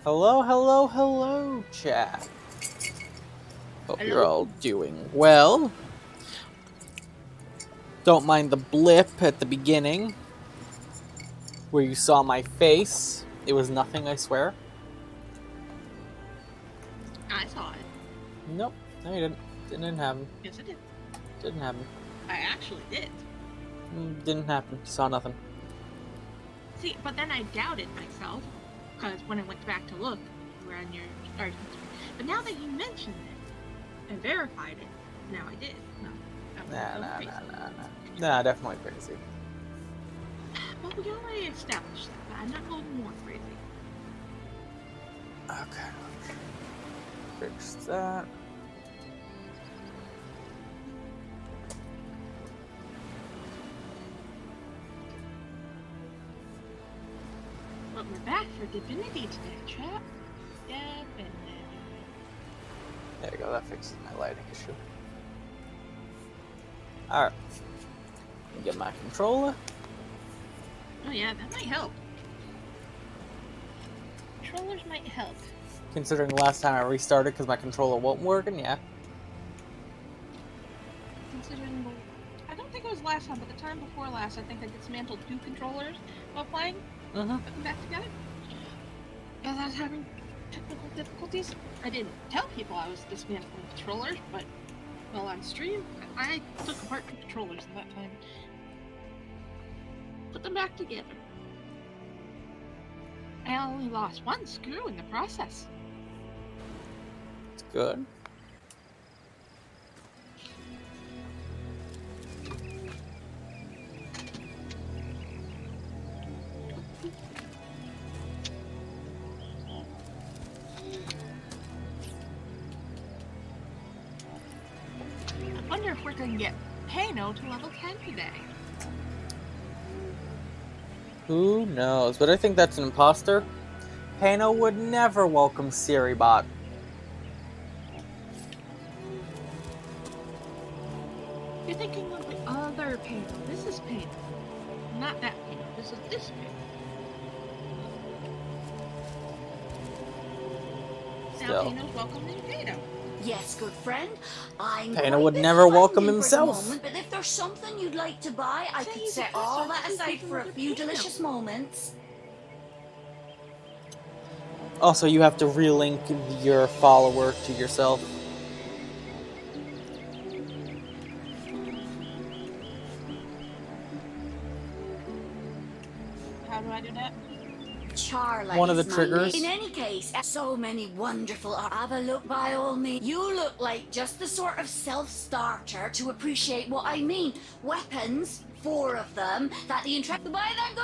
Hello, hello, hello, chat. Hope Hello? you're all doing well. Don't mind the blip at the beginning, where you saw my face. It was nothing, I swear. I saw it. Nope, no you didn't. Didn't happen. Yes, I did. Didn't happen. I actually did. Didn't happen. Saw nothing. See, but then I doubted myself, because when I went back to look, you were on your starting screen. But now that you mentioned it and verified it, now I did. No, Nah, definitely crazy. Well, we already established that, but I'm not going more crazy. Okay. Fix that. But we're back for Divinity today, chat. Divinity. There you go, that fixes my lighting issue. Alright. Get my controller. Oh yeah, that might help. Controllers might help. Considering last time I restarted because my controller wasn't working, yeah. Considering, I don't think it was last time, but the time before last, I think I dismantled 2 controllers while playing. Put them back together. Because I was having technical difficulties. I didn't tell people I was dismantling controllers, but while on stream, I took apart 2 controllers in that time. Put them back together. I only lost 1 screw in the process. It's good. I wonder if we're going to get Pano to level 10 today. Who knows? But I think that's an imposter. Pano would never welcome Siribot. You're thinking of the other Pano. This is Pano. Not that Pano. This is this Pano. Now Pano's welcoming Pano. Yes, good friend. Pano would never welcome himself. Moment, but if there's something you'd like to buy, I could set all that aside for a few delicious moments. Also, you have to relink your follower to yourself. How do I do that? Charlie, one of the triggers. In any case, so many wonderful. Have a look by all means. You look like just the sort of self-starter to appreciate what I mean. Weapons, 4 of them. That the interest to buy that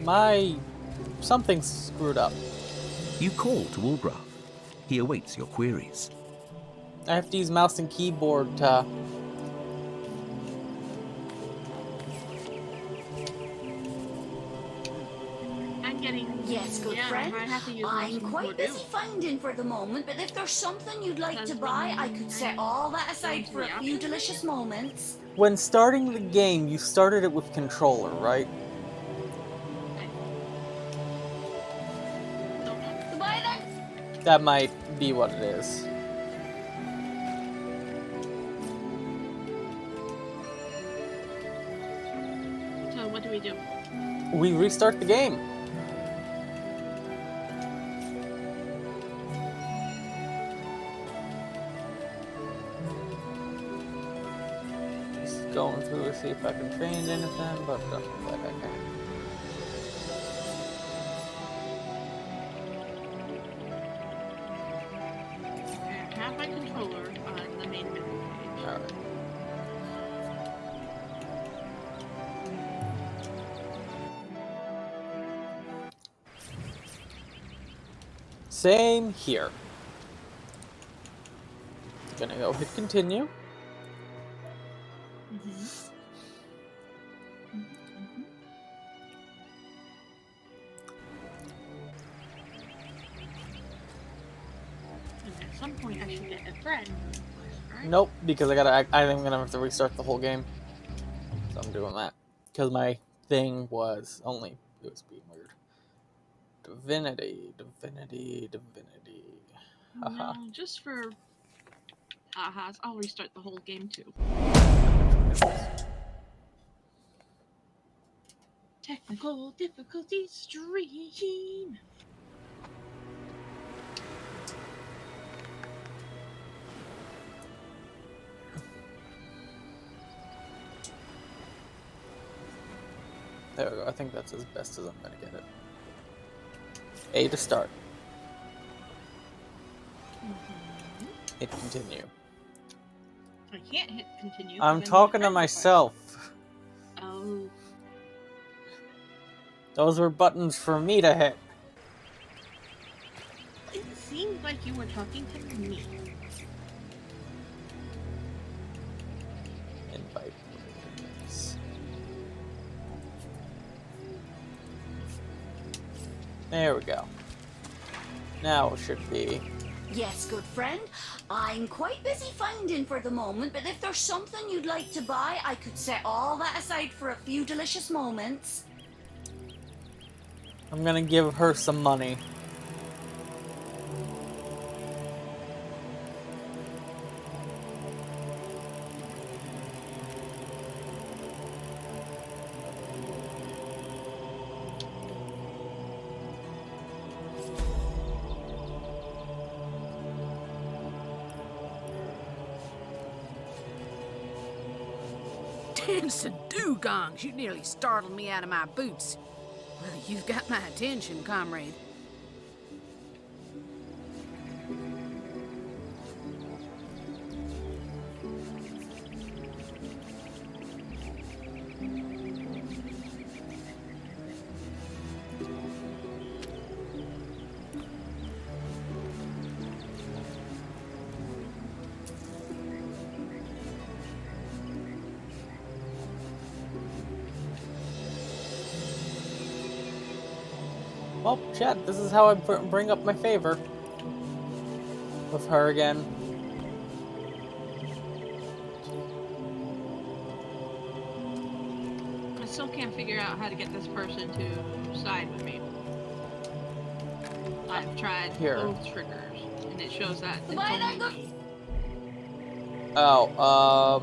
good. Something's screwed up. You call to Ulgraf. He awaits your queries. I have to use mouse and keyboard to... I'm getting... Yes, good friend. I'm quite busy finding for the moment, but if there's something you'd like to buy, I could set all that aside for a few delicious moments. When starting the game, you started it with controller, right? That might be what it is. So what do we do? We restart the game. Just going through to see if I can change anything, but it doesn't look like I can. Same here. Gonna go hit continue. And at some point I should get a friend. Right? Nope, because I think I'm gonna have to restart the whole game. So I'm doing that. Because my thing was only, it was being weird. Divinity, divinity, divinity. Haha. No, just for ahas, I'll restart the whole game too. Technical difficulty stream. There we go. I think that's as best as I'm gonna get it. A to start. Hit continue. I can't hit continue. I'm talking to myself. Oh. Those were buttons for me to hit. It seemed like you were talking to me. Invite. There we go. Now it should be. Yes, good friend. I'm quite busy finding for the moment, but if there's something you'd like to buy, I could set all that aside for a few delicious moments. I'm gonna give her some money. Dancing dugongs, you nearly startled me out of my boots. Well, you've got my attention, comrade. Well, chat, this is how I bring up my favor. With her again. I still can't figure out how to get this person to side with me. I've tried both triggers, and it shows that it's only me. Oh,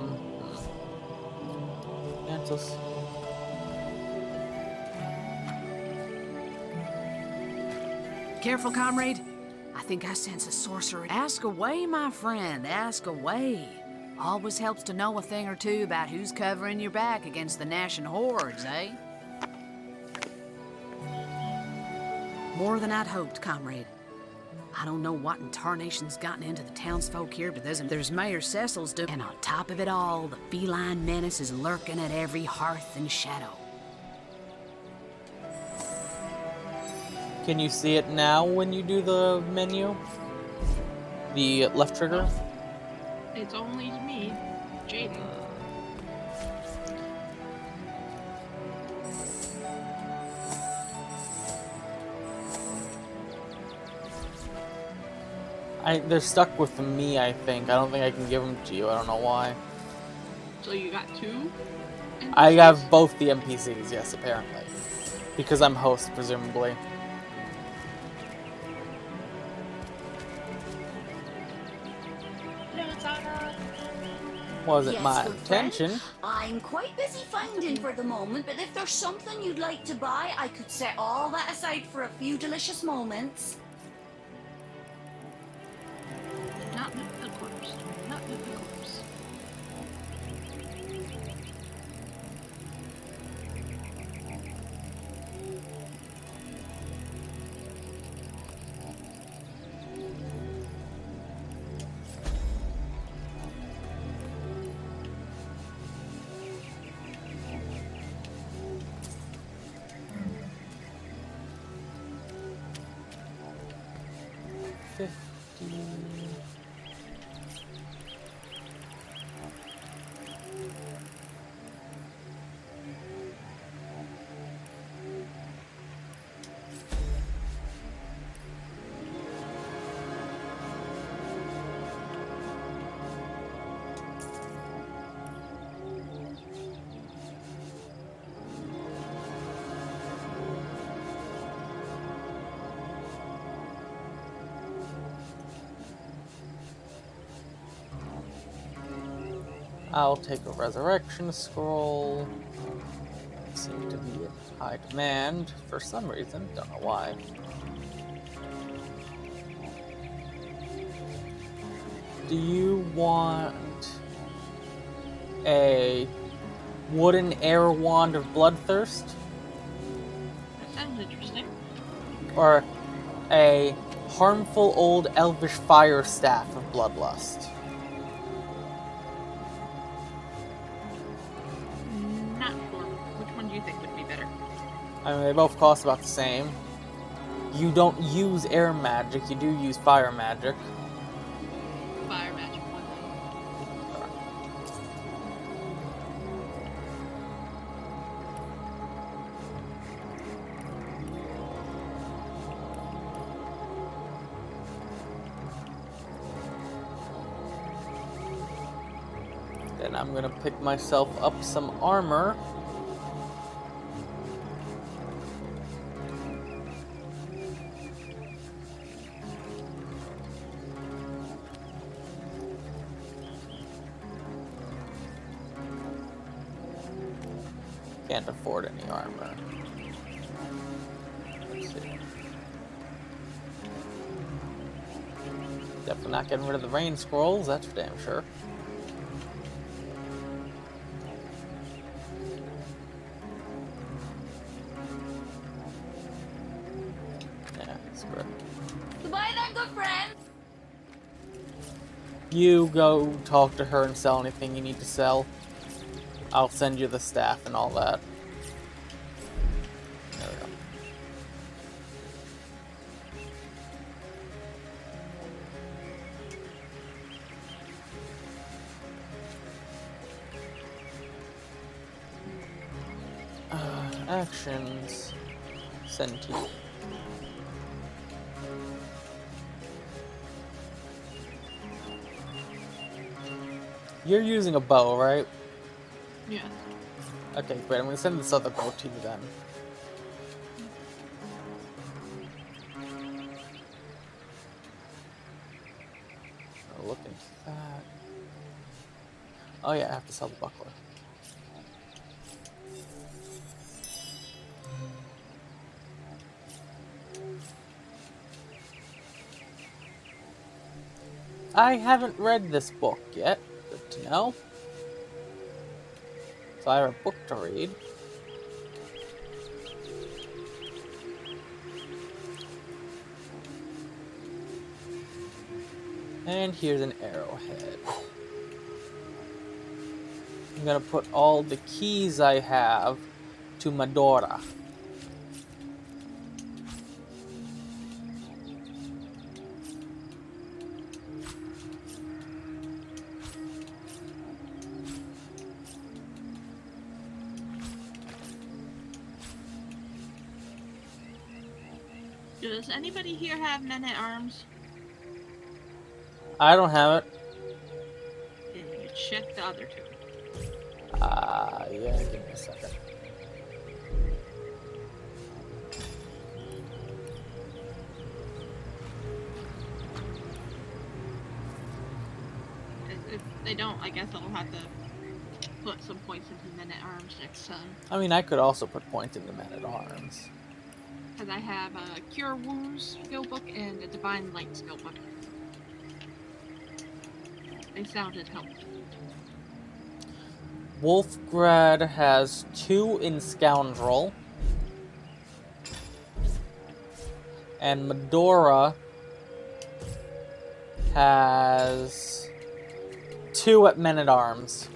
Mantis. Careful, comrade. I think I sense a sorcerer. Ask away, my friend, ask away. Always helps to know a thing or two about who's covering your back against the gnashing hordes, eh? More than I'd hoped, comrade. I don't know what in tarnation's gotten into the townsfolk here, but there's Mayor Cecil's doing. And on top of it all, the feline menace is lurking at every hearth and shadow. Can you see it now when you do the menu? The left trigger? It's only me, Jaden. They're stuck with me, I think. I don't think I can give them to you. I don't know why. So you got two NPCs? I have both the NPCs, yes, apparently. Because I'm host, presumably. Wasn't my intention. Friend. I'm quite busy finding for the moment, but if there's something you'd like to buy, I could set all that aside for a few delicious moments. Not with the corpse. Not with the corpse. I'll take a resurrection scroll. Seem to be in high demand for some reason. Don't know why. Do you want a wooden air wand of bloodthirst? That sounds interesting. Or a harmful old elvish fire staff of bloodlust? Not sure. Which one do you think would be better? I mean, they both cost about the same. You don't use air magic, you do use fire magic. Fire magic one. Then I'm gonna pick myself up some armor. Can't afford any armor. Let's see. Definitely not getting rid of the rain scrolls, that's for damn sure. Yeah, screw it. Goodbye then, good friend. You go talk to her and sell anything you need to sell. I'll send you the staff and all that. There we go. Actions. Send to you. You're using a bow, right? Yeah. Okay, great. I'm gonna send this other bow to you then. I'll look into that. Oh yeah, I have to sell the buckler. I haven't read this book yet. Good to know. So I have a book to read. And here's an arrowhead. I'm gonna put all the keys I have to Medora. Does anybody here have men-at-arms? I don't have it. Then you check the other two. Yeah, give me a second. If they don't, I guess I'll have to put some points into men-at-arms next time. I mean, I could also put points into men-at-arms. Because I have a Cure Wounds skill book and a Divine Light skill book. They sounded helpful. Wolfgrad has 2 in Scoundrel. And Medora has 2 at Men-at-Arms.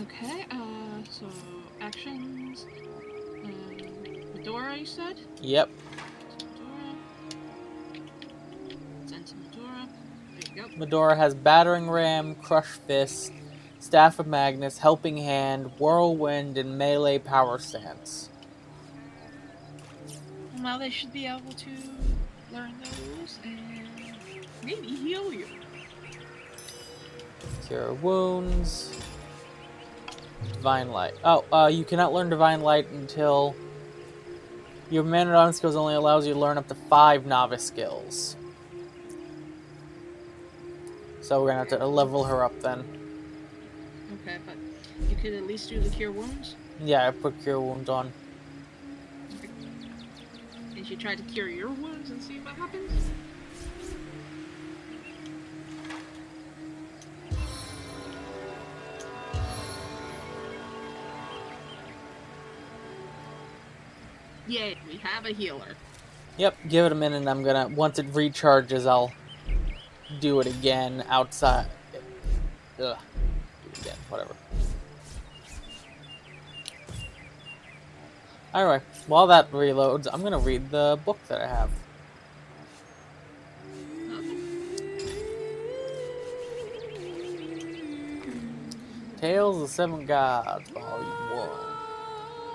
Okay, so actions. Medora, you said? Yep. Medora. Send to Medora. There you go. Medora has Battering Ram, Crush Fist, Staff of Magnus, Helping Hand, Whirlwind, and Melee Power Stance. Well, they should be able to learn those and maybe heal you. Cure Wounds. Divine Light. Oh, you cannot learn Divine Light until your Man-at-Arms skills only allows you to learn up to 5 novice skills. So we're gonna have to level her up then. Okay, but you could at least do the cure wounds. Yeah, I put cure wounds on. Okay. And you try to cure your wounds and see what happens. Yay, we have a healer. Yep, give it a minute and I'm gonna, once it recharges, I'll do it again outside. Ugh. Do it again, whatever. Alright, while that reloads, I'm gonna read the book that I have. Tales of the Seven Gods, Volume 1.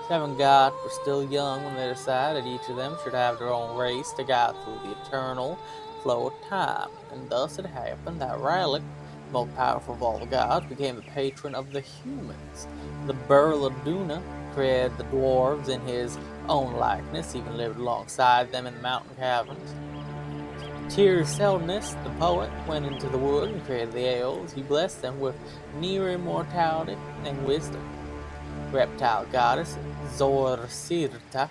Seven gods were still young when they decided each of them should have their own race to guide through the eternal flow of time. And thus it happened that Rylak, the most powerful of all the gods, became the patron of the humans. The Burladuna created the dwarves in his own likeness, even lived alongside them in the mountain caverns. Tirselnus, the poet, went into the wood and created the elves. He blessed them with near immortality and wisdom. Reptile goddess Zorstisa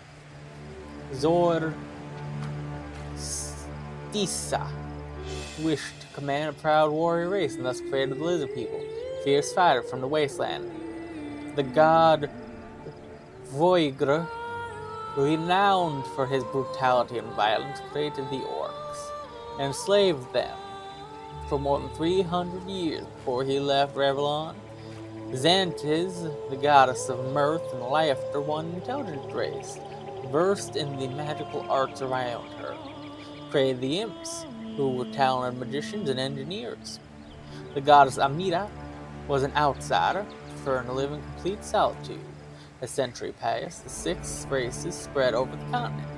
wished to command a proud warrior race and thus created the lizard people, fierce fighter from the wasteland. The god Voigr, renowned for his brutality and violence, created the orcs and enslaved them for more than 300 years before he left Revlon. Xantiz, the goddess of mirth and laughter, one intelligent race, versed in the magical arts around her, created the imps, who were talented magicians and engineers. The goddess Amida was an outsider, preferring to live in complete solitude. A century passed, the 6 races spread over the continent.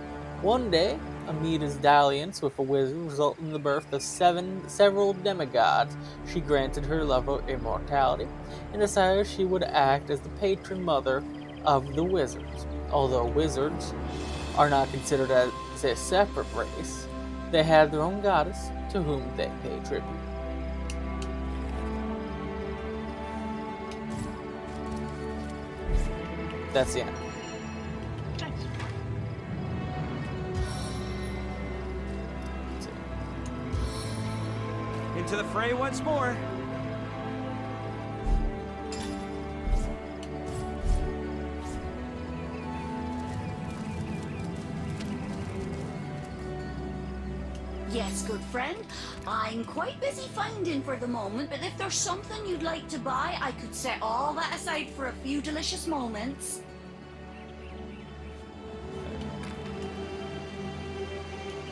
One day, Amida's dalliance with a wizard resulted in the birth of several demigods. She granted her lover immortality and decided she would act as the patron mother of the wizards. Although wizards are not considered as a separate race, they have their own goddess to whom they pay tribute. That's the end. Into the fray once more. Yes, good friend. I'm quite busy finding for the moment, but if there's something you'd like to buy, I could set all that aside for a few delicious moments.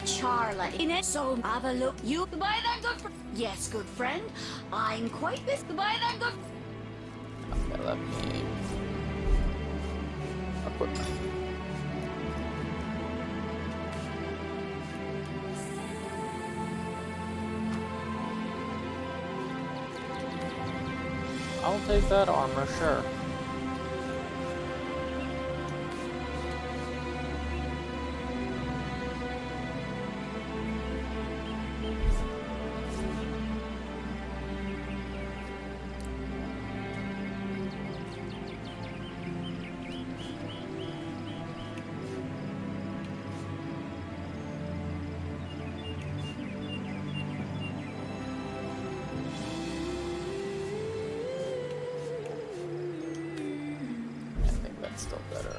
Charlotte, in it, so have a look. You buy that good friend? Yes, good friend. I'm quite busy. Buy that good. Okay, let me equipment. I'll take that armor, sure. Still better.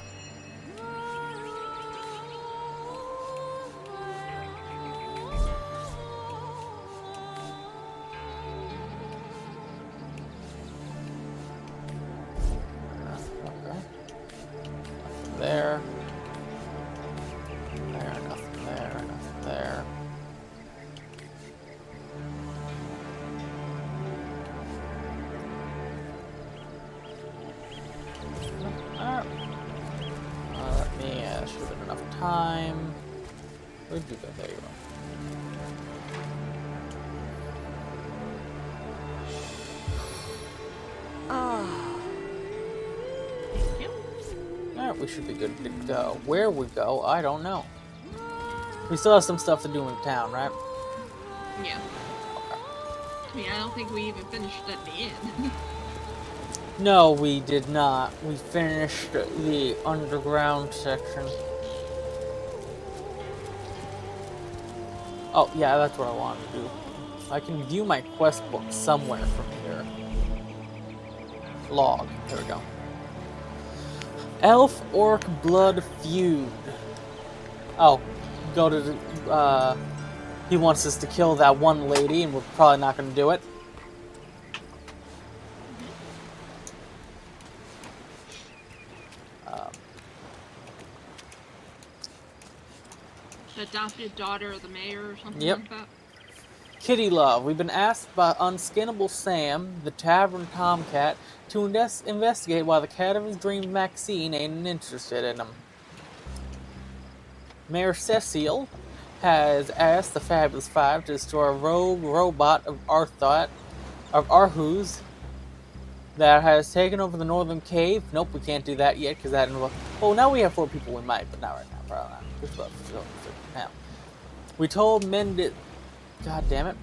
Okay. Nothing there. There, nothing there, nothing there. Should have been enough time. Where'd you go? There you are. Alright, we should be good to go. Where we go, I don't know. We still have some stuff to do in town, right? Yeah. Okay. I mean, I don't think we even finished at the end. No, we did not. We finished the underground section. Oh, yeah, that's what I wanted to do. I can view my quest book somewhere from here. Log. There we go. Elf-Orc Blood Feud. Oh, go to the, he wants us to kill that one lady, and we're probably not going to do it. The adopted daughter of the mayor or something Yep. like that. Kitty Love. We've been asked by Unskinnable Sam, the tavern tomcat, to investigate why the cat of his dreams, Maxine, ain't interested in him. Mayor Cecile has asked the Fabulous Five to destroy a rogue robot of Arhus that has taken over the northern cave. Nope, we can't do that yet because that involves. Oh, now we have 4 people. We might, but not right now. Probably not. Now, we told Mendis. God damn it.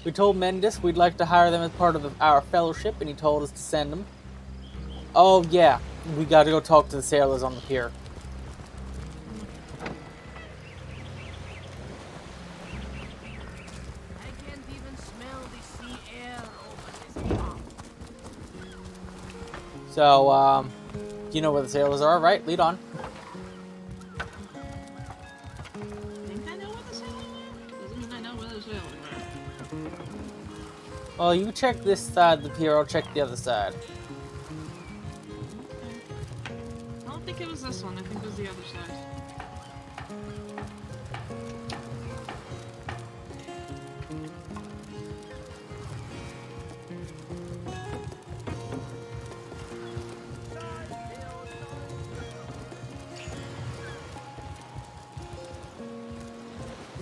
We told Mendis we'd like to hire them as part of our fellowship, and he told us to send them. Oh yeah, we got to go talk to the sailors on the pier. So, you know where the sailors are, right? Lead on. I think I know where the sailors are. Doesn't mean I know where the sailors are. Well, you check this side of the pier, I'll check the other side. I don't think it was this one. I think it was the other side.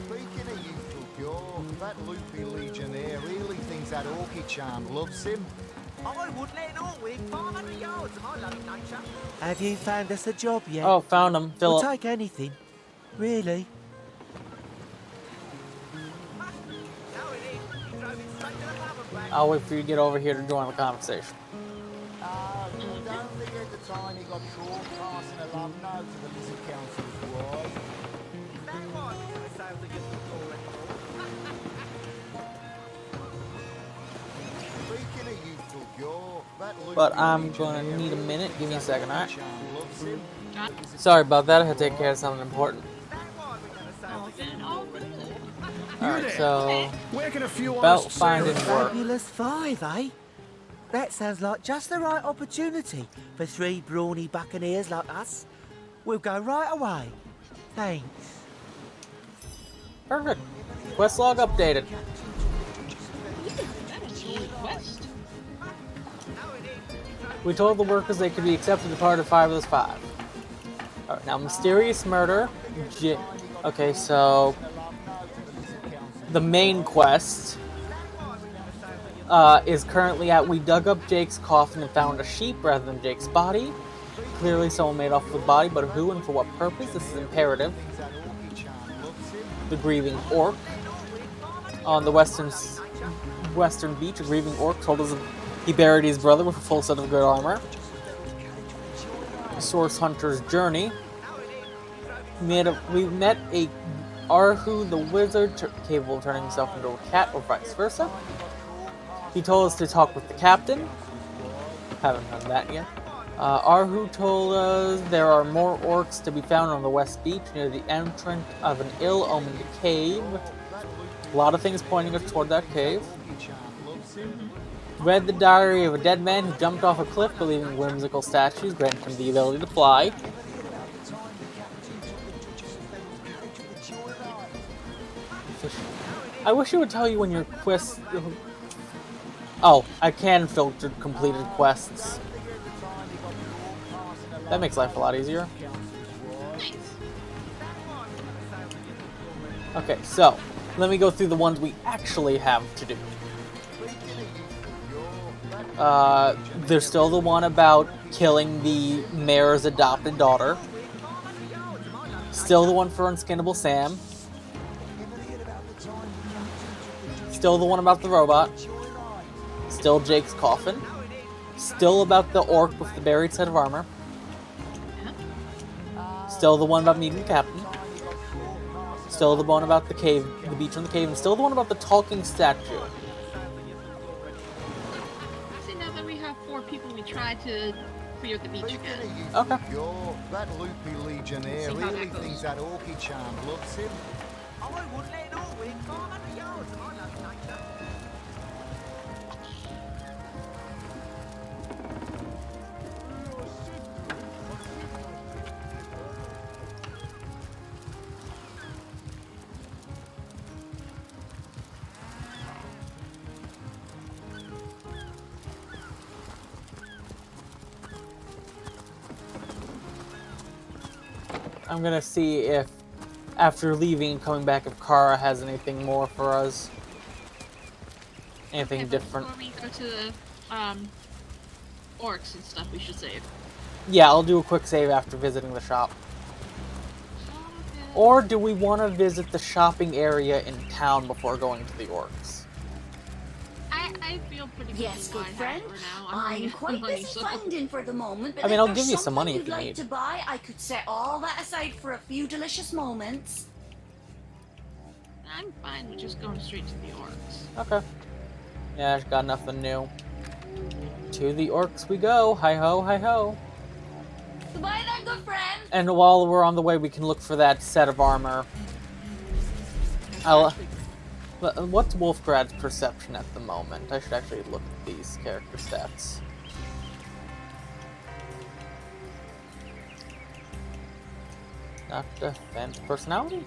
Speaking of youthful pure, that loopy legionnaire really thinks that orchid charm loves him. I wouldn't let it all win 500 yards of my loving nature. Have you found us a job yet? Oh, found him. We'll Philip. take anything. Really? No, it is. You drove it straight to the pub and back. I'll wait for you to get over here to join the conversation. I don't think at the time he got caught passing a love note to the Lizard Council's wife. Is that why we never sailed the youthful door anymore? Speaking of youthful pure, that loopy But I'm gonna legionnaire need a really minute. Give me a thinks that second, alright? orchid charm loves him. Sorry about that. I had to take care of something important. Is that why we never sailed Oh, the good. youthful Oh, door? good. Alright, so Where can a few about honest finding sailors- work. Fabulous 5, eh? That sounds like just the right opportunity for 3 brawny buccaneers like us. We'll go right away. Thanks. Perfect. Quest log updated. That was a quest. We told the workers they could be accepted as part of Fabulous Five. Alright, now mysterious murder. Okay, so the main quest is currently at we dug up Jake's coffin and found a sheep rather than Jake's body. Clearly someone made off with the body, but who and for what purpose? This is imperative. The grieving orc. On the western beach, a grieving orc told us he buried his brother with a full set of good armor. Source Hunter's Journey. We met a Arhu the wizard capable of turning himself into a cat or vice versa. He told us to talk with the captain. Haven't done that yet. Arhu told us there are more orcs to be found on the west beach near the entrance of an ill-omened cave. A lot of things pointing us toward that cave. Read the diary of a dead man who jumped off a cliff believing whimsical statues granted him the ability to fly. I wish it would tell you when your quest... Oh, I can filter completed quests. That makes life a lot easier. Okay, so let me go through the ones we actually have to do. There's still the one about killing the mayor's adopted daughter. Still the one for Unskinnable Sam. Still the one about the robot. Still Jake's coffin. Still about the orc with the buried set of armor. Still the one about meeting the captain. Still the one about the cave, the beach and the cave, and still the one about the talking statue. See, now that we have 4 people, we try to clear the beach again. Okay. Yo, that loopy legionnaire See how really that goes. thinks that orky charm loves him. I wouldn't let it all win 500 yards and I love nature. I'm gonna see if, after leaving and coming back, if Kara has anything more for us. Anything Okay, but different. before we go to the orcs and stuff, we should save. Yeah, I'll do a quick save after visiting the shop. Okay. Or do we want to visit the shopping area in town before going to the orcs? I feel pretty Yes, good fine friend. for now. I'm quite money, busy so- funding for the moment, but I mean, if I'll there's give you some money something if you'd you like need. to buy, I could set all that aside for a few delicious moments. I'm fine with just going straight to the orcs. Okay. Yeah, I've got nothing new. To the orcs we go. Hi ho, hi ho. Goodbye then, good friend. And while we're on the way, we can look for that set of armor. What's Wolfgrad's perception at the moment? I should actually look at these character stats. Not defense. Personality?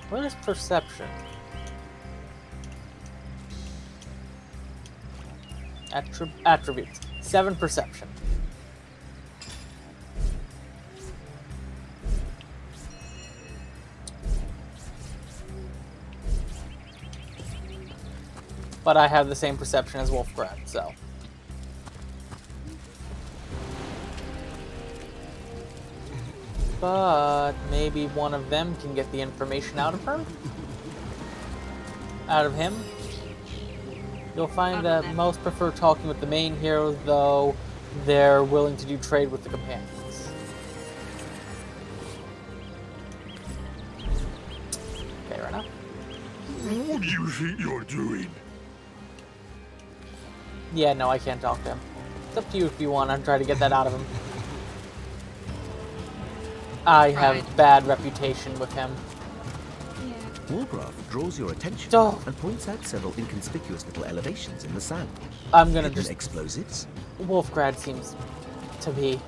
Where is perception? Attributes. 7 perception. But I have the same perception as Wolfgrad, so. But maybe one of them can get the information out of her? Out of him? You'll find that most prefer talking with the main hero, though they're willing to do trade with the companions. Okay, right now. What do you think you're doing? Yeah, no, I can't talk to him. It's up to you if you want to try to get that out of him. I have bad reputation with him. Wargraf draws your attention Oh. and points out several inconspicuous little elevations in the sand. I'm gonna Hidden just... explosives? Wolfgrad seems to be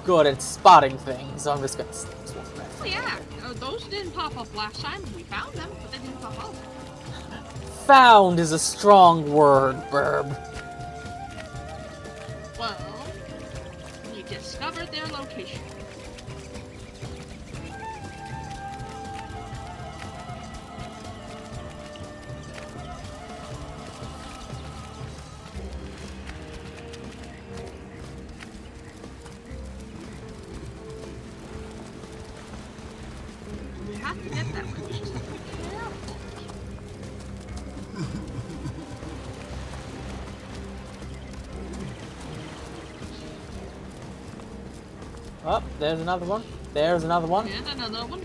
good at spotting things, so I'm just gonna... Wolfgrad. Oh yeah, those didn't pop up last time. We found them, but they didn't pop up. Found is a strong word, Birb. Well, you discovered their location. We have to get that one. We just have to be careful. Oh, there's another one. There's another one. And another one.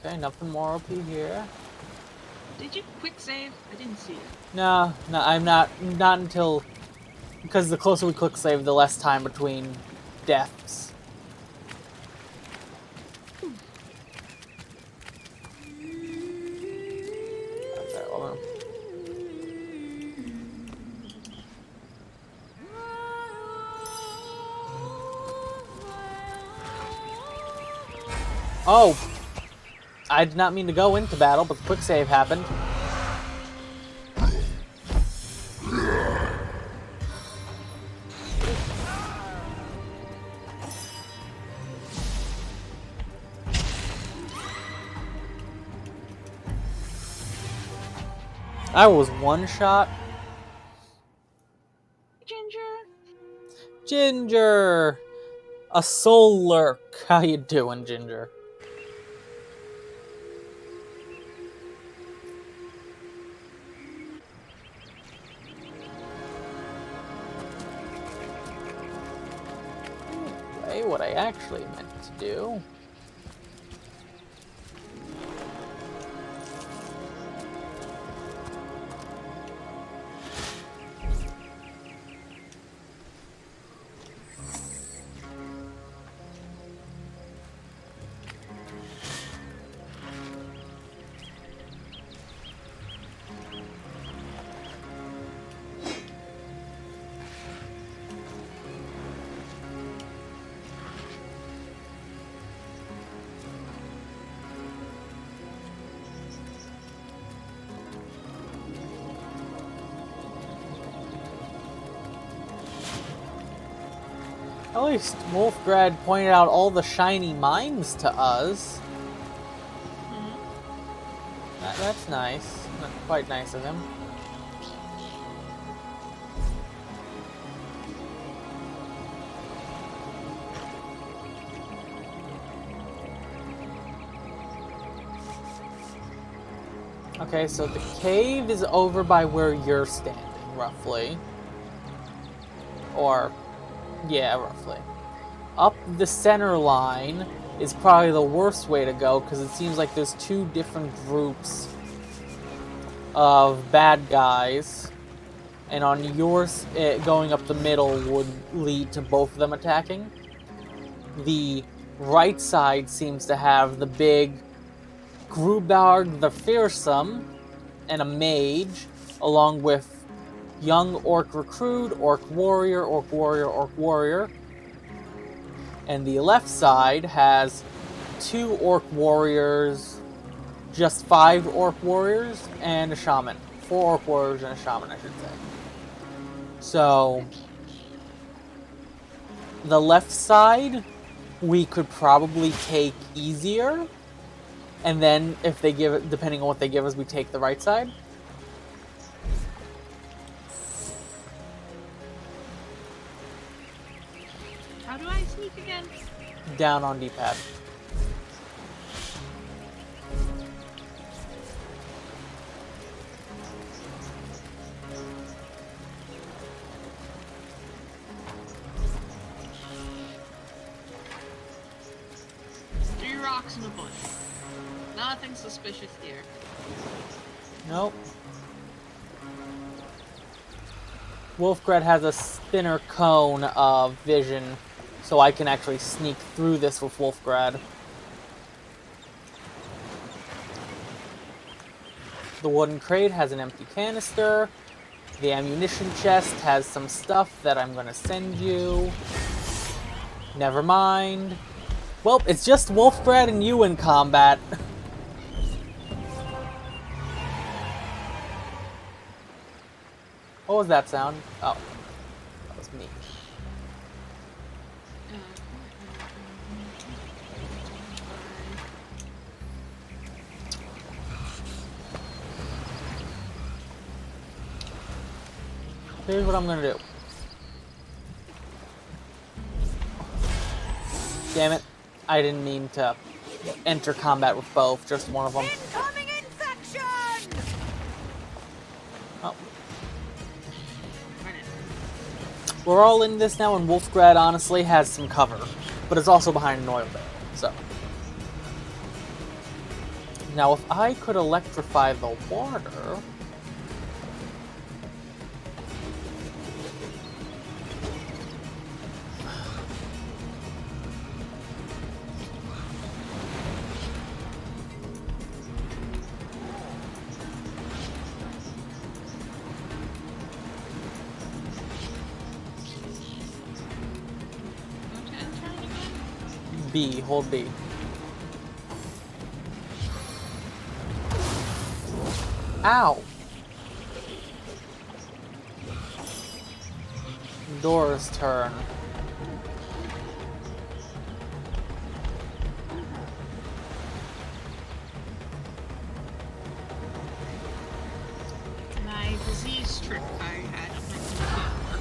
Okay, nothing more OP here. Did you quick save? I didn't see it. No, I'm not until... Because the closer we quick save, the less time between deaths. Okay, hold on. Oh! I did not mean to go into battle, but the quick save happened. I was one shot. Ginger. Ginger! A soul lurk. How you doing, Ginger? Anyway, what I actually meant to do... At least Wolfgrad pointed out all the shiny mines to us. That's nice. Quite nice of him. Okay, so the cave is over by where you're standing, roughly. Or... yeah, roughly. Up the center line is probably the worst way to go because it seems like there's two different groups of bad guys. And on yours, going up the middle would lead to both of them attacking. The right side seems to have the big Grubard the Fearsome and a mage, along with young orc recruit, orc warrior, orc warrior, orc warrior. And the left side has 2 orc warriors, just 5 orc warriors, and a shaman. 4 orc warriors and a shaman, I should say. So, the left side, we could probably take easier. And then, if they give it, depending on what they give us, we take the right side. How do I sneak again? Down on D-pad. Three rocks in a bush. Nothing suspicious here. Nope. Wolfgrad has a spinner cone of vision, so I can actually sneak through this with Wolfgrad. The wooden crate has an empty canister. The ammunition chest has some stuff that I'm gonna send you. Never mind. Well, it's just Wolfgrad and you in combat. What was that sound? Oh, that was me. Here's what I'm gonna do. Damn it. I didn't mean to enter combat with both, just one of them. Incoming infection! Oh. We're all in this now, and Wolfgrad honestly has some cover, but it's also behind an oil barrel, so. Now, if I could electrify the water... B, hold B. Ow! Dora's turn. My disease trick I had.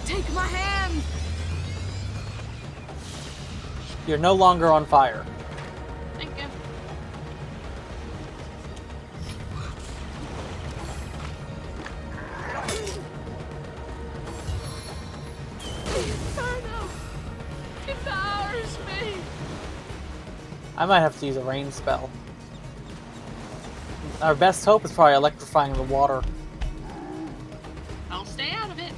Take my hand! You're no longer on fire. Thank you. Inferno devours me. I might have to use a rain spell. Our best hope is probably electrifying the water. I'll stay out of it.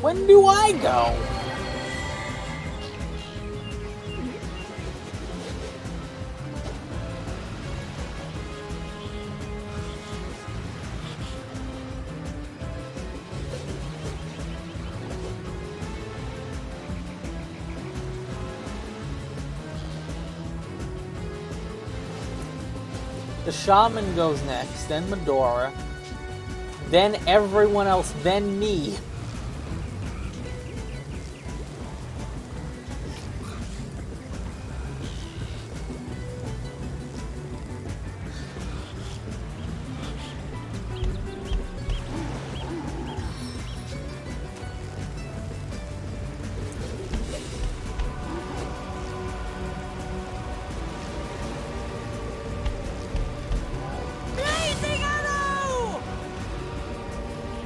When do I go? The shaman goes next, then Medora, then everyone else, then me.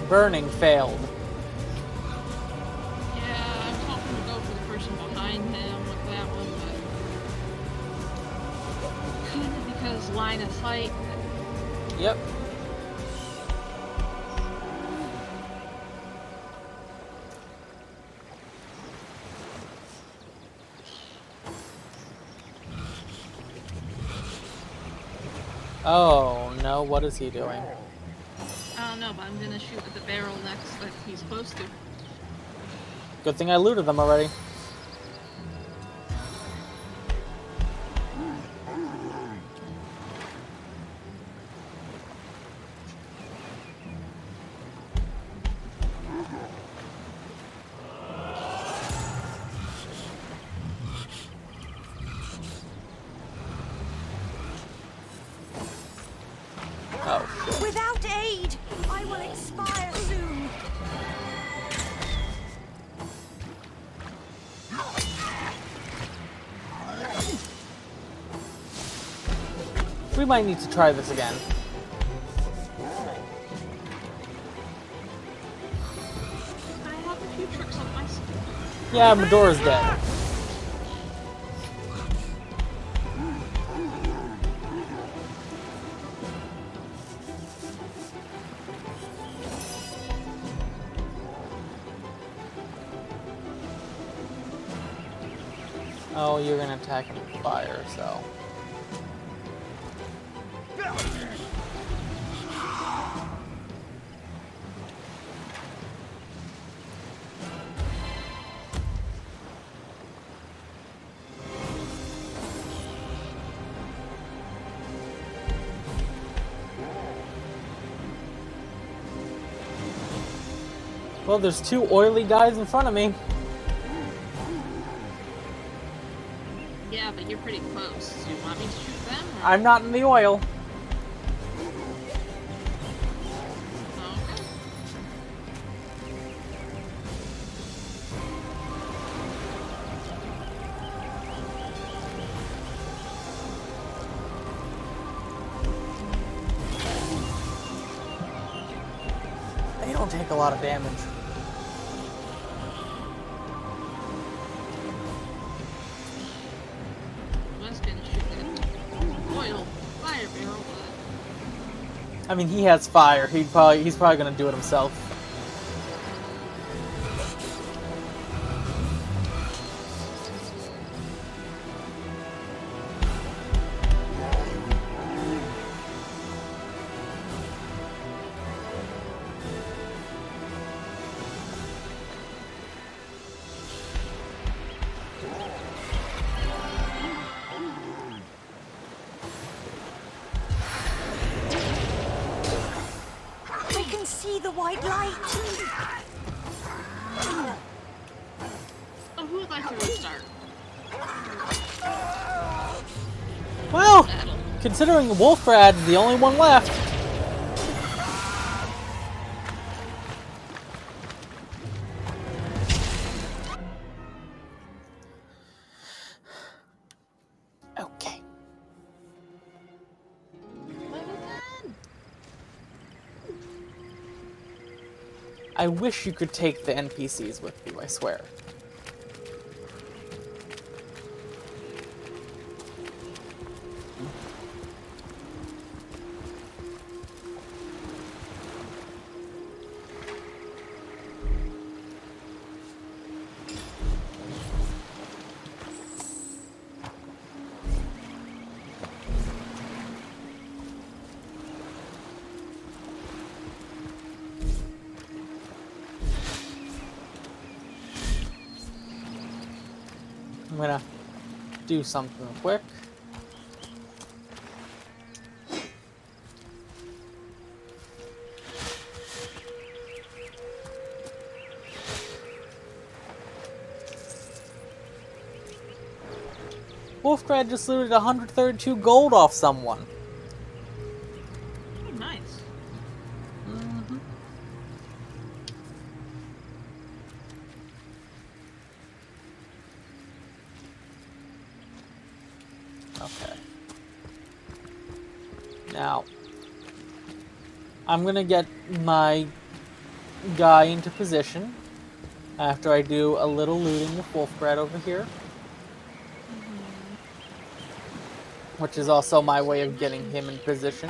Burning failed. Yeah, I was hoping to go for the person behind him with that one, but couldn't because line of sight. Yep. Oh no, what is he doing? I don't know, but I'm gonna shoot at the barrel next that he's supposed to. Good thing I looted them already. Oh, shit. Without aid, I will expire soon. We might need to try this again. I have a few tricks up my sleeve. Yeah, Medora's dead. Oh, you're gonna attack him with fire, so. Well, there's two oily guys in front of me. Yeah, but you're pretty close. Do you want me to shoot them? Or? I'm not in the oil. Okay. They don't take a lot of damage. Let's get shoot that oil fire barrel. I mean, he has fire. He's probably gonna do it himself. We can see the white light. Oh, who would like to restart? Well, considering Wolfrad's the only one left. Okay. Level 10. I wish you could take the NPCs with you, I swear. I'm gonna do something quick. Wolfgrad just looted 132 gold off someone. Oh, nice. Mm-hmm. Okay. Now, I'm gonna get my guy into position after I do a little looting with Wolfgrad over here. Which is also my way of getting him in position.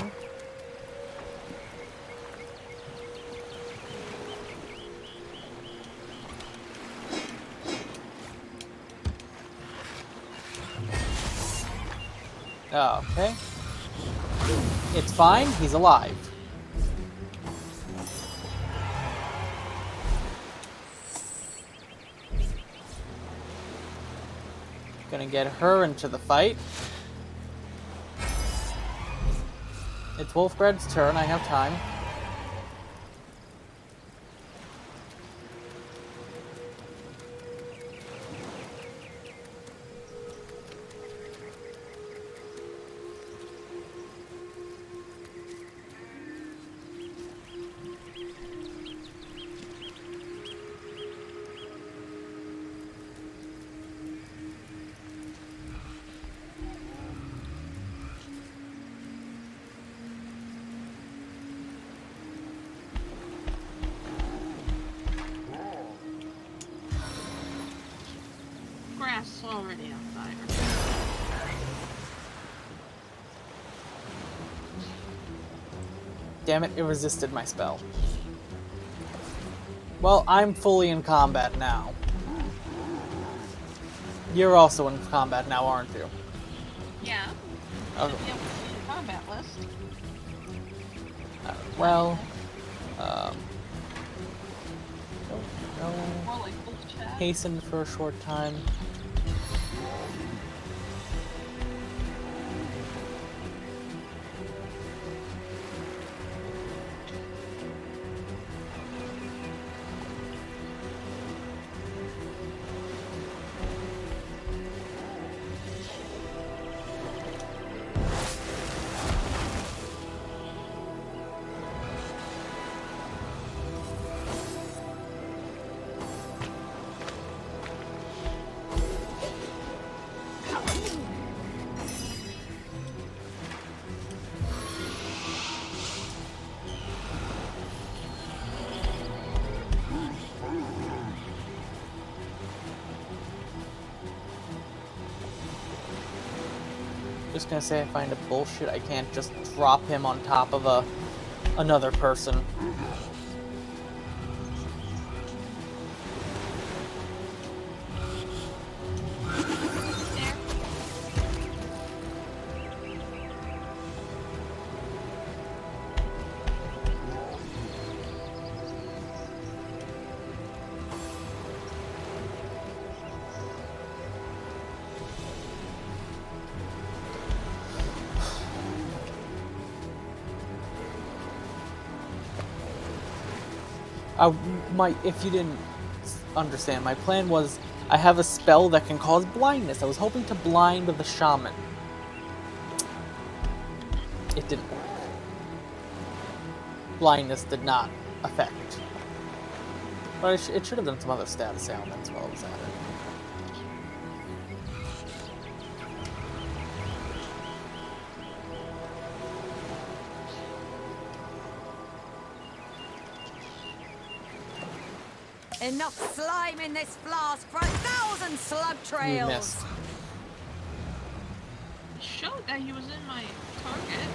Okay. It's fine, he's alive. Gonna get her into the fight. It's Wolfgrad's turn, I have time. Grass is already on fire. Damn it, it resisted my spell. Well, I'm fully in combat now. You're also in combat now, aren't you? Yeah. Okay. Should be able to see the combat list. Well, no. More like full chat. Hasten for a short time. Just gonna say I find it bullshit. I can't just drop him on top of another person. If you didn't understand, my plan was I have a spell that can cause blindness. I was hoping to blind the shaman. It didn't work. Blindness did not affect. But it should have done some other status ailments while I was at it. Enough slime in this flask for 1,000 slug You trails. missed. It showed that he was in my target.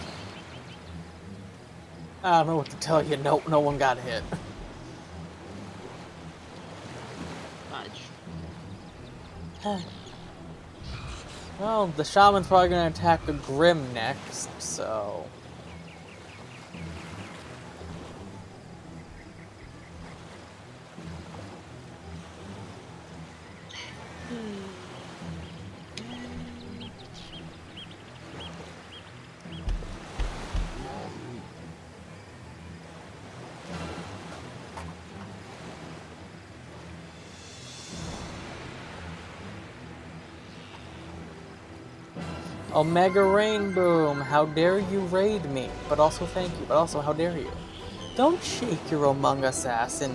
I don't know what to tell you. No one got hit. Fudge. Well, the shaman's probably gonna attack a Grim next, so... Omega Rain Boom, how dare you raid me? But also thank you, but also how dare you? Don't shake your Among Us ass at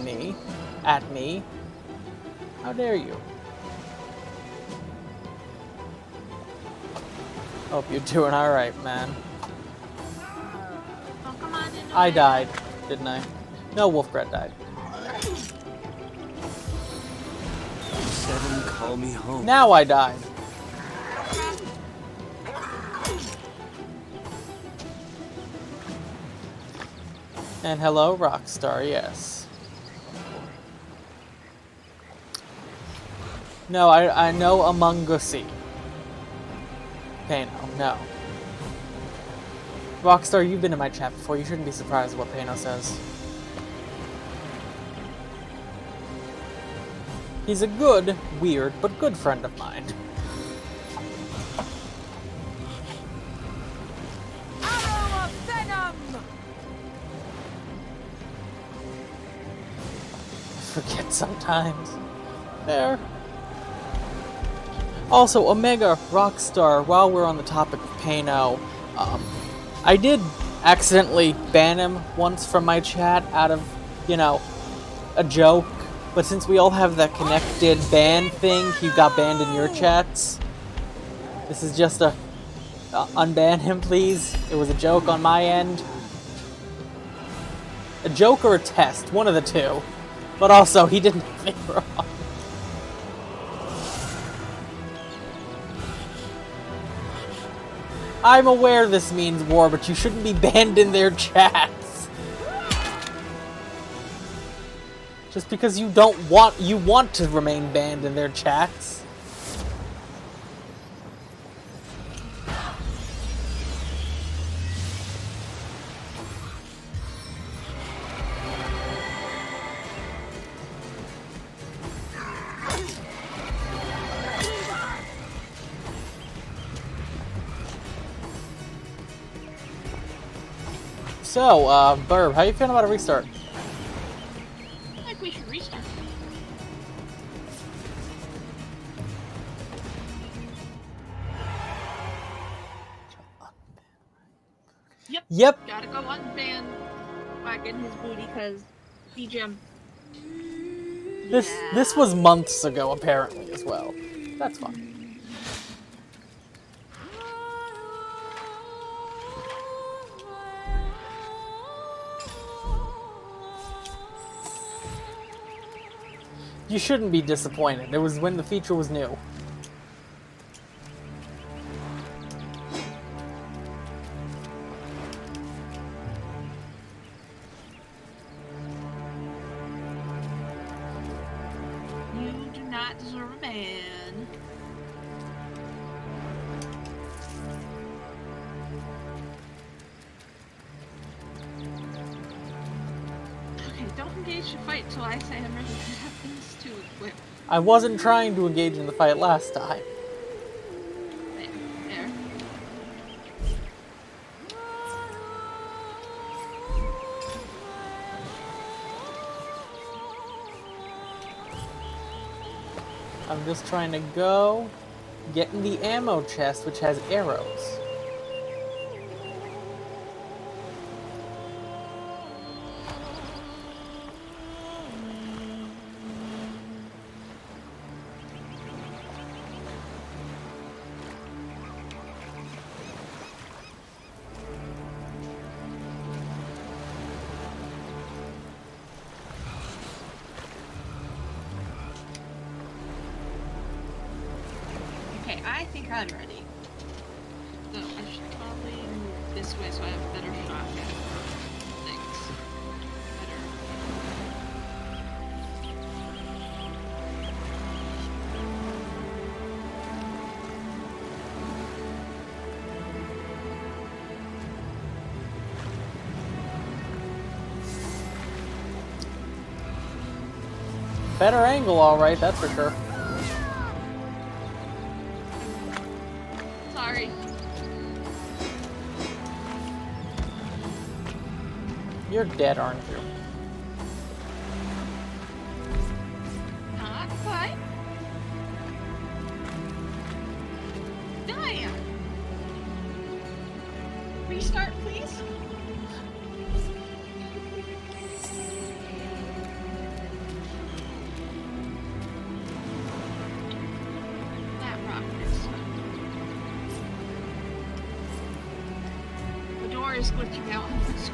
me. How dare you? Hope you're doing alright, man. Oh, come on, I died, didn't I? No, Wolfgrat died. Seven, call me home. Now I died. And hello, Rockstar, yes. No, I know Among Usy. Pano, no. Rockstar, you've been in my chat before. You shouldn't be surprised at what Pano says. He's a good, weird, but good friend of mine. Arrow of venom! I forget sometimes. There. Also, Omega Rockstar, while we're on the topic of Pano, I did accidentally ban him once from my chat out of, you know, a joke. But since we all have that connected ban thing, he got banned in your chats. This is just a unban him, please. It was a joke on my end. A joke or a test, one of the two. But also, he didn't do anything wrong. I'm aware this means war, but you shouldn't be banned in their chats. Just because you want to remain banned in their chats. So, Birb, how you feeling about a restart? I think we should restart. Yep. Gotta go unban Wagon his booty because BGM. This was months ago, apparently, as well. That's fine. You shouldn't be disappointed. It was when the feature was new. not deserve a ban. Okay, don't engage the fight till I say I'm ready to have things to equip. I wasn't trying to engage in the fight last time. There. I'm just trying to go get in the ammo chest, which has arrows. Okay, I think I'm ready. So I should probably move this way so I have a better shot at things. Better. Better angle, alright, that's for sure. Sorry. You're dead, aren't you? Not quite. Damn. Restart, please. That rock is. The door is glitching out on the screen.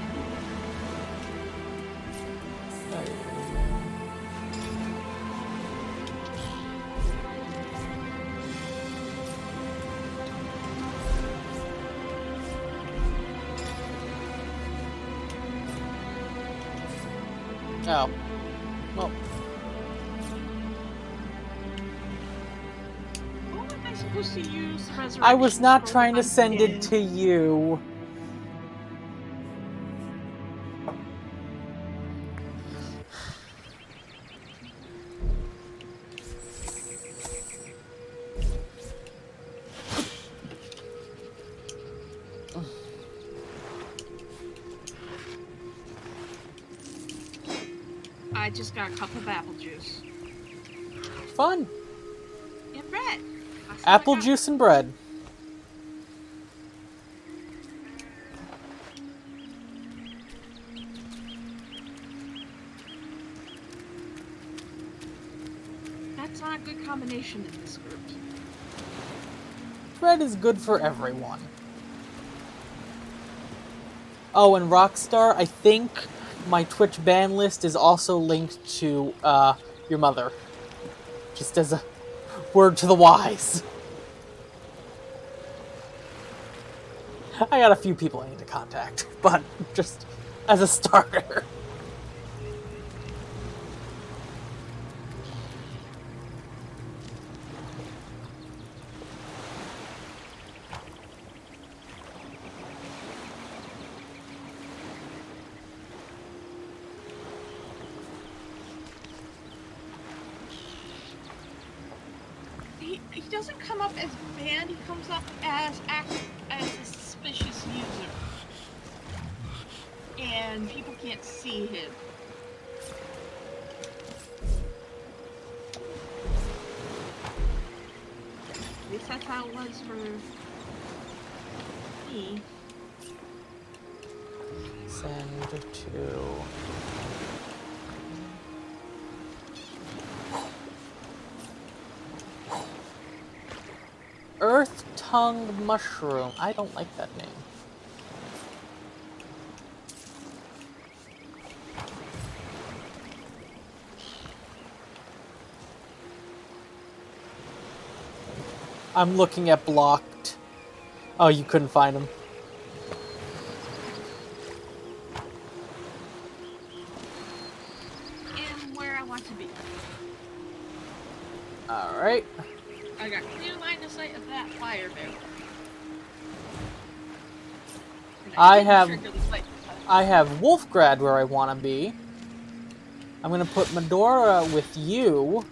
Oh. Well, What am I supposed to use the resurrection? I was not scroll trying to on send again? it to you. I just got a cup of apple juice. Fun. And bread. That's all Apple I got. juice and bread. That's not a good combination in this group. Bread is good for everyone. Oh, and Rockstar, I think my Twitch ban list is also linked to your mother. Just as a word to the wise. I got a few people I need to contact, but just as a starter. He doesn't come up as banned, he comes up as a suspicious user. And people can't see him. At least that's how it was for me. Send to... Earth-tongued mushroom. I don't like that name. I'm looking at blocked. Oh, you couldn't find him. And where I want to be. Alright. I got clear line of sight of that fire barrel. And I didn't have- trigger the spike this time. I have Wolfgrad where I want to be. I'm going to put Medora with you.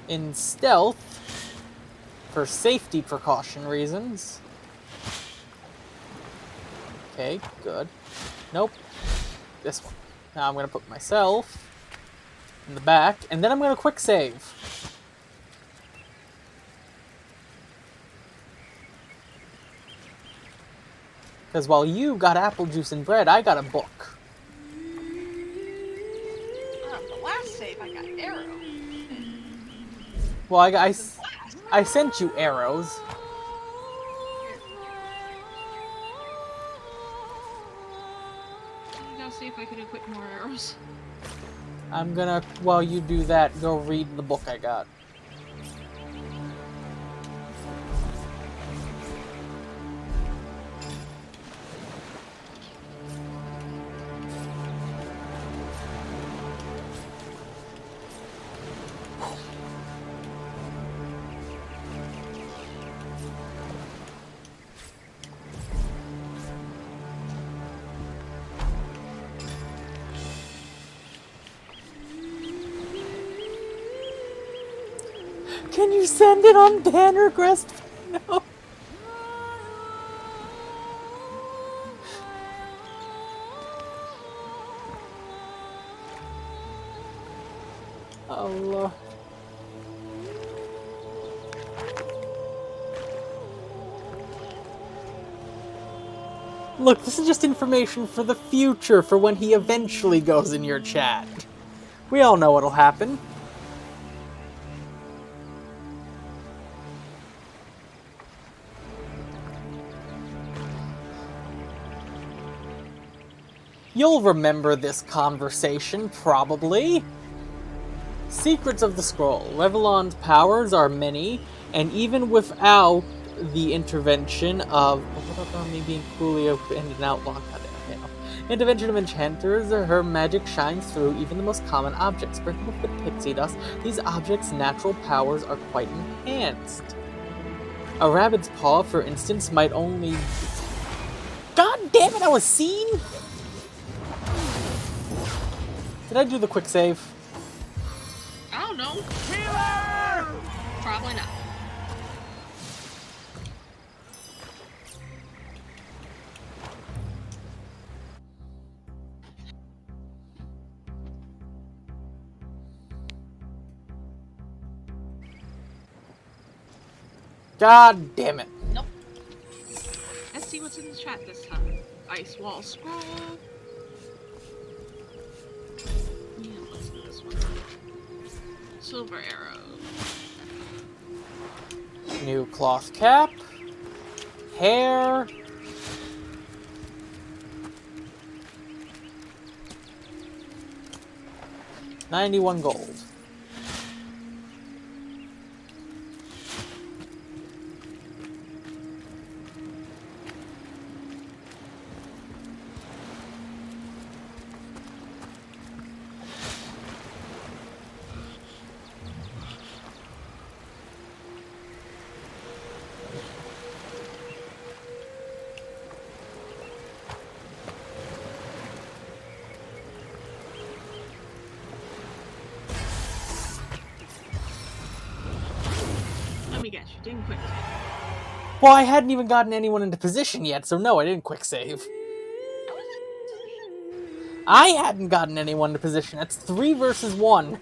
In stealth. For safety precaution reasons. Okay, good. Nope. This one. Now I'm going to put myself in the back, and then I'm going to quick save. Because while you got apple juice and bread, I got a book. The last save, I got arrow. Well, I sent you arrows. I'm gonna see if I can equip more arrows. I'm gonna, while you do that, go read the book I got. Can you send it on Bannercrest? No. Allah. Look, this is just information for the future, for when he eventually goes in your chat. We all know what'll happen. You'll remember this conversation, probably. Secrets of the Scroll. Revlon's powers are many, and even without the intervention of... me being Coolio and an outlaw. Okay, no. Intervention of enchanters, her magic shines through even the most common objects. Sprinkled with pixie dust, these objects' natural powers are quite enhanced. A rabbit's paw, for instance, might only... God damn it, I was seen! Did I do the quick save? I don't know. Probably not. God damn it. Nope. Let's see what's in the chat this time. Ice wall scroll. Yeah, let's do this one. Silver arrow. New cloth cap. Hair. $91 gold. Let me guess, you didn't quick save. Well, I hadn't even gotten anyone into position yet, so no, I didn't quick save. I hadn't gotten anyone into position. That's 3 versus 1.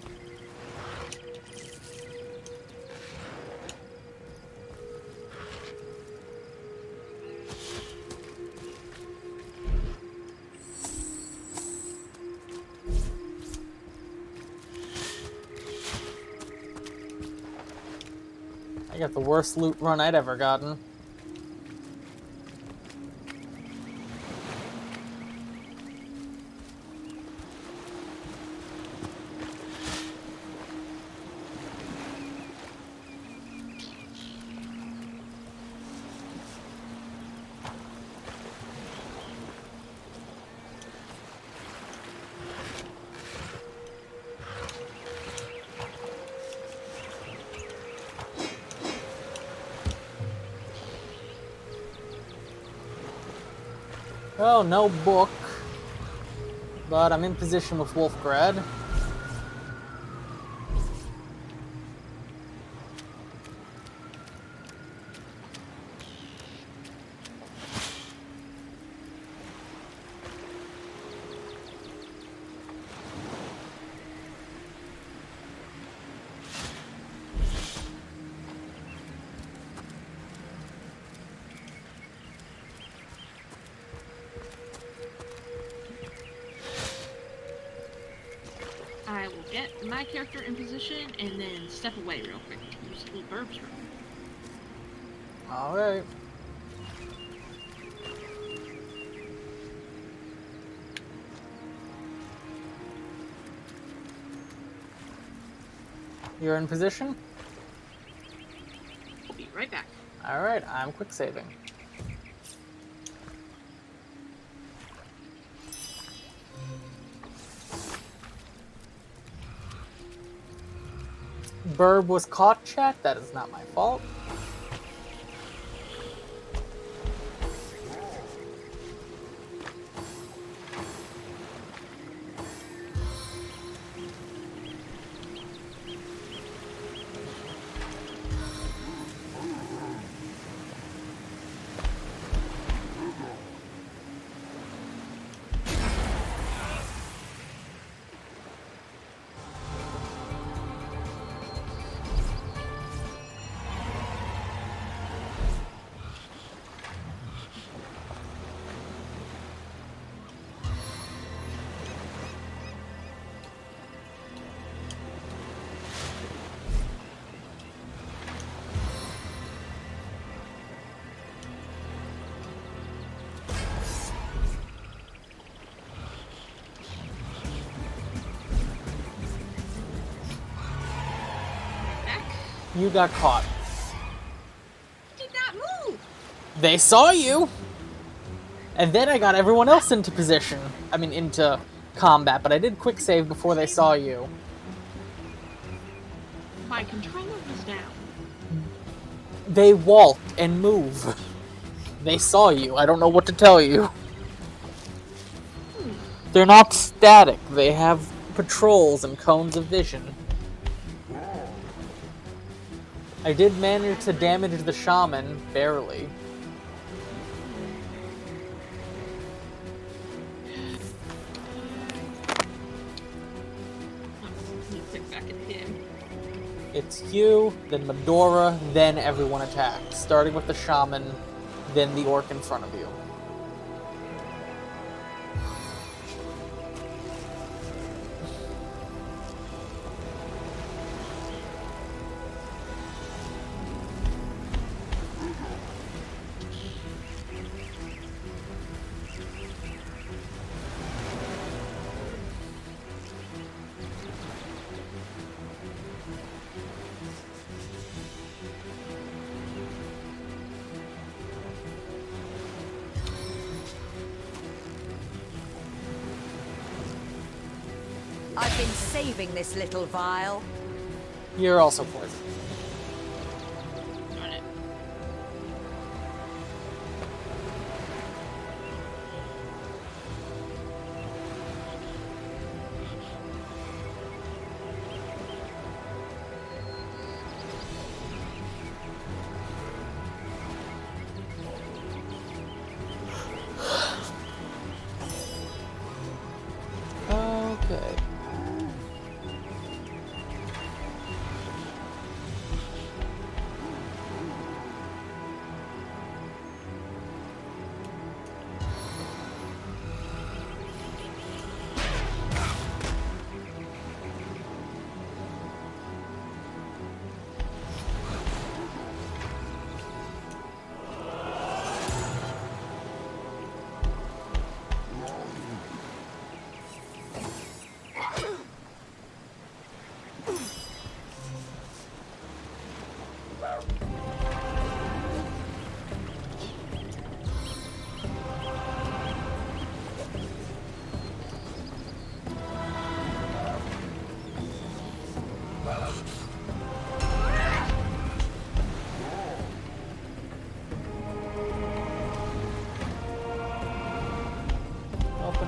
I got the worst loot run I'd ever gotten. Oh, no book. But I'm in position with Wolfgrad. I will get my character in position and then step away real quick. Use a little Birb's room. Alright. You're in position? I'll be right back. Alright, I'm quick saving. Birb was caught, chat. That is not my fault. You got caught. Did not move. They saw you! And then I got everyone else into position. I mean, into combat, but I did quick save before they saw you. My controller was down. They walk and move. They saw you. I don't know what to tell you. They're not static. They have patrols and cones of vision. I did manage to damage the shaman, barely. It's you, then Medora, then everyone attacks. Starting with the shaman, then the orc in front of you. I've been saving this little vial. You're also poisoned. Darn it. Okay.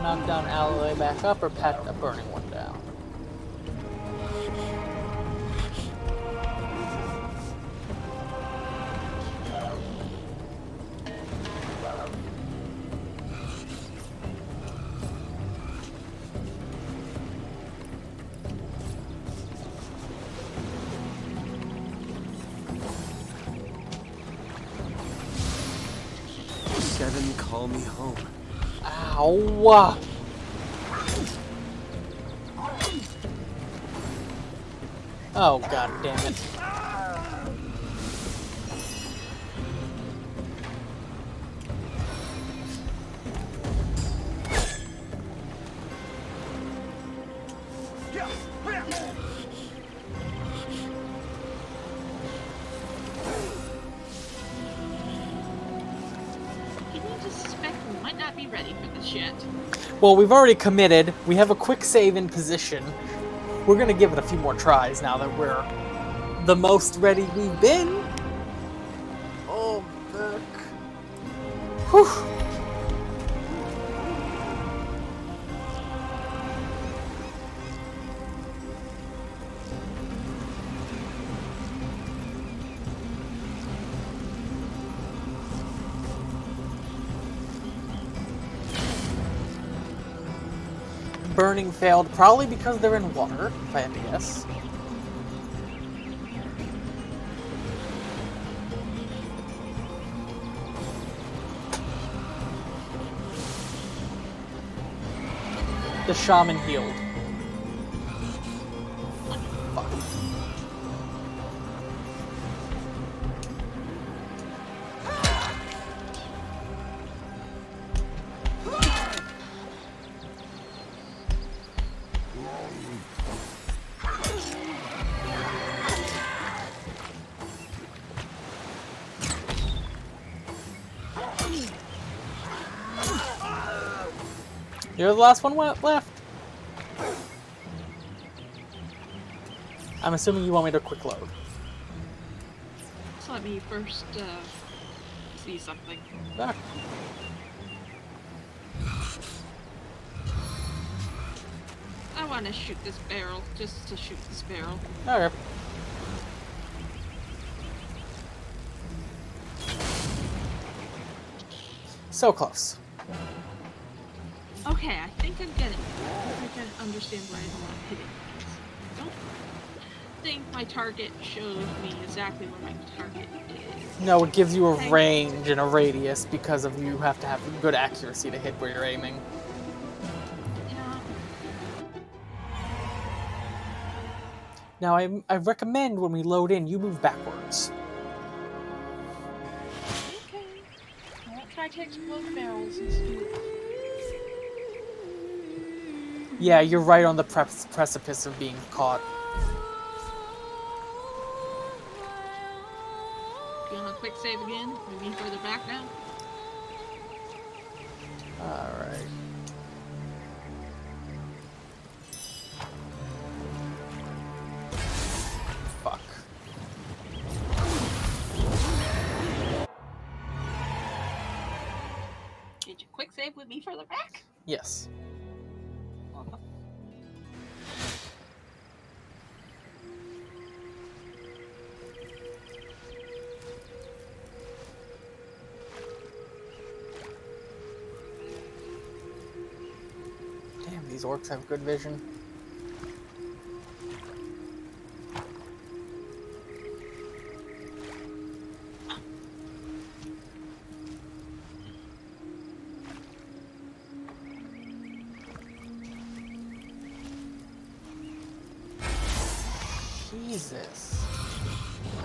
knock down alleyway back up, or pat a burning one down? Seven, call me home. Ow! Oh, god damn it. Well, we've already committed. We have a quick save in position. We're gonna give it a few more tries now that we're the most ready we've been. Oh, Burke. Whew. Burning failed, probably because they're in water, if I had to guess. The shaman healed. Fuck. You're the last one left. I'm assuming you want me to quick load. So let me first see something. Ah. I want to shoot this barrel, just to shoot this barrel. Okay. So close. Okay, I think I'm getting it. I think I understand why I don't want to hit it. I don't think my target shows me exactly where my target is. No, it gives you a range and a radius because of you have to have good accuracy to hit where you're aiming. Yeah. Now, I recommend when we load in, you move backwards. Okay. I won't try to explode barrels and stuff. Yeah, you're right on the precipice of being caught. You want a quick save again? Maybe further back now? Alright. Fuck. Did you quick save with me further back? Yes. Damn, these orcs have good vision. Jesus.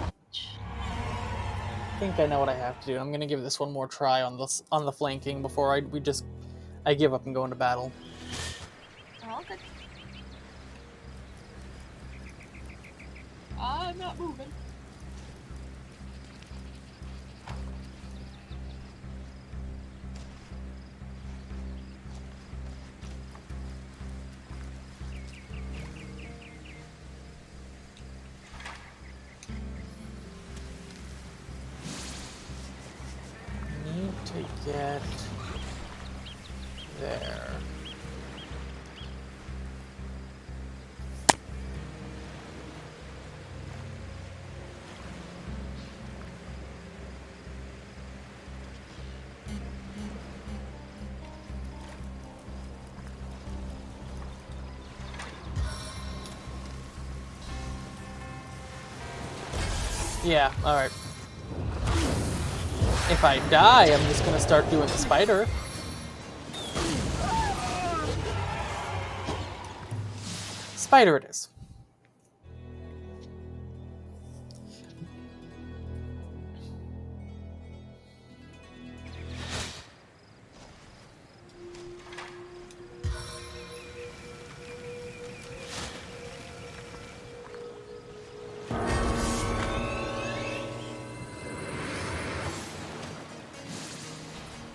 I think I know what I have to do. I'm gonna give this one more try on the flanking before I give up and go into battle. Oh, good. I'm not moving. Need to get there. Yeah, alright. If I die, I'm just gonna start doing the spider. Spider it is.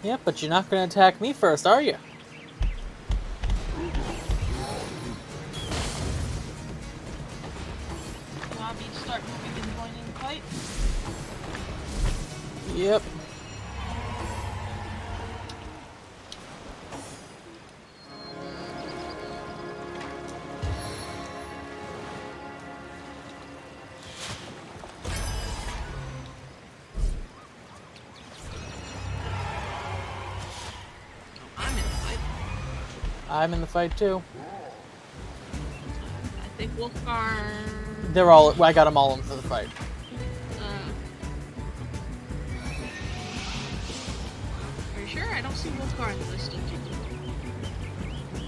Yeah, but you're not gonna attack me first, are you? Lobby start moving and joining the fight. Yep. I'm in the fight. I'm in the fight too. I think Wolfgar. They're all. I got them all into the fight. Are you sure? I don't see Wolfgar on the list.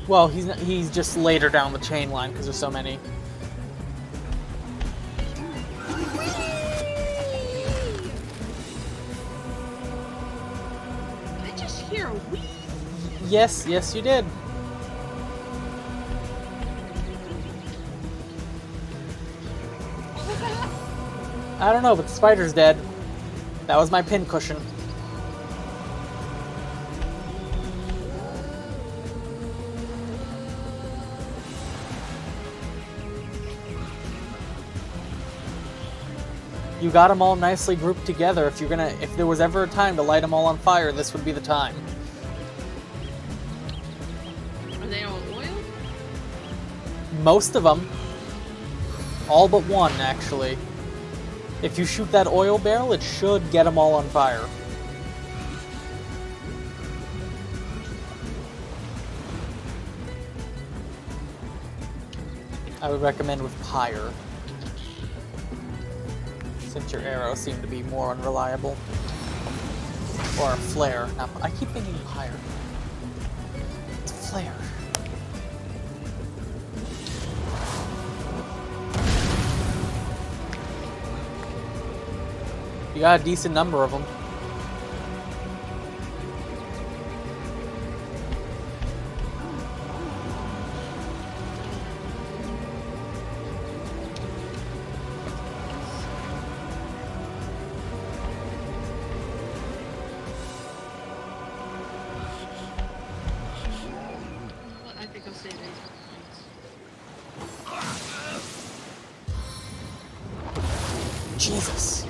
Well, he's just later down the chain line because there's so many. I just hear a wee. Yes, yes, you did. What was that? I don't know, but the spider's dead. That was my pin cushion. You got them all nicely grouped together. If there was ever a time to light them all on fire, this would be the time. Are they all oil? Most of them. All but one, actually. If you shoot that oil barrel, it should get them all on fire. I would recommend with pyre, since your arrows seem to be more unreliable. Or a flare. Now, I keep thinking pyre. It's flare. You got a decent number of them. I think I'll save these points. Jesus.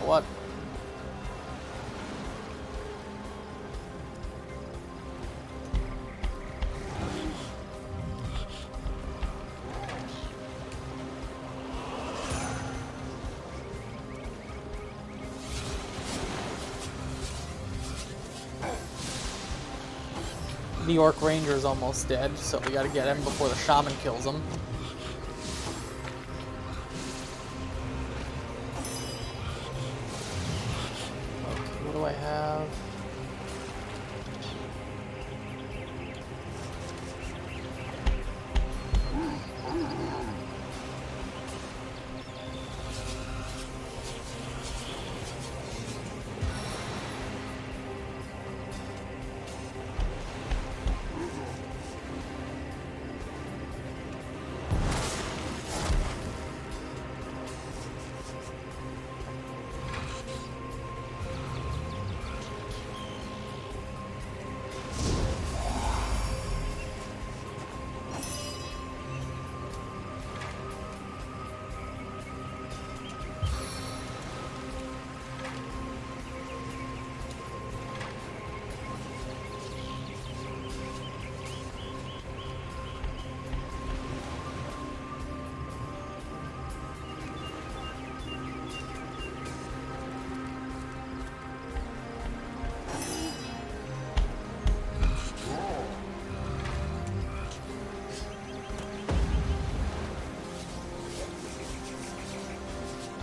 What? The Orc Ranger is almost dead, so we gotta get him before the Shaman kills him. Okay, what do I have?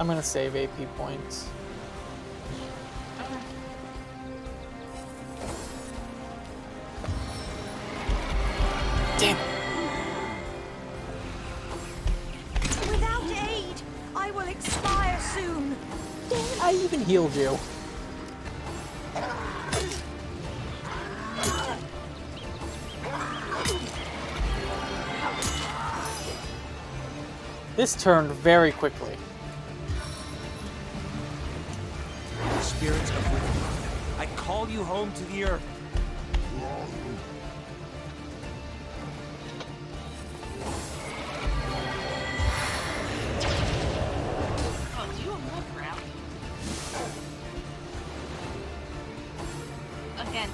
I'm gonna save AP points. Okay. Damn. Without aid, I will expire soon. I even healed you. This turned very quickly. Spirits of Wickedness, I call you home to the earth. Oh, do you have more crap? Again.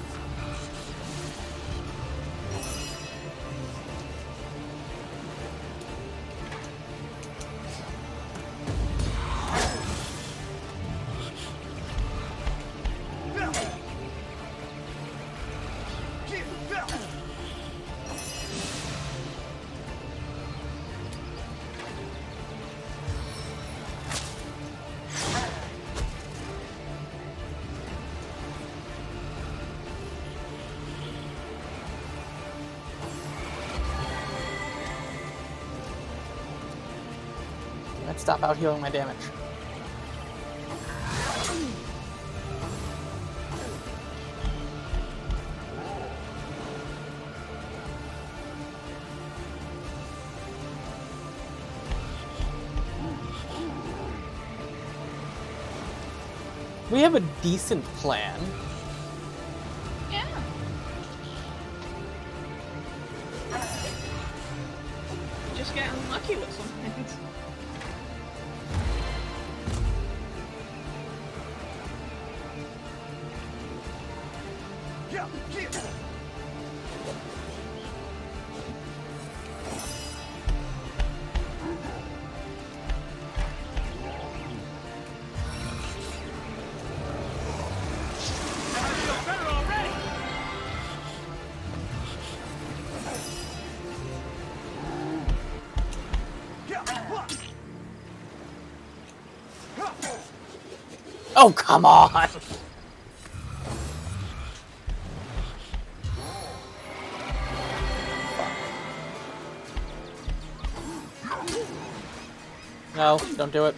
Let's stop out healing my damage. We have a decent plan. Yeah. Just get unlucky with some things. Oh, come on! No, don't do it.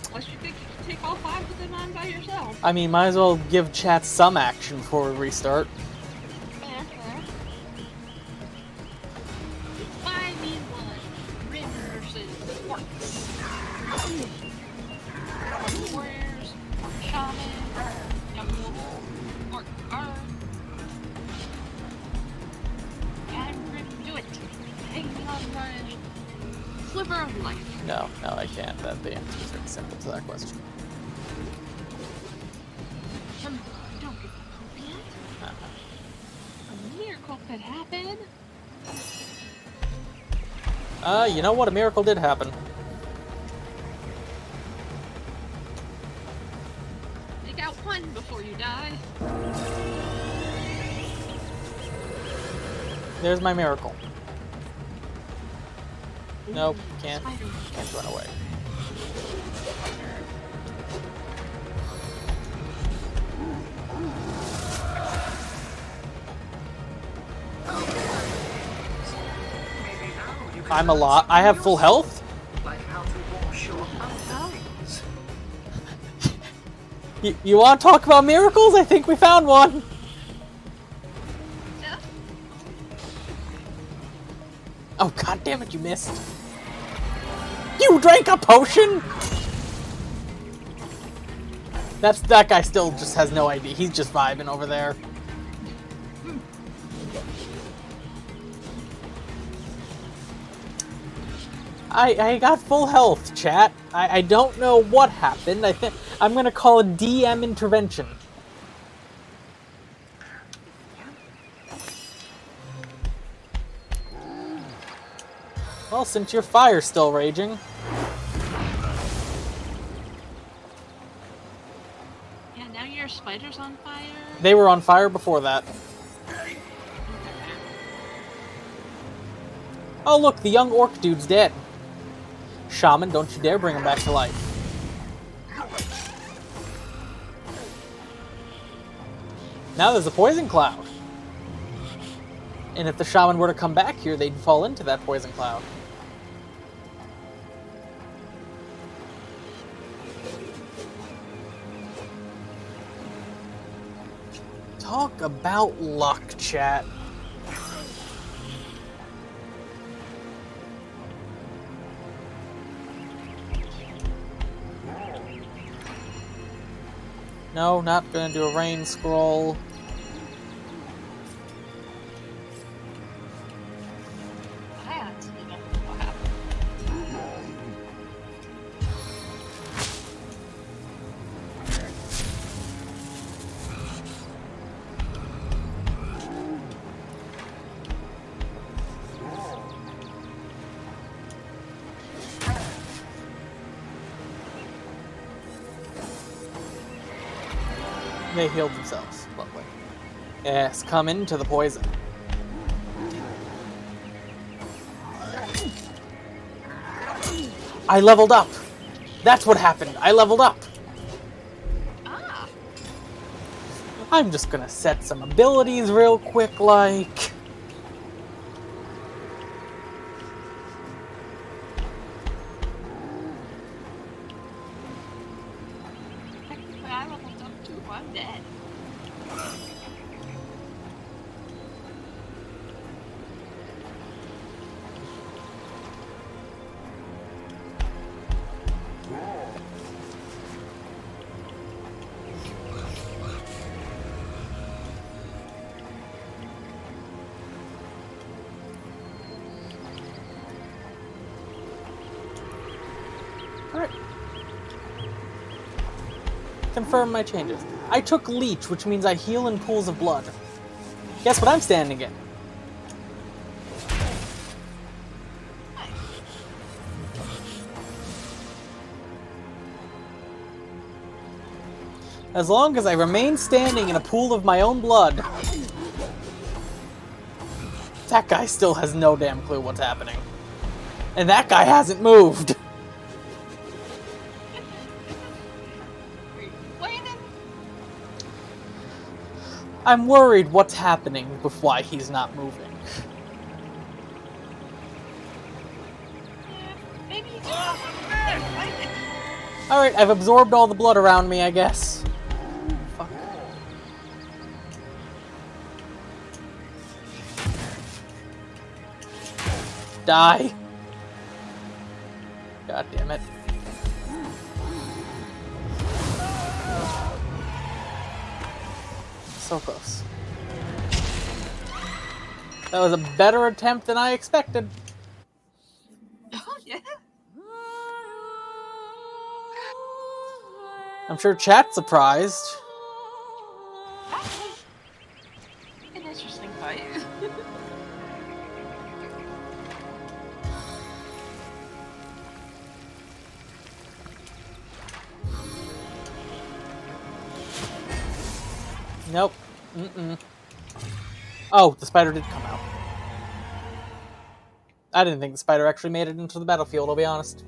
Unless you think you can take all 5 of them on by yourself. I mean, might as well give chat some action before we restart. Fair, fair. 5v1. Rim versus orcs. Warriors, shaman, young wolf, orc guard. And Rim, do it. Hanging on by a sliver of life. No, no, I can't. The answer is very simple to that question. Don't give up hope yet. A miracle could happen. You know what? A miracle did happen. Take out one before you die. There's my miracle. Nope, can't. Spider. Can't run away. I'm a lot. I have full health. You want to talk about miracles? I think we found one. Yeah. Oh, god damn it, you missed. You drank a potion? That guy still just has no idea. He's just vibing over there. I got full health, chat. I don't know what happened. I think I'm gonna call a DM intervention. Well, since your fire's still raging. Yeah, now your spider's on fire. They were on fire before that. Oh look, the young orc dude's dead. Shaman, don't you dare bring him back to life. Now there's a poison cloud. And if the shaman were to come back here, they'd fall into that poison cloud. Talk about luck, chat. No, not gonna do a rain scroll. I honestly don't know what happened. They healed themselves. Lovely. Yes, come into the poison. I leveled up! That's what happened! I leveled up! Ah! I'm just gonna set some abilities real quick, like... Technically, I leveled up too. I'm dead. Alright. Confirm my changes. I took Leech, which means I heal in pools of blood. Guess what I'm standing in? As long as I remain standing in a pool of my own blood, that guy still has no damn clue what's happening. And that guy hasn't moved. I'm worried what's happening with why he's not moving. Maybe you Alright, I've absorbed all the blood around me, I guess. Fuck. Die. God damn it. So close. That was a better attempt than I expected. Oh, yeah. I'm sure chat's surprised. That was an interesting fight. Nope. Mm-mm. Oh, the spider did come out. I didn't think the spider actually made it into the battlefield, I'll be honest.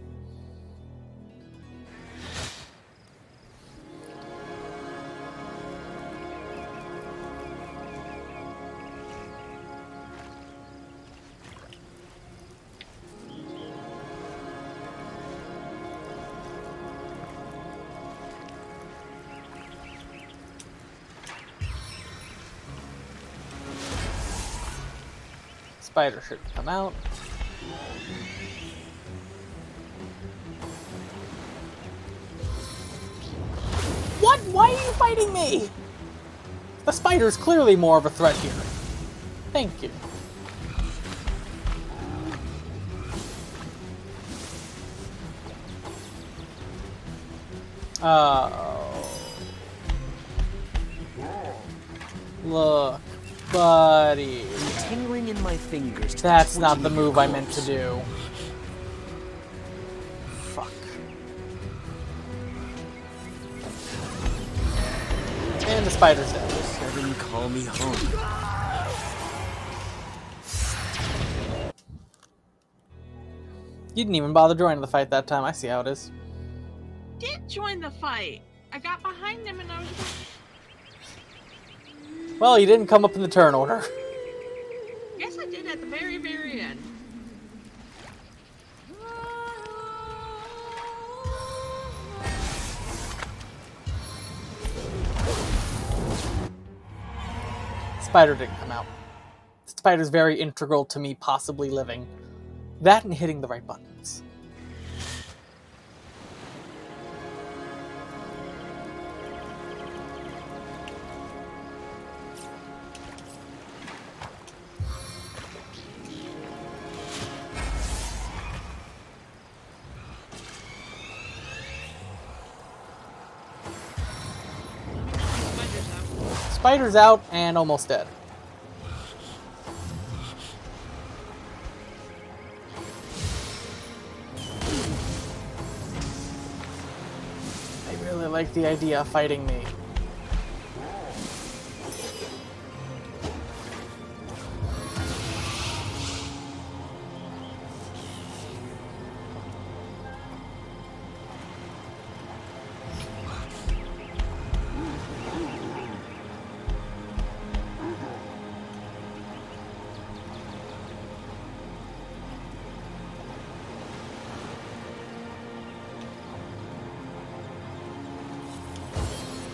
Spider should come out. What? Why are you fighting me? The spider's clearly more of a threat here. Thank you. Oh. Look, buddy. Tingling in my fingers. That's not the move I meant to do. Fuck. And the spider's dead. Seven, call me home. You didn't even bother joining the fight that time. I see how it is. Did join the fight. I got behind him and I was. Well, you didn't come up in the turn order. Yes, I did at the very, very end. Spider didn't come out. Spider's very integral to me possibly living. That and hitting the right buttons. Spider's out and almost dead. I really like the idea of fighting me.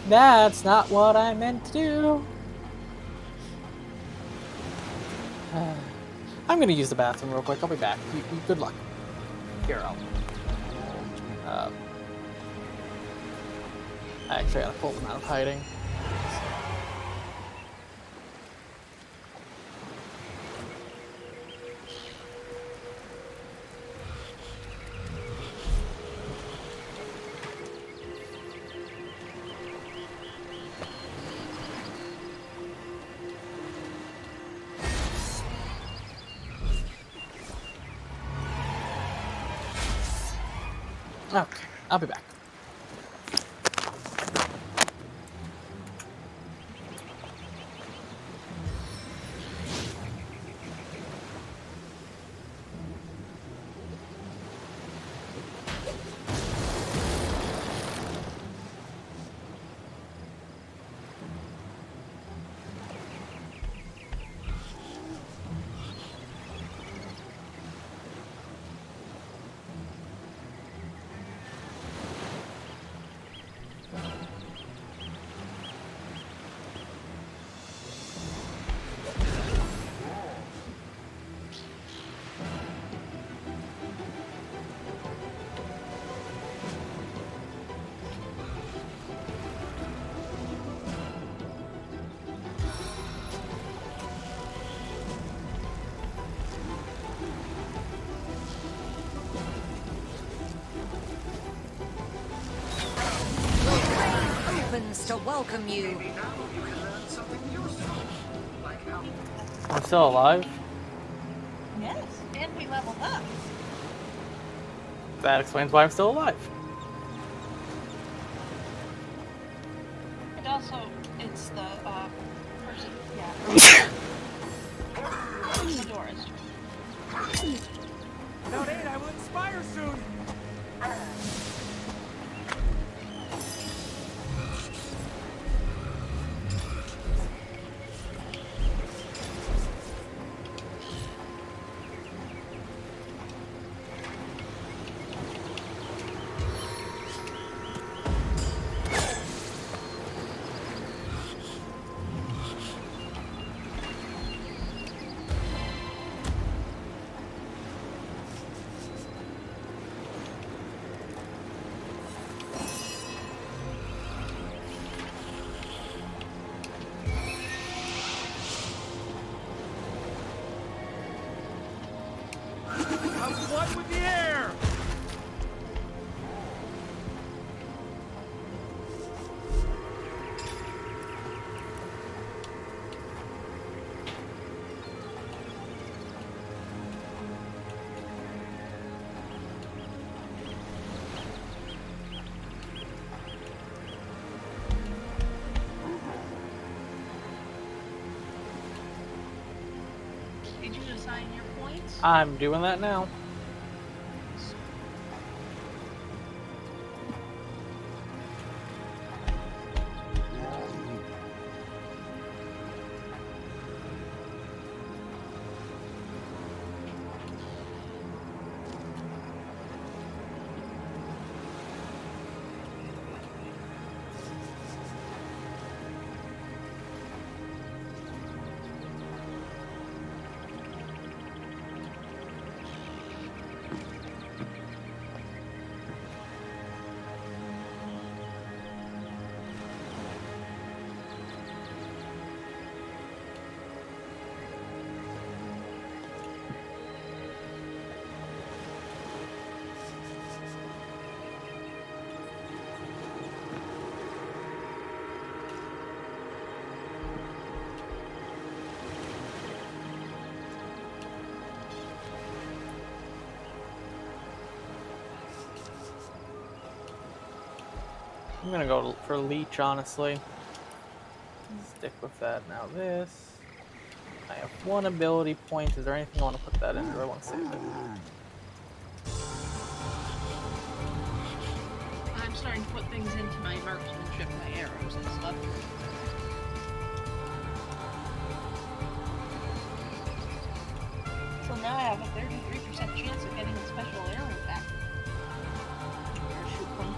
That's not what I meant to do. I'm gonna use the bathroom real quick. I'll be back. Good luck. Here, I actually gotta pull them out of hiding. Okay, I'll be back. To welcome you. I'm still alive? Yes, and we leveled up. That explains why I'm still alive. And also, it's the person, yeah. The Doris. Without aid, I will expire soon. One with the air! Did you assign your points? I'm doing that now. I'm gonna go for Leech, honestly. Stick with that. Now this. I have one ability point. Is there anything I want to put that in, or do I want to save it? I'm starting to put things into my marksmanship, my arrows and stuff. So now I have a 33% chance of getting a special arrow back. Or shoot one.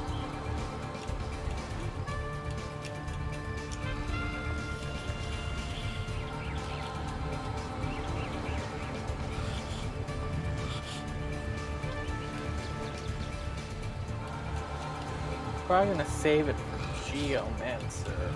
Probably gonna save it for Geomancer.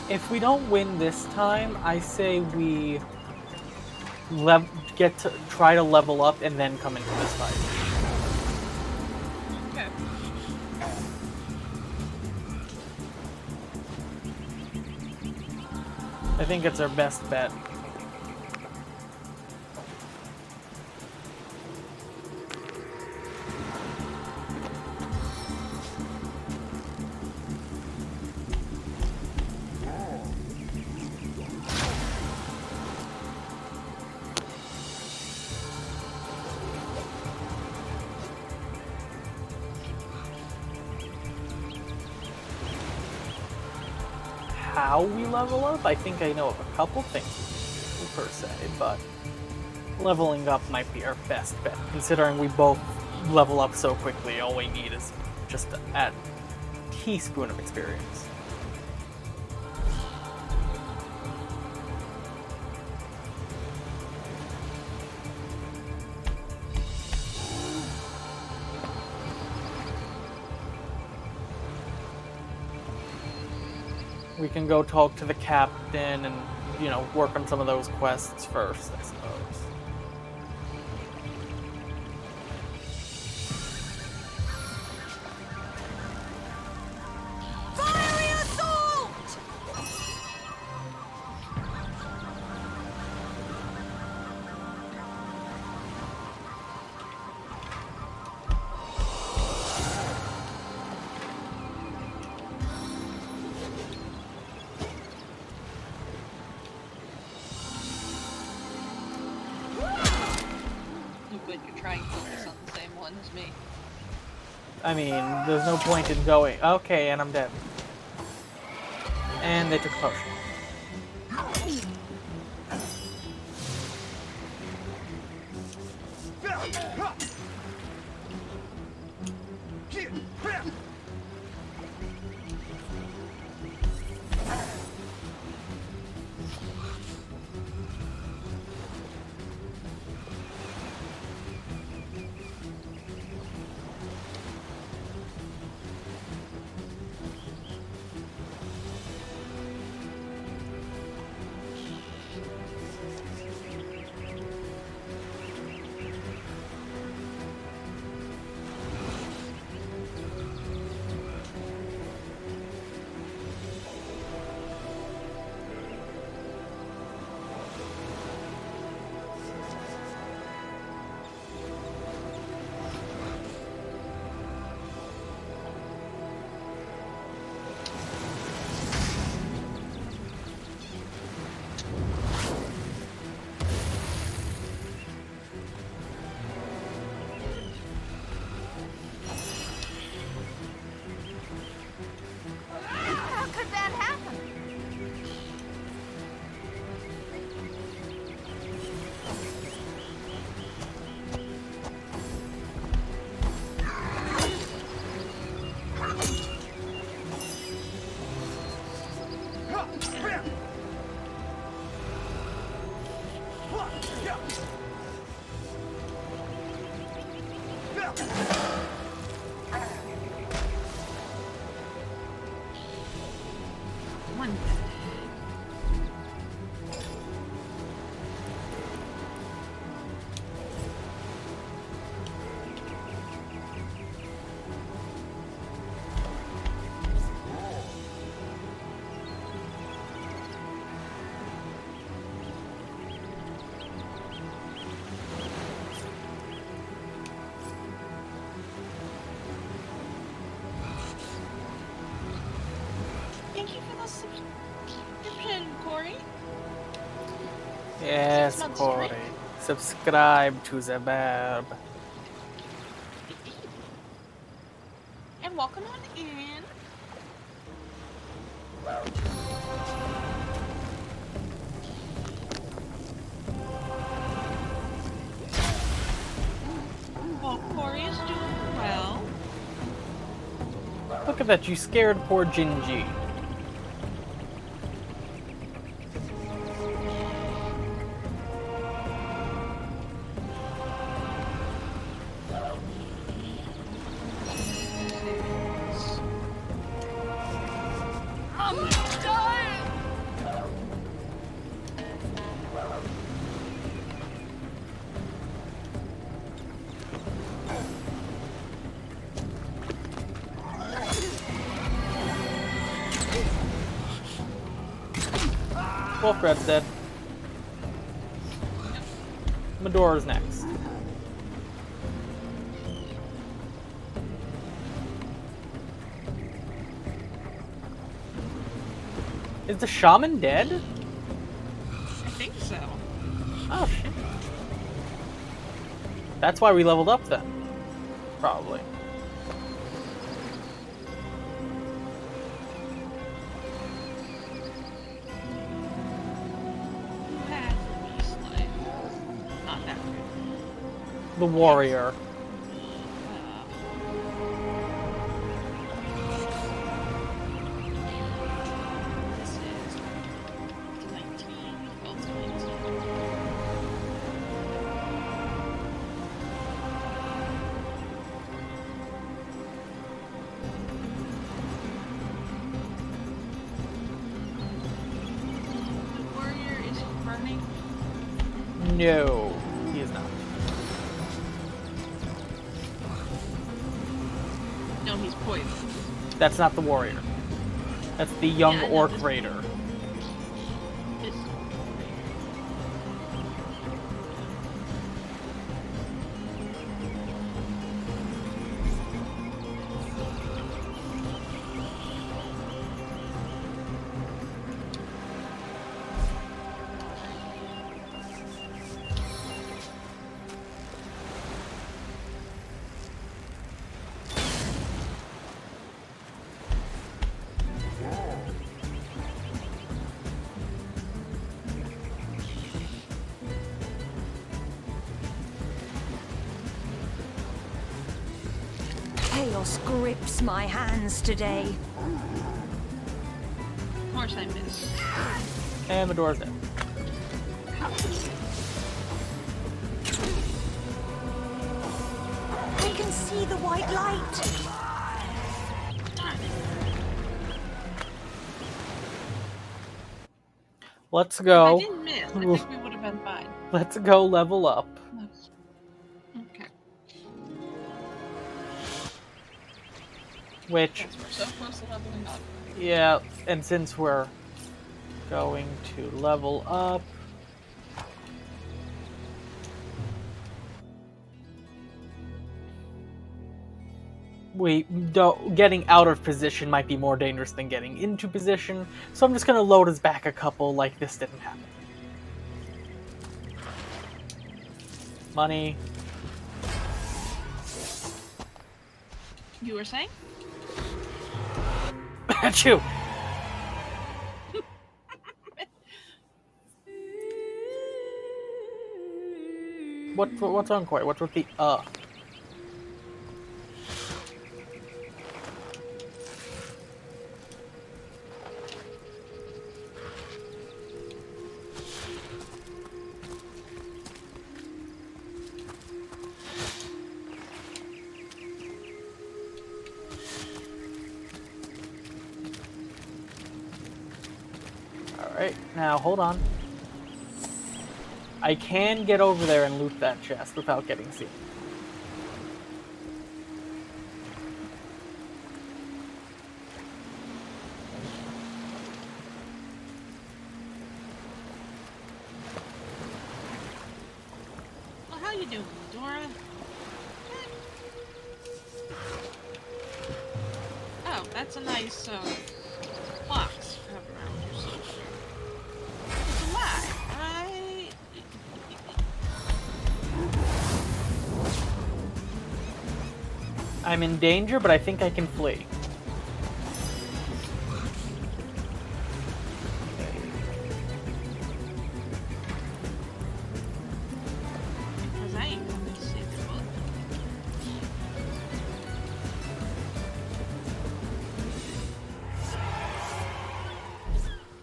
If we don't win this time, I say we try to level up and then come into this fight. Okay. I think it's our best bet. How we level up, I think I know of a couple things per se, but leveling up might be our best bet. Considering we both level up so quickly, all we need is just a teaspoon of experience. We can go talk to the captain and, you know, work on some of those quests first, I suppose. Fiery assault! Good, you're trying to focus on the same one as me. I mean, there's no point in going. Okay, and I'm dead. And they took a potion. How could that happen? One. Thank you for the subscription, Corey. Yes, 6 months Corey. straight. Subscribe to the Birb. And welcome on in. Well, Corey is doing well. Look at that, you scared poor Gingy. Wolfred's dead. Medora's next. Is the shaman dead? I think so. Oh shit. That's why we leveled up then. Probably. Not that good. The warrior. This is 19, 12, 22. The warrior is burning. No, he is not. No, he's poisoned. That's not the warrior. That's the young Yeah, I know orc this- raider. This Chaos grips my hands today. Of course I missed. And Medora's dead. I can see the white light. Let's If I go. didn't miss, I think we would have been fine. Let's go level up. Okay. Which, Yes, we're so close to leveling up. yeah, and since we're going to level up, getting out of position might be more dangerous than getting into position, so I'm just gonna load us back a couple like this didn't happen. Money. You were saying? Achoo! What's wrong, Corey? What's with the Alright, now hold on. I can get over there and loot that chest without getting seen. Well, how you doing, Dora? Oh, that's a nice box to have around yourself. It's alive, right? I'm in danger, but I think I can flee. Because I ain't coming to save your book.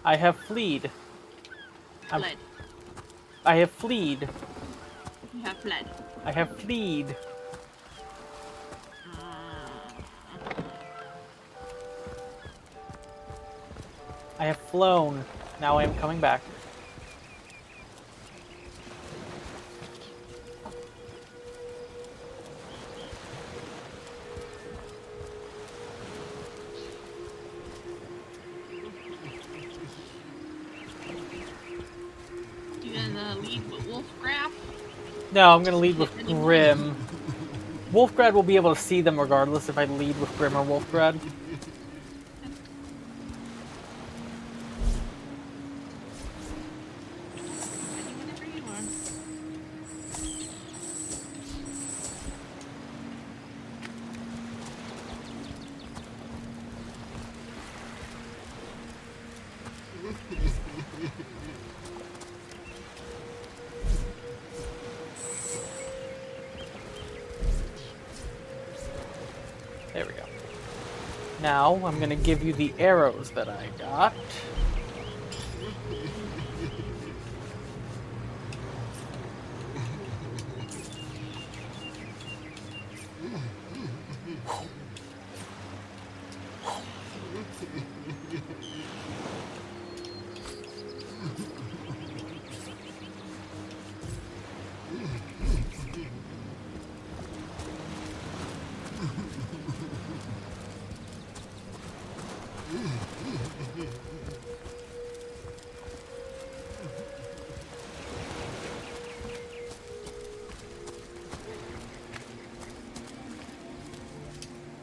I have fleed. Fled. I have fleed. You have fled. I have fleed. I have flown. Now I am coming back. You gonna lead with Wolfgraf? No, I'm gonna lead with Grim. Wolfgrad will be able to see them regardless if I lead with Grim or Wolfgrad. Whenever you are. There we go. Now, I'm gonna give you the arrows that I got.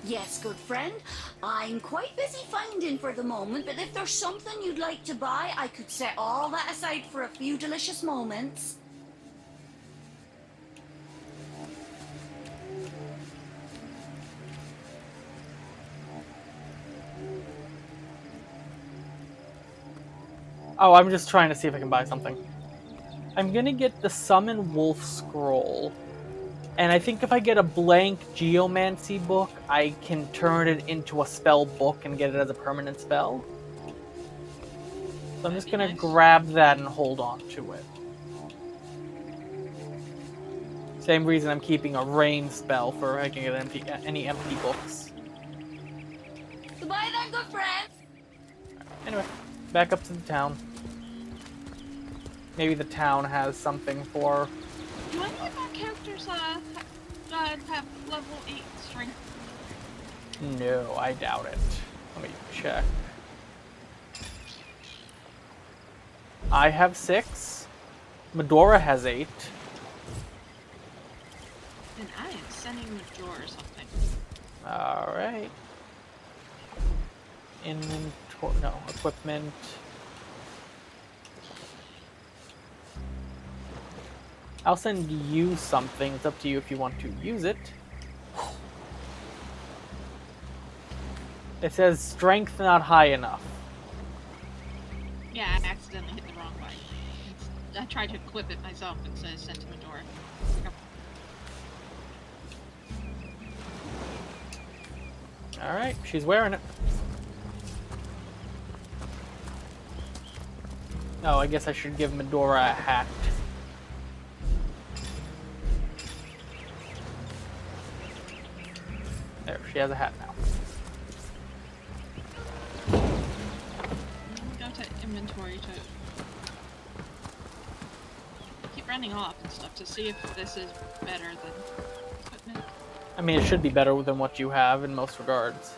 Yes, good friend. I'm quite busy finding for the moment, but if there's something you'd like to buy, I could set all that aside for a few delicious moments. Oh, I'm just trying to see if I can buy something. I'm gonna get the Summon Wolf Scroll. And I think if I get a blank Geomancy book, I can turn it into a spell book and get it as a permanent spell. So I'm just gonna grab that and hold on to it. Same reason I'm keeping a rain spell for I can get any empty books. Goodbye then, good friend. Anyway, back up to the town. Maybe the town has something for... Do any of our characters have level 8 strength? No, I doubt it. Let me check. I have 6. Medora has 8. Then I am sending Major or something. Alright. Inventory, no, equipment. I'll send you something. It's up to you if you want to use it. It says strength not high enough. Yeah, I accidentally hit the wrong button. I tried to equip it myself and says sent to Major. Alright, she's wearing it. Oh, I guess I should give Medora a hat. There, she has a hat now. Go to inventory. inventory to keep running off and stuff to see if this is better than equipment. I mean, it should be better than what you have in most regards.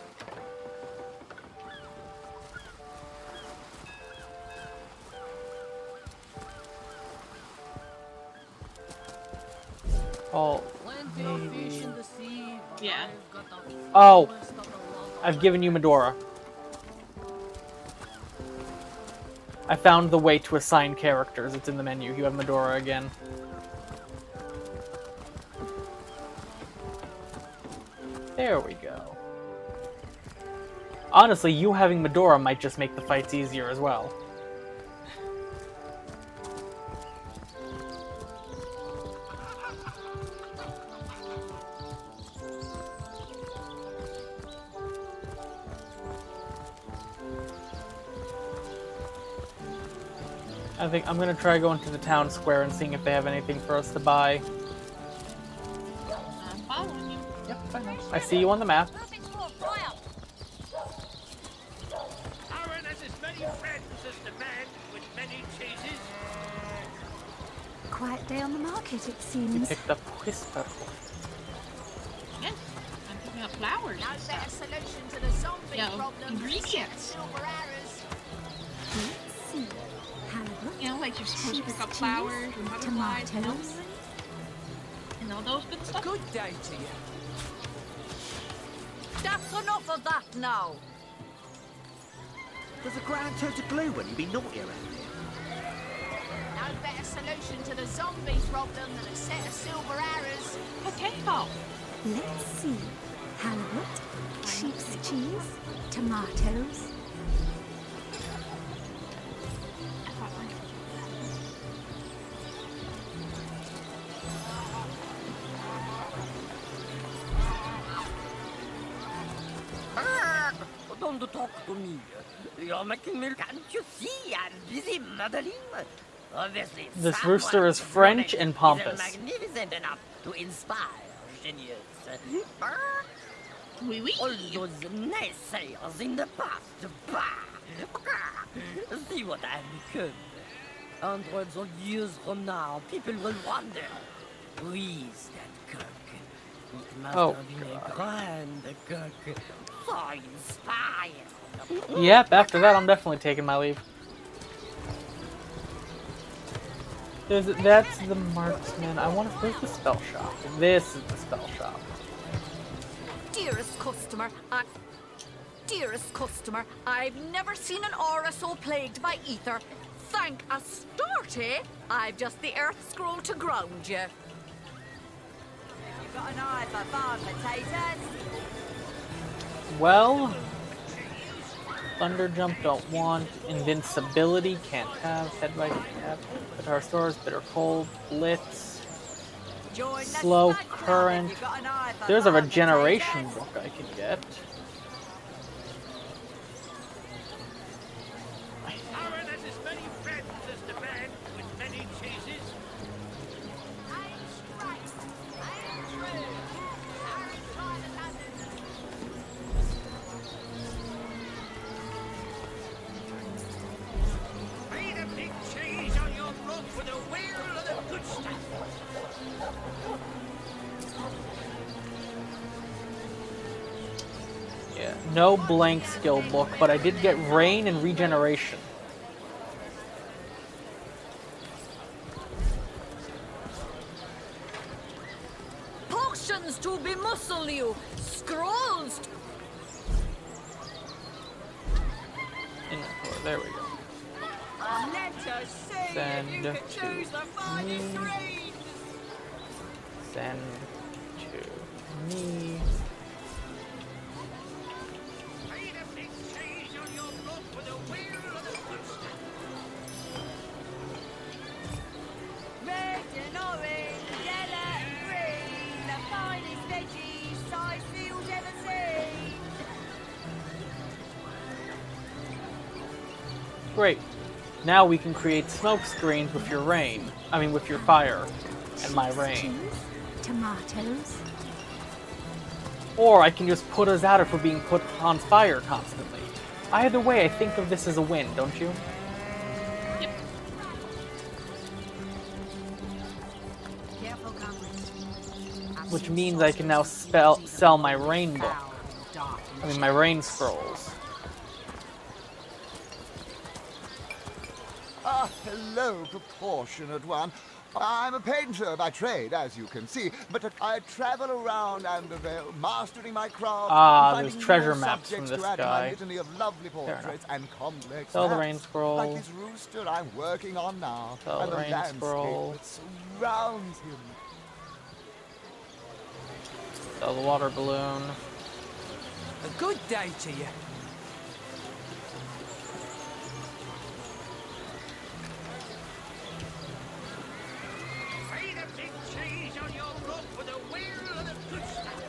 Oh, maybe. Yeah. Oh, I've given you Medora. I found the way to assign characters. It's in the menu. You have Medora again. There we go. Honestly, you having Medora might just make the fights easier as well. I think I'm gonna try going to the town square and seeing if they have anything for us to buy. I'm following you. Yep, I know. I see you on the map. Aaron has as many friends as the man with many cheeses. Quiet day on the market, it You seems. picked up Whisper. Yes, I'm picking up flowers. No and better stuff. solution to the zombie Yeah, problem. ingredients. Silver arrows. Let's see. Halibut, You know, like you're supposed to pick up sheep's flowers cheese, and butterflies and tomatoes. and all those good stuff. Good day to you. That's enough of that now. Does a grand turn to glue when you be naughty around here? No better solution to the zombie problem than a set of silver arrows. Potato. Let's see. Halibut, sheep's cheese, tomatoes. Don't talk to me. You're making me, can't you see? I'm busy modeling. Obviously, This rooster is French and pompous. Magnificent enough to inspire genius. Oui, oui. All those naysayers in the past. Bah. See what I've become. Hundreds of years from now, people will wonder, who is that cook? It must have been a grand cook. So inspired. Yep, after that I'm definitely taking my leave. That's the marksman. I want to. Where's the spell shop? This is the spell shop. Dearest customer, I've never seen an aura so plagued by ether. Thank Astarte, I've just the earth scroll to ground you. You've got an eye for farm potatoes. Well, Thunder Jump don't want. Invincibility can't have. Headlight can't have. Guitar Stores, Bitter Cold, Blitz, Slow Current. There's a regeneration book I can get. Aaron has as many friends as the man with many cheeses. Made a big cheese on your roof with a wheel of the good stuff. Yeah, no blank skill book, but I did get Rain and Regeneration. Potions to bemuscle you, scrolls. Inventory, there we go. Let us see Send if you can to choose the finest me. grade. Send to me. Made a big cheese on your roof with a wheel of the good stuff. Red and orange, yellow and green, the finest veggies size fields ever seen. Great. Now we can create smoke screens with your rain. I mean, with your fire and my rain. Cheese, tomatoes. Or I can just put us out if we're being put on fire constantly. Either way, I think of this as a win, don't you? Which means I can now sell my rain book. I mean, my rain scrolls. Ah, hello, proportionate one. I'm a painter by trade, as you can see, but I travel around and mastering my craft. Ah, and there's finding treasure more maps from subjects this to add to my guy. litany of lovely portraits and complex Sell the maps, rain scroll. like this rooster I'm working on now, Sell and the the rain landscape scroll. that surrounds him. Sell the water balloon. A good day to you. Feed a big cheese on your roof for the wheel and the good stuff.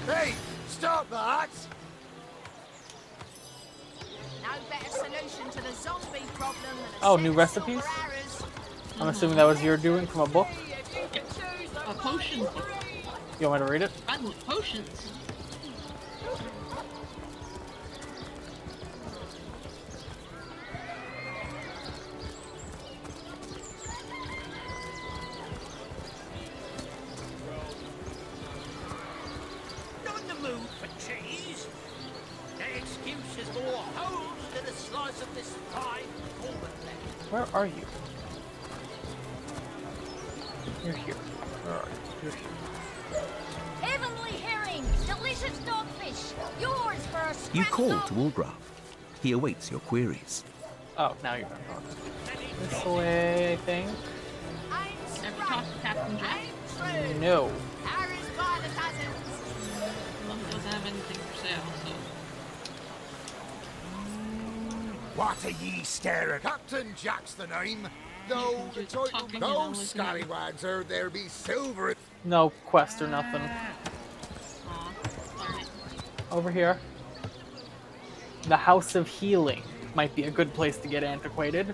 Hey, stop that! No better solution to the zombie problem than a Oh, new recipes? I'm assuming that was your doing from a book? A potion book. You want me to read it? I love potions. Not in the mood for cheese. That excuse is more holes than a slice of this fine almond left. Where are you? You're here. Where are you? You're here. Heavenly herring, delicious dogfish, yours for a scratch. You call to Ulgraf. He awaits your queries. Oh, now you're done talking. This way, I think. Ever talk to Captain Jack? No. Harry's by the dozens. Well, he doesn't have anything for sale, so. What are ye staring? Captain Jack's the name. Though the title no scallywags heard there be silver. No quest or nothing. Aw, darn it. Over here. The House of Healing might be a good place to get antiquated.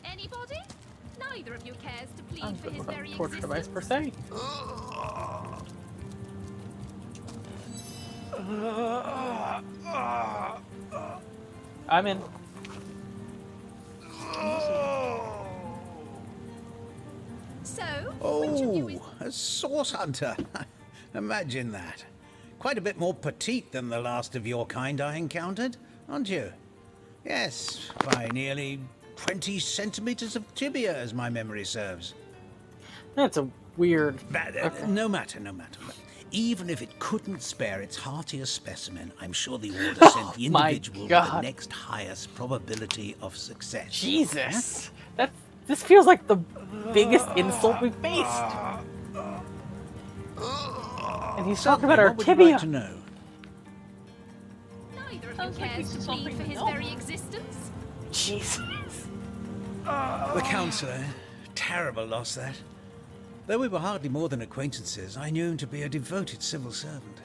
Anybody? Neither of you cares to plead I'm for good his without very a torture device existence. per se. I'm in. So, Oh, a source hunter. Imagine that. Quite a bit more petite than the last of your kind I encountered, aren't you? Yes, by nearly 20 centimeters of tibia, as my memory serves. That's a weird... No matter. Even if it couldn't spare its heartiest specimen, I'm sure the Order sent the individual with the next highest probability of success. Jesus! This feels like the biggest insult we've faced. And he's talking about our What would you tibia. like to know? neither of you cares to plead for his very existence. Jesus. The counsellor. Terrible loss, that. Though we were hardly more than acquaintances, I knew him to be a devoted civil servant.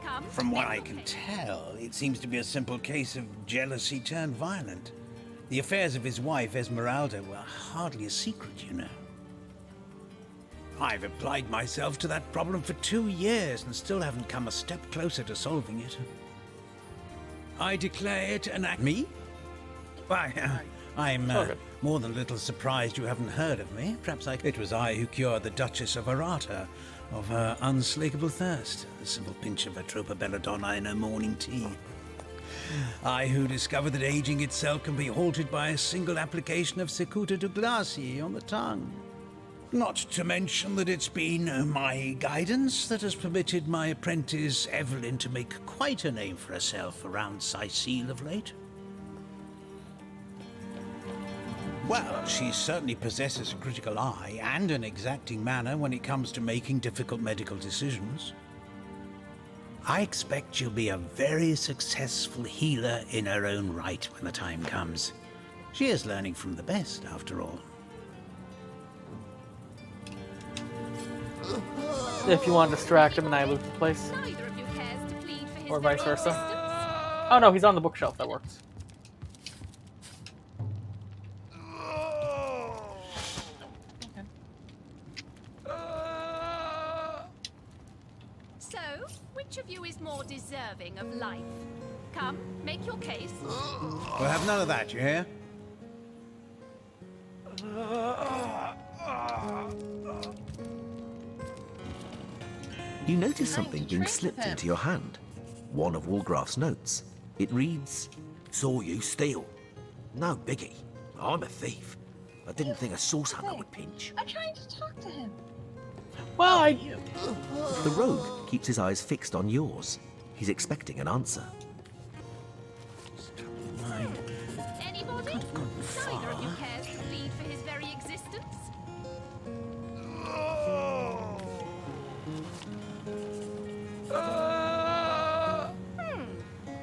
Come, From what I can tell, it seems to be a simple case of jealousy turned violent. The affairs of his wife, Esmeralda, were hardly a secret, you know. I've applied myself to that problem for 2 years and still haven't come a step closer to solving it. I declare it an act... Me? Why, I'm more than a little surprised you haven't heard of me. Perhaps it was I who cured the Duchess of Arata of her unslakable thirst. A simple pinch of Atropa belladonna in her morning tea. I who discovered that aging itself can be halted by a single application of Cicuta Douglasii on the tongue. Not to mention that it's been my guidance that has permitted my apprentice Evelyn to make quite a name for herself around Sicile of late. Well, she certainly possesses a critical eye and an exacting manner when it comes to making difficult medical decisions. I expect she'll be a very successful healer in her own right when the time comes. She is learning from the best, after all. If you want to distract him and I loot the place. Neither of you cares to plead for his Or vice very versa. existence. Oh no, he's on the bookshelf. That works. So, which of you is more deserving of life? Come, make your case. We'll have none of that, you hear? You notice something being drink slipped with him. into your hand. One of Walgraff's notes. It reads, "Saw you steal. No biggie. I'm a thief. I didn't think a source hunter would pinch." I'm trying to talk to him. Well, The rogue keeps his eyes fixed on yours. He's expecting an answer. Anybody? Neither of you cares to plead for his very existence.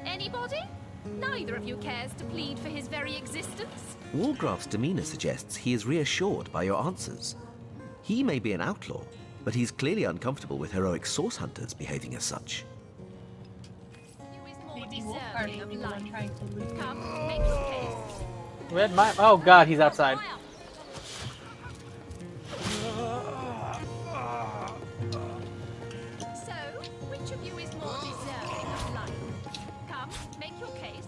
Anybody? Neither of you cares to plead for his very existence. Walgraff's demeanor suggests he is reassured by your answers. He may be an outlaw, but he's clearly uncomfortable with heroic source hunters behaving as such. Maybe we'll party of life. Trying to loot. Come, make your case. Red mine. Oh god, he's outside. So, which of you is more deserving of life? Come, make your case.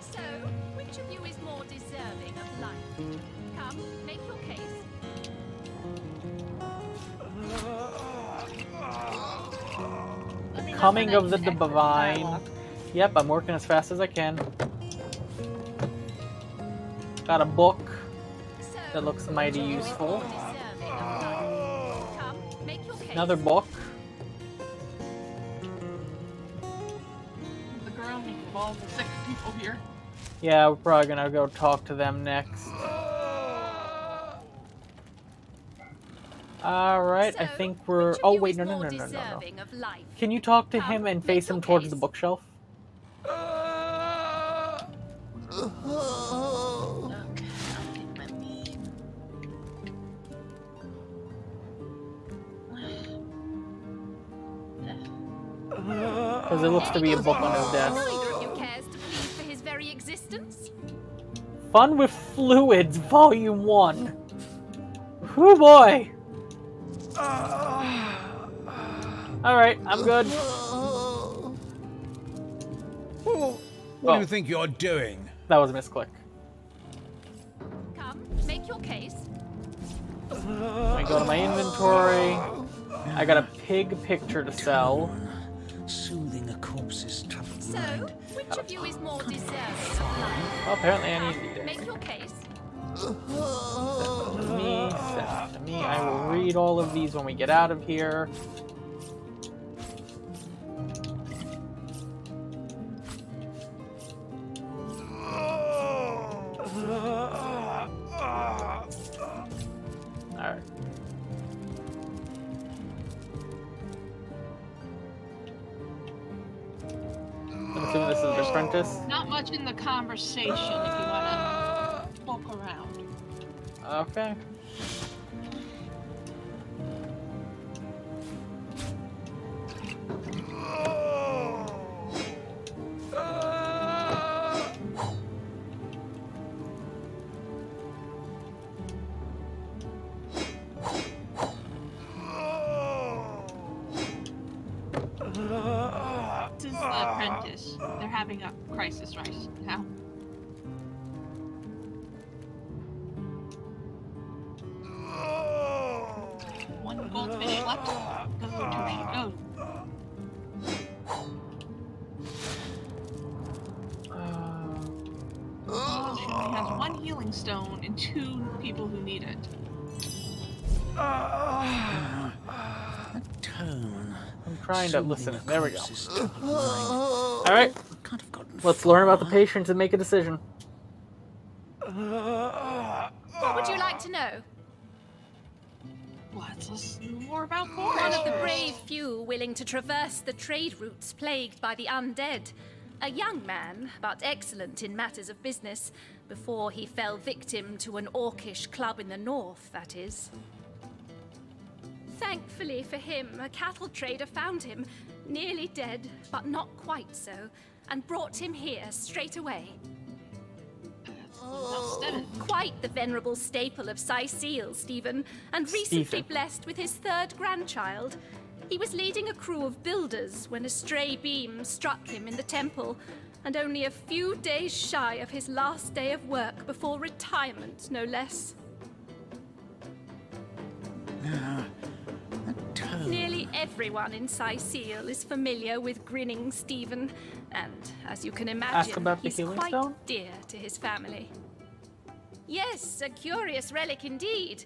So, which of you is more deserving of life? Come, make your case. Coming of the divine. Yep, I'm working as fast as I can. Got a book that looks mighty useful. Come, make your case. Another book. The girl of all the sick people here. Yeah, we're probably gonna go talk to them next. Alright, I think we're... Oh wait, no. Deserving of life. Can you talk to Come, him and make face your him towards case. the bookshelf? Okay, I'll get my mean. Because it looks to be a book on his desk. Neither of you cares to plead for his very existence. Fun with Fluids, Volume 1. Whoo boy! Alright, I'm good. What do you think you're doing? That was a misclick. Come, make your case. I go to my inventory. I got a pig picture to sell. Soothing a corpse's troubled So, mind. which of you is more deserving of life? Well, apparently I Come, need to eat make your case. Send to me, send to me. I will read all of these when we get out of here. Alright. I'm assuming this is the apprentice. Not much in the conversation if you want to poke around. Okay. This is the apprentice. They're having a crisis right now. One goldfish left. Go to she goes. She only has one healing stone and 2 people who need it. Tone. I'm trying to listen. There we go. Corpse's troubled mind. Alright. Can't have gotten Let's learn about the patients and make a decision. What would you like to know? Let's listen more about One of the forest. brave few willing to traverse the trade routes plagued by the undead. A young man, but excellent in matters of business, before he fell victim to an orcish club in the north, that is. Thankfully for him, a cattle trader found him, nearly dead, but not quite so, and brought him here straight away. Quite the venerable staple of Sicile, Stephen, and recently blessed with his third grandchild. He was leading a crew of builders when a stray beam struck him in the temple, and only a few days shy of his last day of work before retirement, no less. Nearly everyone in Sicile is familiar with grinning Stephen, and as you can imagine, he's quite dear to his family. Yes, a curious relic indeed.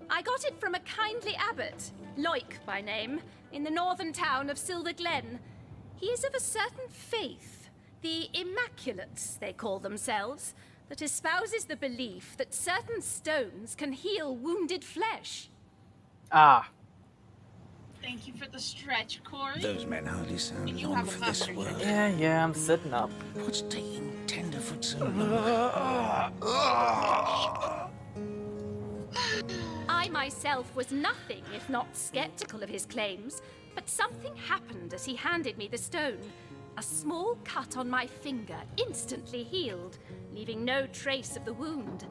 I got it from a kindly abbot, Loic by name, in the northern town of Silver Glen. He is of a certain faith, the Immaculates they call themselves, that espouses the belief that certain stones can heal wounded flesh. Ah. Thank you for the stretch, Corey. Those men hardly sound long for this world. Yeah, I'm sitting up. What's taking Tenderfoot so long? I myself was nothing if not skeptical of his claims, but something happened as he handed me the stone. A small cut on my finger instantly healed, leaving no trace of the wound.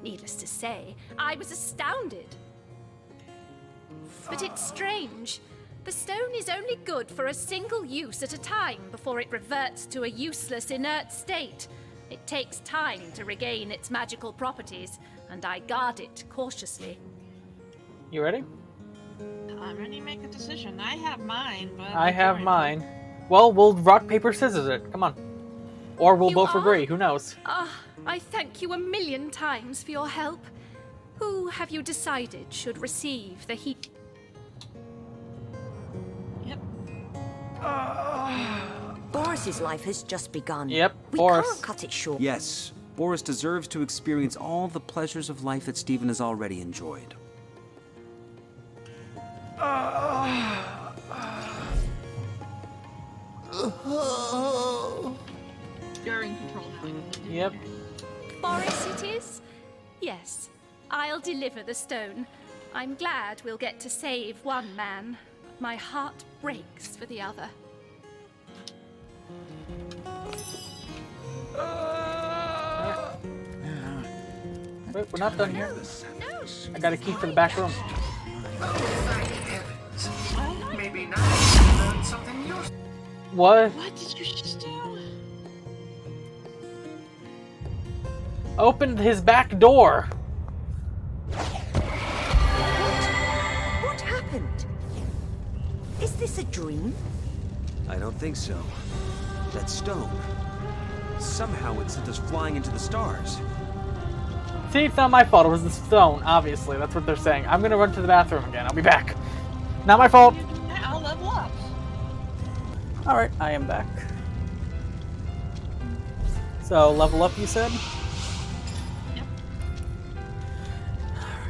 Needless to say, I was astounded. But it's strange. The stone is only good for a single use at a time before it reverts to a useless, inert state. It takes time to regain its magical properties, and I guard it cautiously. You ready? I'm ready to make a decision. I have mine, but... I have mine. Well, we'll rock, paper, scissors it. Come on. Or we'll both agree. Who knows? I thank you a million times for your help. Who have you decided should receive the heat? Yep. Boris's life has just begun. Yep, we Boris. can't cut it short. Yes, Boris deserves to experience all the pleasures of life that Stephen has already enjoyed. You're in control now. Yep. Boris it is? Yes. I'll deliver the stone. I'm glad we'll get to save one man. My heart breaks for the other. Wait, we're not done here. I got a key for the back room. Maybe now you learned something new. What? What did you just do? Opened his back door. What happened? Is this a dream? I don't think so. That stone. Somehow it sent us flying into the stars. See, it's not my fault. It was the stone, obviously. That's what they're saying. I'm gonna run to the bathroom again. I'll be back. Not my fault. I'll level up. Alright, I am back. So, level up, you said? Yep.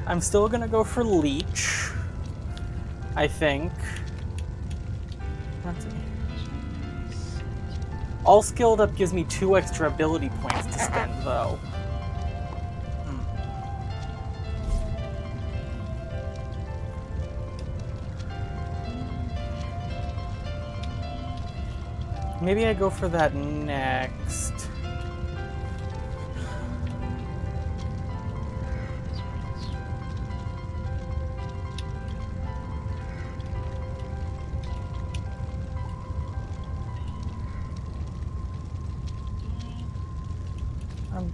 I'm still gonna go for Leech. I think. Let's see. All skilled up gives me 2 extra ability points to spend, though. Maybe I go for that next.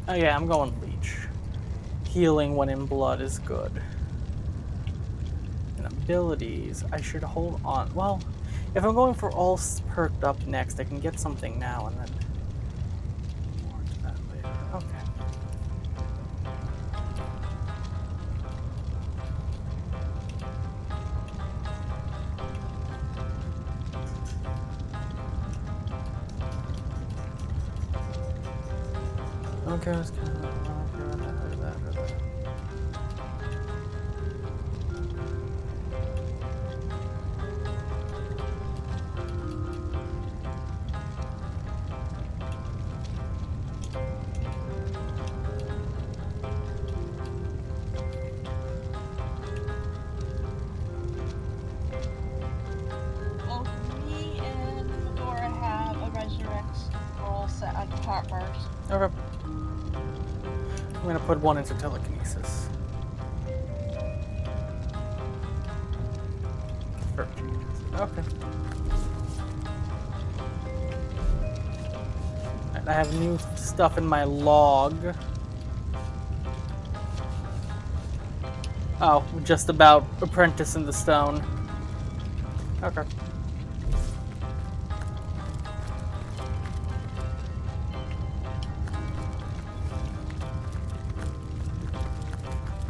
Oh yeah, I'm going Leech. Healing when in blood is good. And abilities, I should hold on. Well, if I'm going for all perked up next, I can get something now and then more to that later. Okay. Okay, let's go. put one into telekinesis. Okay. Right, I have new stuff in my log. Oh, just about apprentice in the stone. Okay.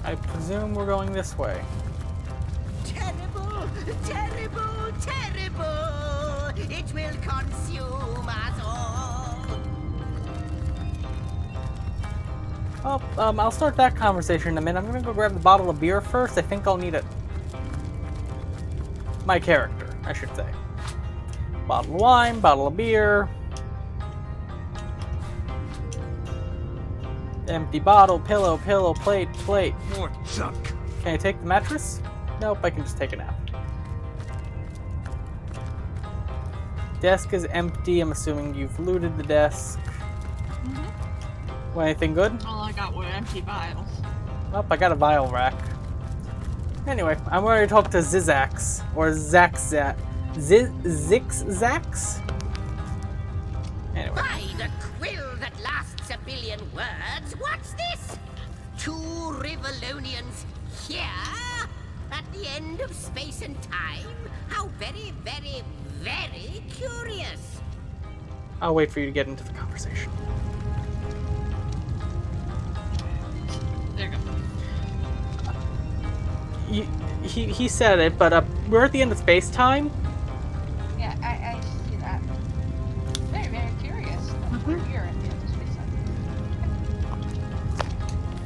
I presume we're going this way. Terrible, terrible, terrible! It will consume us all! Oh, I'll start that conversation in a minute. I'm gonna go grab the bottle of beer first. I think I'll need it. My character, I should say. Bottle of wine, bottle of beer. Empty bottle, pillow, plate, plate. More junk. Can I take the mattress? Nope, I can just take a nap. Desk is empty. I'm assuming you've looted the desk. Want anything good? All I got were empty vials. Oh, I got a vial rack. Anyway, I'm ready to talk to Zizax. Or Zaxzax. Zixzax? Anyway. By the quill that lasts a billion words, what's this? 2 Rivalonians here? At the end of space and time? How very, very, very curious. I'll wait for you to get into the conversation. There you go. He said it, but we're at the end of space time. Yeah, I see that. Very, very curious. We're here at the end of space time.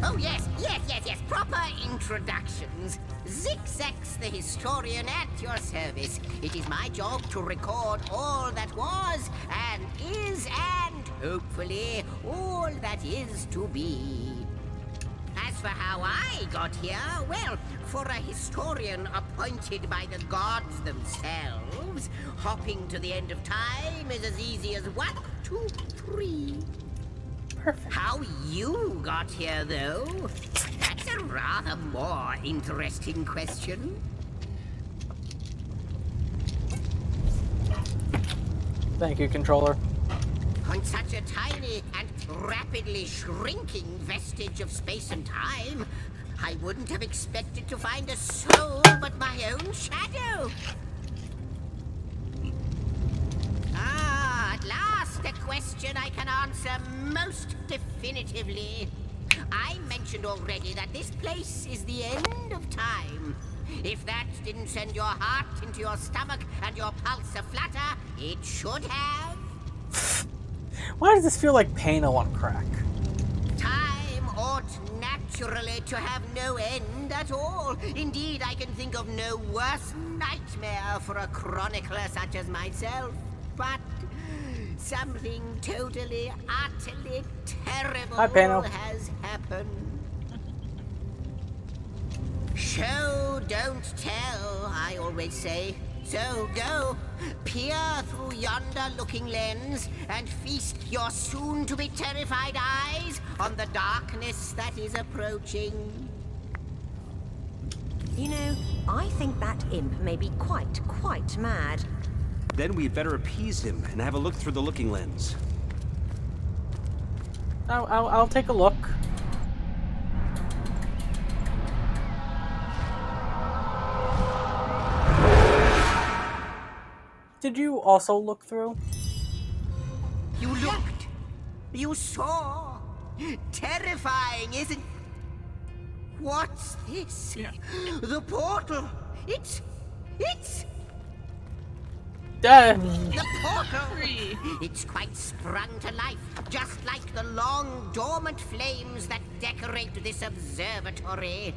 Oh yes, proper introductions. Zixzax the historian at your service. It is my job to record all that was, and is, and hopefully all that is to be. As for how I got here, well, for a historian appointed by the gods themselves, hopping to the end of time is as easy as 1, 2, 3. Perfect. How you got here, though, that's a rather more interesting question. Thank you, controller. On such a tiny and rapidly shrinking vestige of space and time, I wouldn't have expected to find a soul but my own shadow. At last a question I can answer most definitively. I mentioned already that this place is the end of time. If that didn't send your heart into your stomach and your pulse a-flutter, it should have. Why does this feel like Pano on crack? Time ought naturally to have no end at all. Indeed, I can think of no worse nightmare for a chronicler such as myself. But something totally, utterly terrible has happened. Show, don't tell, I always say. So go, peer through yonder looking lens and feast your soon-to-be terrified eyes on the darkness that is approaching. You know, I think that imp may be quite mad. Then we'd better appease him and have a look through the looking lens. I'll take a look. Did you also look through? You looked. You saw. Terrifying, isn't... What's this? Yeah. The portal. It's... The portal! It's quite sprung to life, just like the long, dormant flames that decorate this observatory.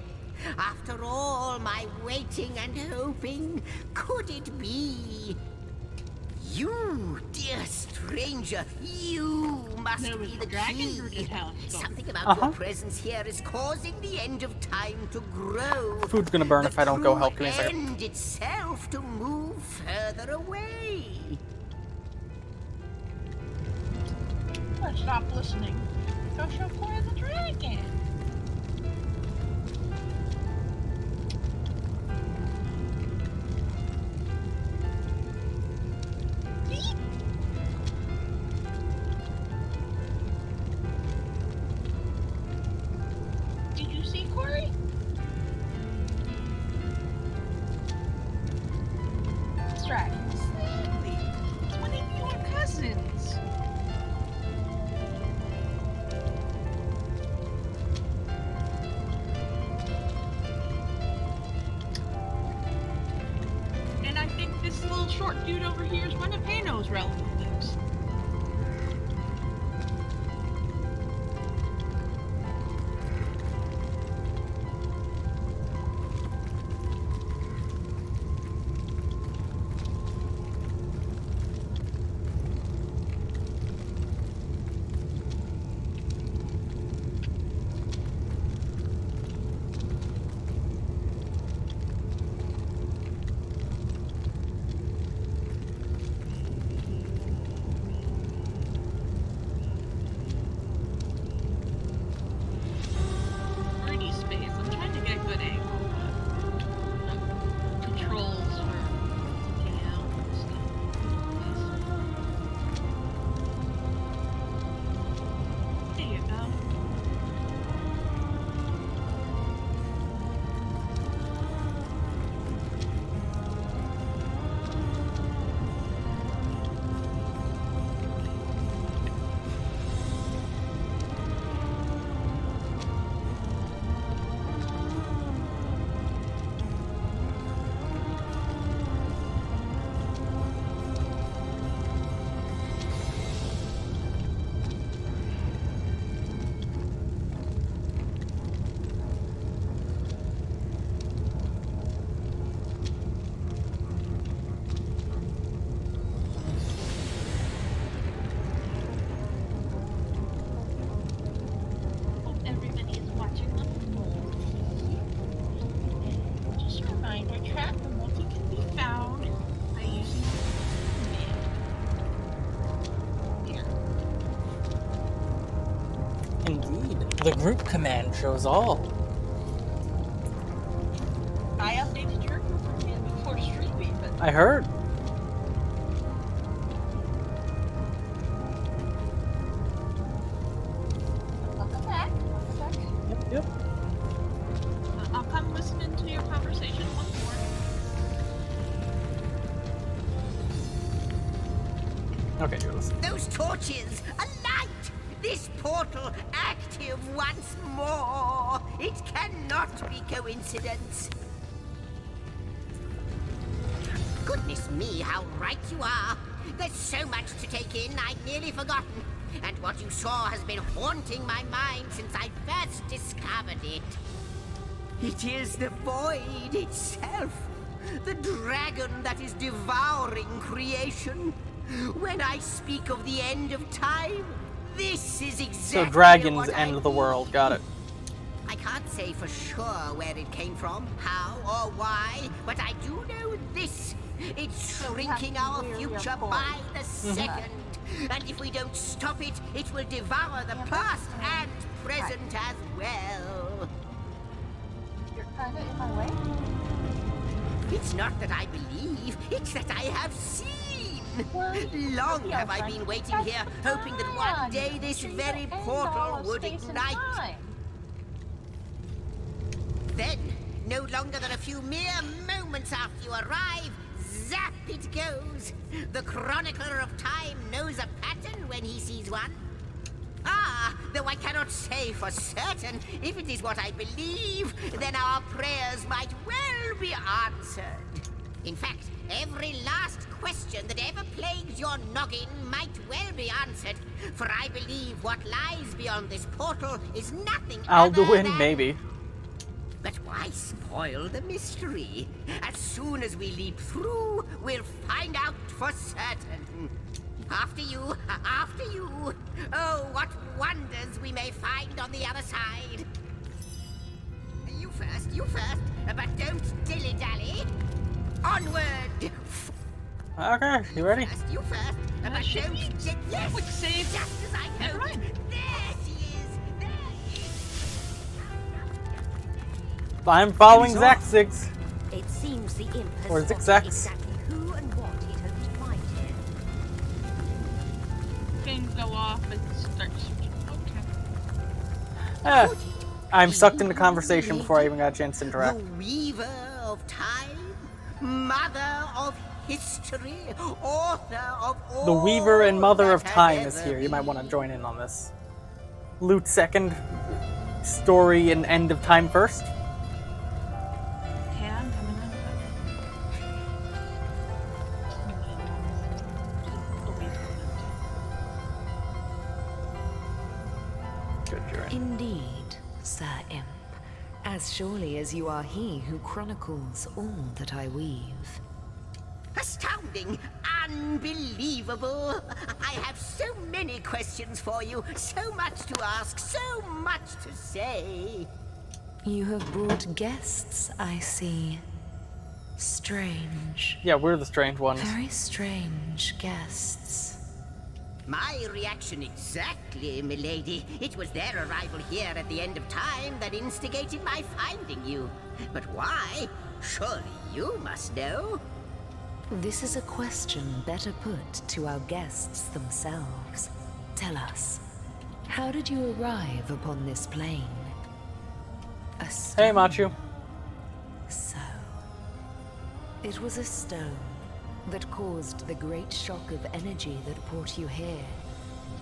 After all my waiting and hoping, could it be? You, dear stranger, you must be the key. Something about your presence here is causing the end of time to grow. Food's gonna burn if I don't go help. Give me a The second. end itself to move further away. Let's stop listening. Go show Cora the dragon. little short dude over here is one of Pano's relatives. The group command shows all. I updated your group command before streaming, but I heard. welcome back. Yep. I'll come listen into your conversation once more. Okay, you're listening. Those torches! A light! This portal active once more! It cannot be coincidence! Goodness me, how right you are! There's so much to take in, I'd nearly forgotten. And what you saw has been haunting my mind since I first discovered it. It is the void itself! The dragon that is devouring creation! When I speak of the end of time, this is exactly so dragons end the world. Got it. I can't say for sure where it came from, how or why, but I do know this. It's shrinking our future by the second. And if we don't stop it, it will devour the past and present as well. You're kind of in my way? It's not that I believe, it's that I have seen. Long have I been waiting here, hoping that one day this very portal would ignite. Then, no longer than a few mere moments after you arrive, zap it goes. The chronicler of time knows a pattern when he sees one. Ah, though I cannot say for certain, if it is what I believe, then our prayers might well be answered. In fact, every last question that ever plagues your noggin might well be answered, for I believe what lies beyond this portal is nothing Alduin, maybe. But why spoil the mystery? As soon as we leap through, we'll find out for certain. After you, after you. Oh, what wonders we may find on the other side. You first, but don't dilly-dally. Onward! Okay, you ready? You first, but don't dilly-dally. Yes, would save just as I hoped. There she is. There she is. I'm following Zaxix. It seems the imp has Or spotted Zigzags. exactly who and what it hoped to find here. Things go off and start switching. Ah, I'm sucked into conversation before I even got a chance to interact. The weaver of time, mother of history, author of all. The Weaver and Mother of that Time has is ever here. You might want to join in on this. Loot second. Story and end of time first. as surely as you are he who chronicles all that I weave. Astounding! Unbelievable! I have so many questions for you, so much to ask, so much to say. You have brought guests, I see. Strange. Yeah, we're the strange ones. Very strange guests. My reaction exactly, milady. It was their arrival here at the end of time that instigated my finding you. But why? Surely you must know. This is a question better put to our guests themselves. Tell us, how did you arrive upon this plane? A stone. Hey, Machu. So, it was a stone that caused the great shock of energy that brought you here,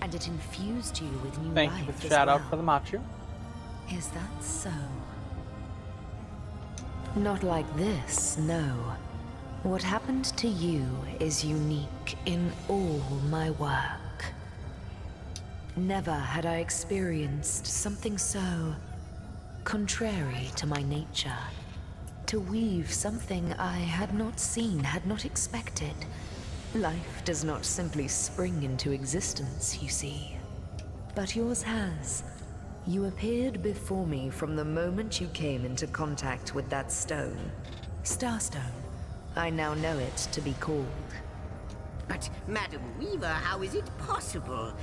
and it infused you with new life. Thank you for the shout out for the Machu. Is that so? Not like this, no. What happened to you is unique in all my work. Never had I experienced something so contrary to my nature. To weave something I had not seen, had not expected. Life does not simply spring into existence, you see. But yours has. You appeared before me from the moment you came into contact with that stone. Starstone. I now know it to be called. But, Madam Weaver, how is it possible?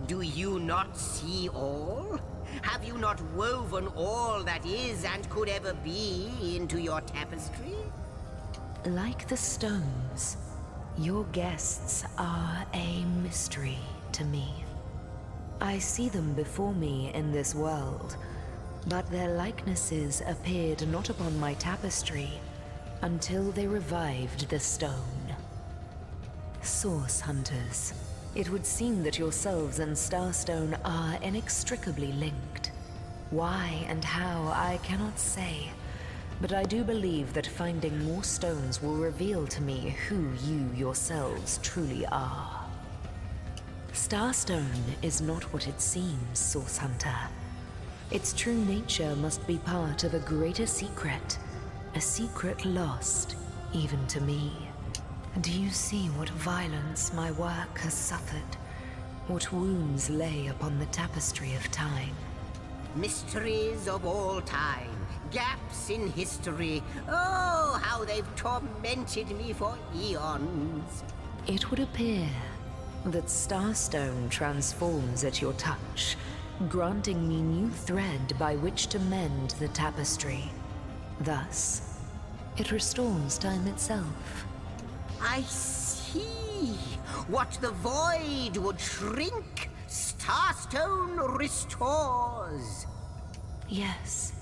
Do you not see all? Have you not woven all that is and could ever be into your tapestry? Like the stones, your guests are a mystery to me. I see them before me in this world, but their likenesses appeared not upon my tapestry until they revived the stone. Source hunters. It would seem that yourselves and Starstone are inextricably linked. Why and how, I cannot say, but I do believe that finding more stones will reveal to me who you yourselves truly are. Starstone is not what it seems, Source Hunter. Its true nature must be part of a greater secret, a secret lost, even to me. Do you see what violence my work has suffered? What wounds lay upon the tapestry of time? Mysteries of all time, gaps in history. Oh, how they've tormented me for eons. It would appear that Starstone transforms at your touch, granting me new thread by which to mend the tapestry. Thus, it restores time itself. I see. What the void would shrink, Starstone restores. Yes.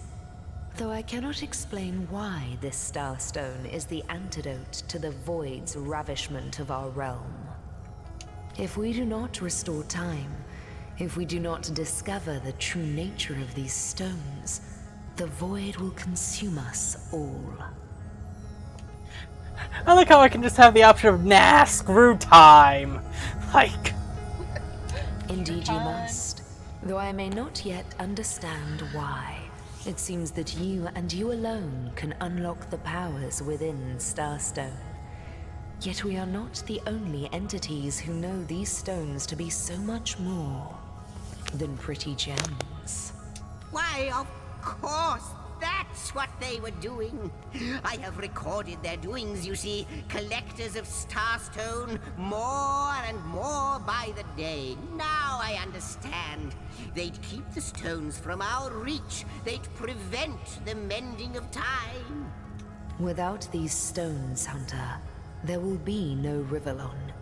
Though I cannot explain why this Starstone is the antidote to the void's ravishment of our realm. If we do not restore time, if we do not discover the true nature of these stones, the void will consume us all. I like how I can just have the option of, nah, screw time. Like... Indeed you must. Though I may not yet understand why. It seems that you and you alone can unlock the powers within Starstone. Yet we are not the only entities who know these stones to be so much more than pretty gems. Why, of course, that's what they were doing. I have recorded their doings, you see. Collectors of Starstone, more and more by the day. Now I understand. They'd keep the stones from our reach. They'd prevent the mending of time. Without these stones, Hunter, there will be no Rivellon.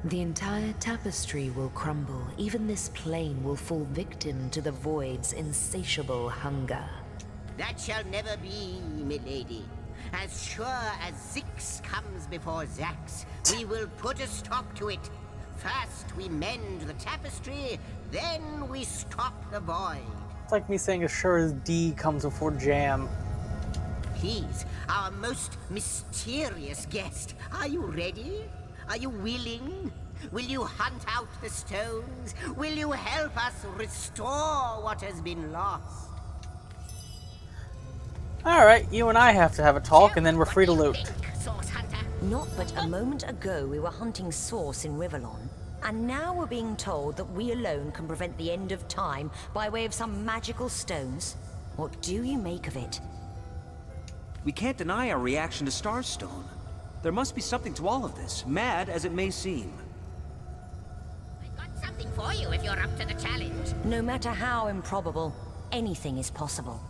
The entire tapestry will crumble. Even this plane will fall victim to the void's insatiable hunger. That shall never be, milady. As sure as Zix comes before Zax, we will put a stop to it. First we mend the tapestry, then we stop the void. It's like me saying as sure as D comes before jam. Please, our most mysterious guest, are you ready? Are you willing? Will you hunt out the stones? Will you help us restore what has been lost? Alright, you and I have to have a talk, and then we're free to loot. Not but a moment ago we were hunting Source in Rivellon, and now we're being told that we alone can prevent the end of time by way of some magical stones. What do you make of it? We can't deny our reaction to Starstone. There must be something to all of this, mad as it may seem. I've got something for you if you're up to the challenge. No matter how improbable, anything is possible.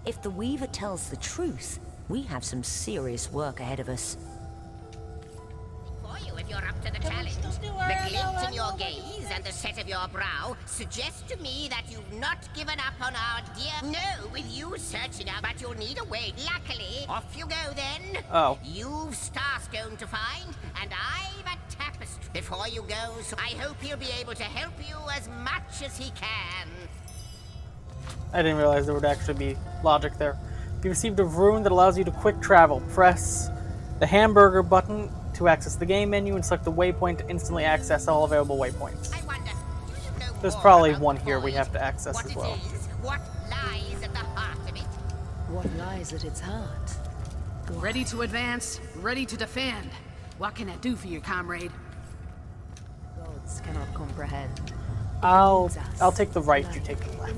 If the Weaver tells the truth, we have some serious work ahead of us. For you if you're up to the challenge. The glint in your gaze and the set of your brow suggest to me that you've not given up on our dear... No, with you searching out, but you'll need a way. Luckily, off you go then. Oh. You've Starstone to find, and I've a tapestry. Before you go, so I hope he'll be able to help you as much as he can. I didn't realize there would actually be logic there. You received a rune that allows you to quick travel. Press the hamburger button to access the game menu and select the waypoint to instantly access all available waypoints. I wonder, do you know There's more probably about one the here we void? have to access What as it well. is, what lies at the heart of it? What lies at its heart? Ready to advance, ready to defend. What can I do for you, comrade? Gods cannot comprehend. I'll take the right, you take the left.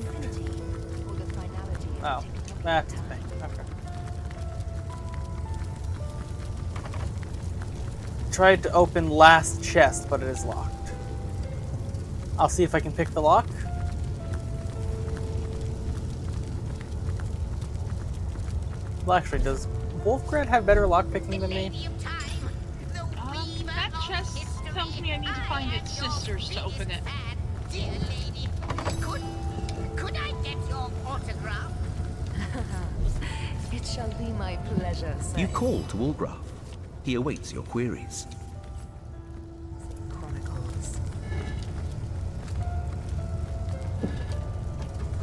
Oh, that's the thing. Okay. Tried to open last chest, but it is locked. I'll see if I can pick the lock. Well, actually, does Wolfgrad have better lockpicking than me? That chest tells me I need to find its sisters to open it. Dear lady, could I get your autograph? It shall be my pleasure, sir. You call to Wolfgraf. He awaits your queries. Chronicles.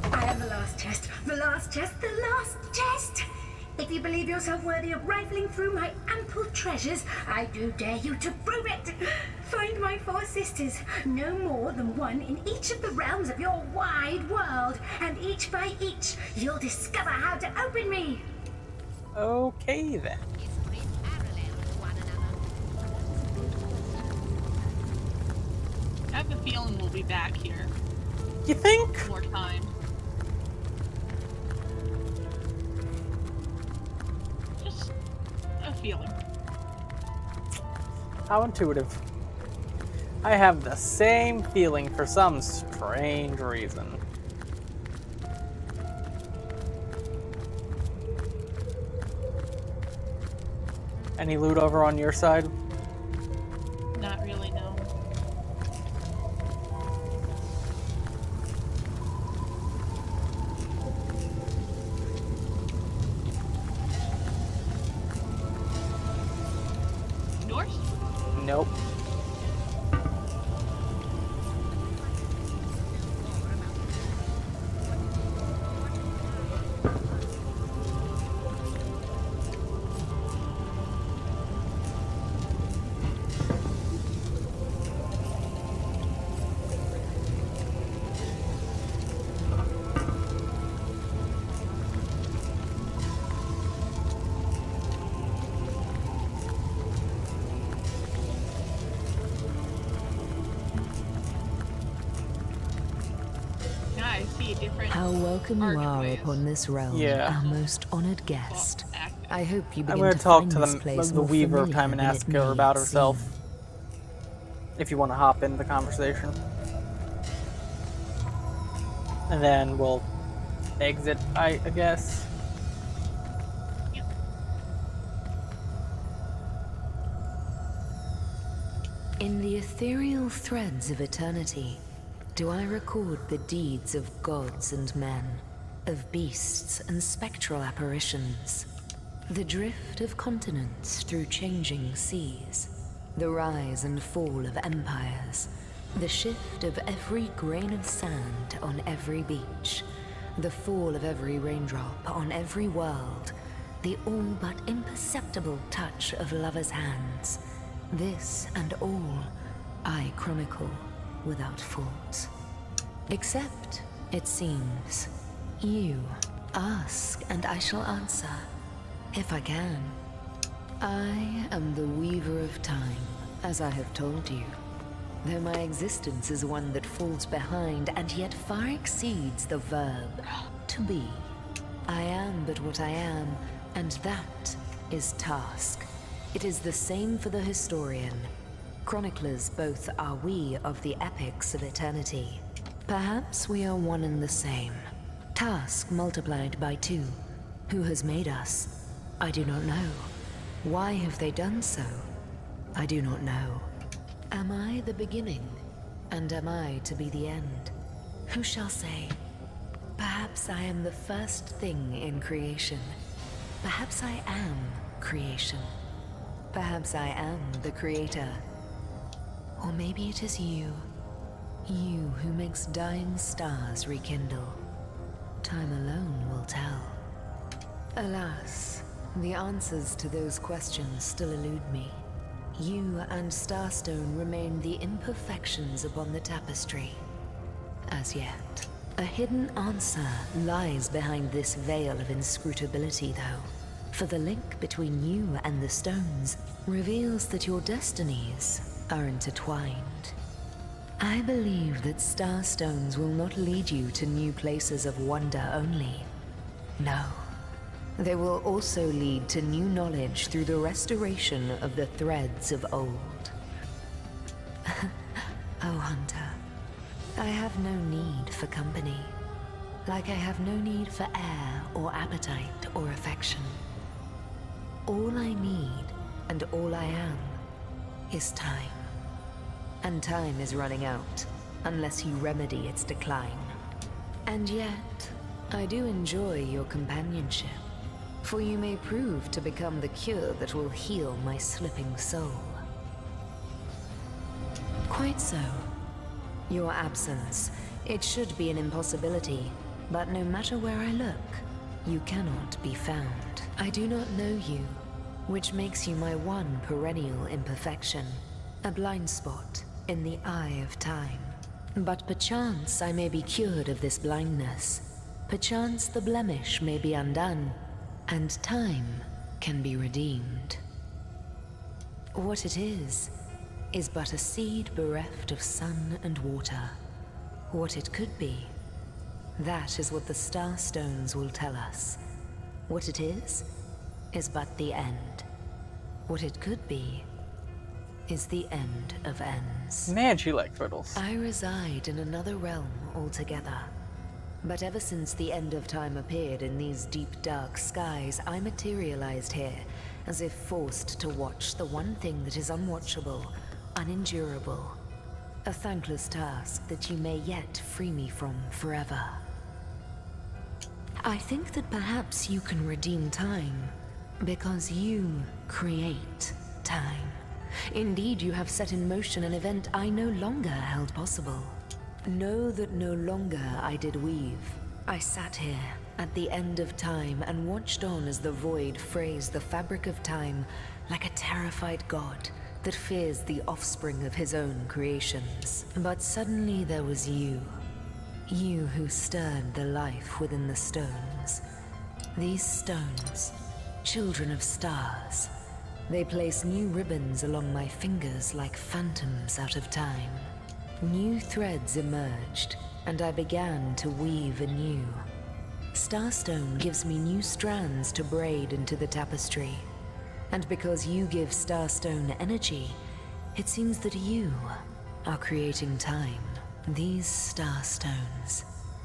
I am the last chest, the last chest, the last chest! If you believe yourself worthy of rifling through my ample treasures, I do dare you to prove it! Find my 4 sisters, no more than one in each of the realms of your wide world, and each by each, you'll discover how to open me! Okay, then. I have a feeling we'll be back here. You think? More time. Just a feeling. How intuitive. I have the same feeling for some strange reason. Any loot over on your side? Not really, no. Yours? Nope. How welcome you are upon this realm, our most honored guest. I hope you begin I'm going to to talk find to this place the more Weaver familiar time and than ask it her may about seem. herself. If you want to hop into the conversation. And then we'll exit, I guess. In the ethereal threads of eternity, do I record the deeds of gods and men, of beasts and spectral apparitions, the drift of continents through changing seas, the rise and fall of empires, the shift of every grain of sand on every beach, the fall of every raindrop on every world, the all but imperceptible touch of lovers' hands. This and all I chronicle without fault. Except, it seems, you Ask and I shall answer, if I can. I am the weaver of time, as I have told you. Though my existence is one that falls behind and yet far exceeds the verb to be. I am but what I am, and that is task. It is the same for the historian. Chroniclers both are we of the epics of eternity. Perhaps we are one and the same. Task multiplied by 2. Who has made us? I do not know. Why have they done so? I do not know. Am I the beginning? And am I to be the end? Who shall say? Perhaps I am the first thing in creation. Perhaps I am creation. Perhaps I am the creator. Or maybe it is you. You who makes dying stars rekindle. Time alone will tell. Alas, the answers to those questions still elude me. You and Starstone remain the imperfections upon the tapestry. As yet. A hidden answer lies behind this veil of inscrutability, though. For the link between you and the stones reveals that your destinies are intertwined. I believe that Starstones will not lead you to new places of wonder only. No. They will also lead to new knowledge through the restoration of the threads of old. Oh, Hunter, I have no need for company, like I have no need for air or appetite or affection. All I need and all I am is time. And time is running out, unless you remedy its decline. And yet, I do enjoy your companionship. For you may prove to become the cure that will heal my slipping soul. Quite so. Your absence, it should be an impossibility, but no matter where I look, you cannot be found. I do not know you, which makes you my one perennial imperfection, a blind spot in the eye of time. But perchance I may be cured of this blindness. Perchance the blemish may be undone, and time can be redeemed. What it is but a seed bereft of sun and water. What it could be, that is what the Starstones will tell us. What it is but the end. What it could be is the end of ends. Man, she likes riddles. I reside in another realm altogether. But ever since the end of time appeared in these deep, dark skies, I materialized here, as if forced to watch the one thing that is unwatchable, unendurable. A thankless task that you may yet free me from forever. I think that perhaps you can redeem time, because you create time. Indeed, you have set in motion an event I no longer held possible. Know that no longer I did weave. I sat here at the end of time and watched on as the void frays the fabric of time like a terrified god that fears the offspring of his own creations. But suddenly there was you. You who stirred the life within the stones. These stones, children of stars. They place new ribbons along my fingers like phantoms out of time. New threads emerged, and I began to weave anew. Starstone gives me new strands to braid into the tapestry. And because you give Starstone energy, it seems that you are creating time. These Starstones,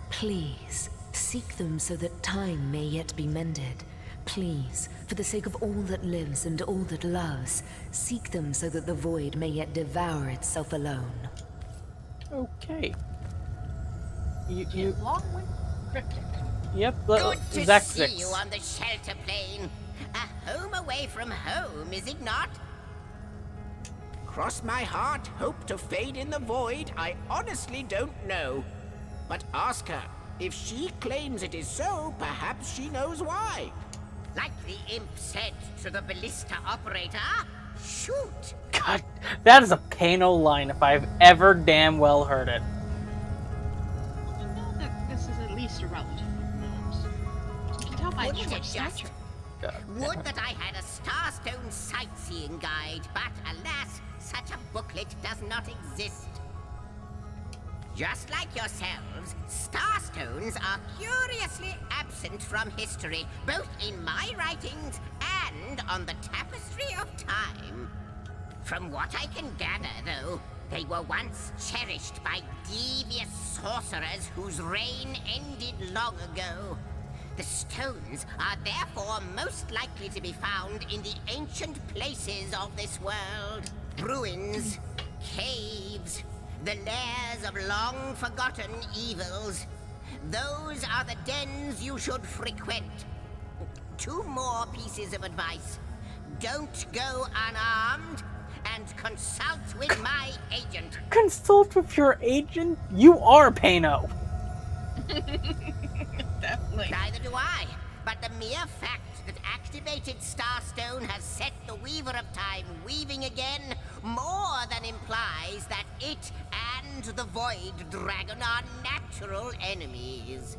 please, seek them so that time may yet be mended. Please, for the sake of all that lives and all that loves, seek them so that the void may yet devour itself alone. Okay. Long way cryptic. Yep. Good to Zach see 6. you on the shelter plane. A home away from home, is it not? Cross my heart, hope to fade in the void, I honestly don't know. But ask her. If she claims it is so, perhaps she knows why. Like the imp said to the ballista operator, shoot! God, that is a Kano line if I've ever damn well heard it. You know that this is at least a relative of Bill's. tell by Wouldn't short it just? stature. Would that I had a Starstone sightseeing guide, but alas, such a booklet does not exist. Just like yourselves, Starstones are curiously absent from history, both in my writings and on the tapestry of time. From what I can gather, though, they were once cherished by devious sorcerers whose reign ended long ago. The stones are therefore most likely to be found in the ancient places of this world. Ruins, caves, the lairs of long-forgotten evils. Those are the dens you should frequent. 2 more pieces of advice. Don't go unarmed, and consult with my agent. Consult with your agent? You are Pano. Definitely. Neither do I. But the mere fact that activated Starstone has set the Weaver of Time weaving again more than implies that it and the Void Dragon are natural enemies.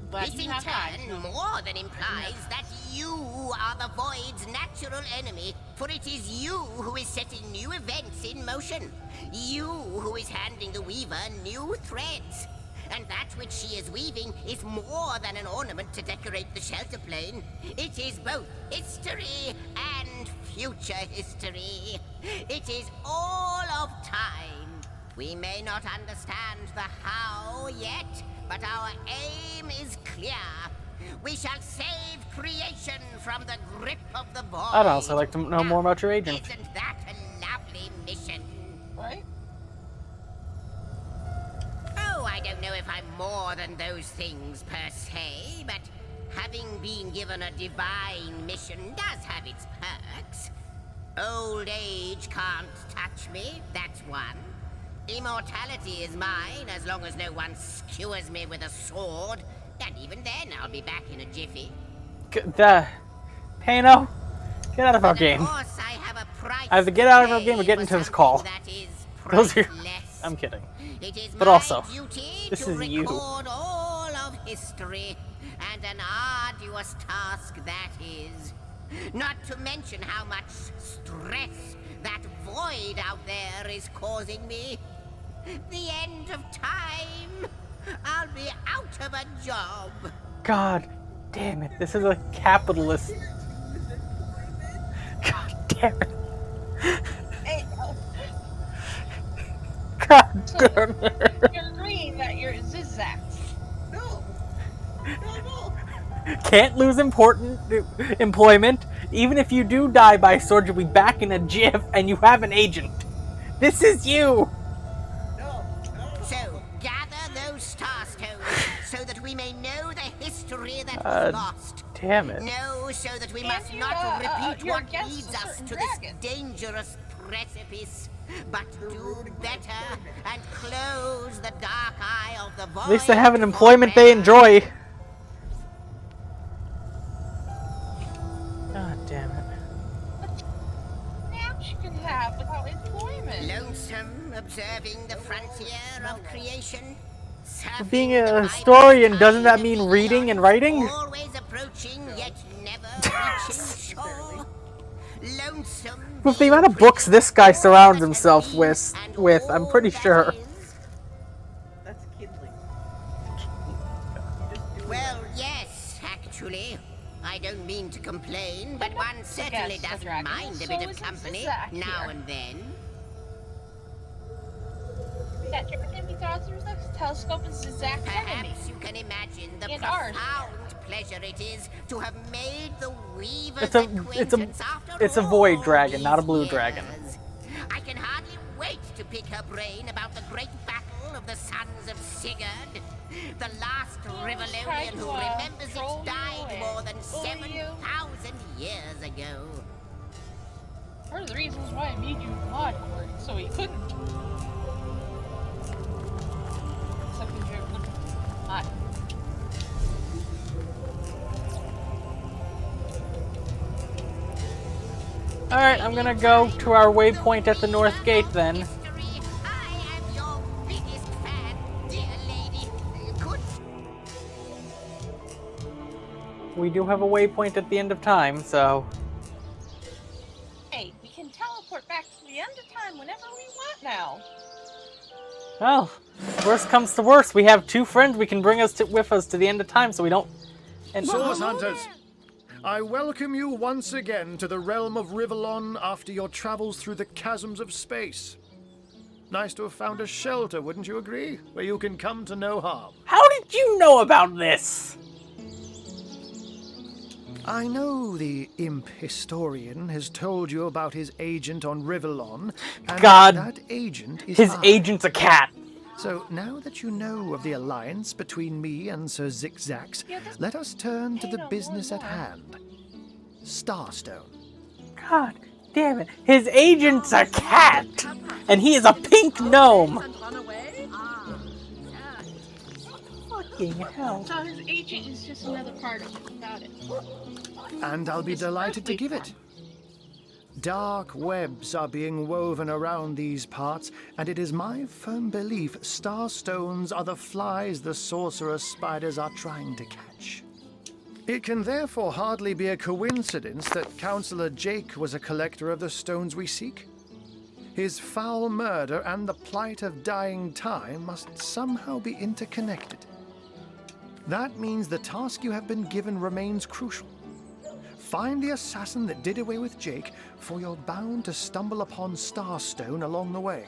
But this in turn more than implies that you are the Void's natural enemy, for it is you who is setting new events in motion. You who is handing the Weaver new threads. And that which she is weaving is more than an ornament to decorate the shelter plane. It is both history and future history. It is all of time. We may not understand the how yet, but our aim is clear. We shall save creation from the grip of the Void. I'd also like to know more about your agent. Isn't that a lovely mission? Right? Oh, I don't know if I'm more than those things per se, but having been given a divine mission does have its perks. Old age can't touch me, that's one. Immortality is mine as long as no one skewers me with a sword, and even then I'll be back in a jiffy. Pano, get out of our game. Either get out of our game or get into this call. Those are... I'm kidding. But also, this is you. All of history, and an arduous task that is. Not to mention how much stress that void out there is causing me. The end of time. I'll be out of a job. God damn it. This is a capitalist. God damn it. Hey, God so damn it. you're agreeing that you're Zizak. No. No. Can't lose important employment. Even if you do die by sword, you'll be back in a jiff and you have an agent. This is you. So, gather those Starstones so that we may know the history that was lost. Damn it. No, so that we must not repeat what leads us to this dangerous precipice, but do better and close the dark eye of the void. At least they have an employment they enjoy. God damn it. What else you can have without employment? Lonesome, observing the frontier of creation. Being a historian, doesn't that mean reading and writing? Always approaching, yet never reaching shore. Lonesome. With the amount of books this guy surrounds himself with, I'm pretty sure. That's kindling. Well, yes, actually. I don't mean to complain, but one certainly doesn't mind a bit of company now and then. That enemy thought the telescope is Zizak's enemy. Perhaps you can imagine the In profound ours. pleasure it is to have made the Weaver's It's a void dragon, not a blue dragon. I can hardly wait to pick her brain about the great battle of the sons of Sigurd. The last Rivellonian who remembers it died more than 7,000 years ago. One of the reasons why I made you mod court, so he couldn't. Except because you're good mod. Alright, I'm gonna go to our waypoint at the north gate then. we do have a waypoint at the end of time, so... Hey, we can teleport back to the end of time whenever we want now. Well, worst comes to worst, we have 2 friends we can bring with us to the end of time, so we don't... Source Hunters, I welcome you once again to the realm of Rivellon after your travels through the chasms of space. Nice to have found a shelter, wouldn't you agree? Where you can come to no harm. How did you know about this? I know the imp historian has told you about his agent on Rivellon, and God, that agent is his I. agent's a cat. So now that you know of the alliance between me and Sir Zigzax, let us turn to the business at hand. Starstone. God damn it, his agent's a cat! And he is a pink gnome! Fucking hell. So his agent is just another part of it. Got it. And I'll be delighted to give it. Dark webs are being woven around these parts, and it is my firm belief starstones are the flies the sorcerer's spiders are trying to catch. It can therefore hardly be a coincidence that Councillor Jake was a collector of the stones we seek. His foul murder and the plight of dying time must somehow be interconnected. That means the task you have been given remains crucial. Find the assassin that did away with Jake, for you're bound to stumble upon Starstone along the way.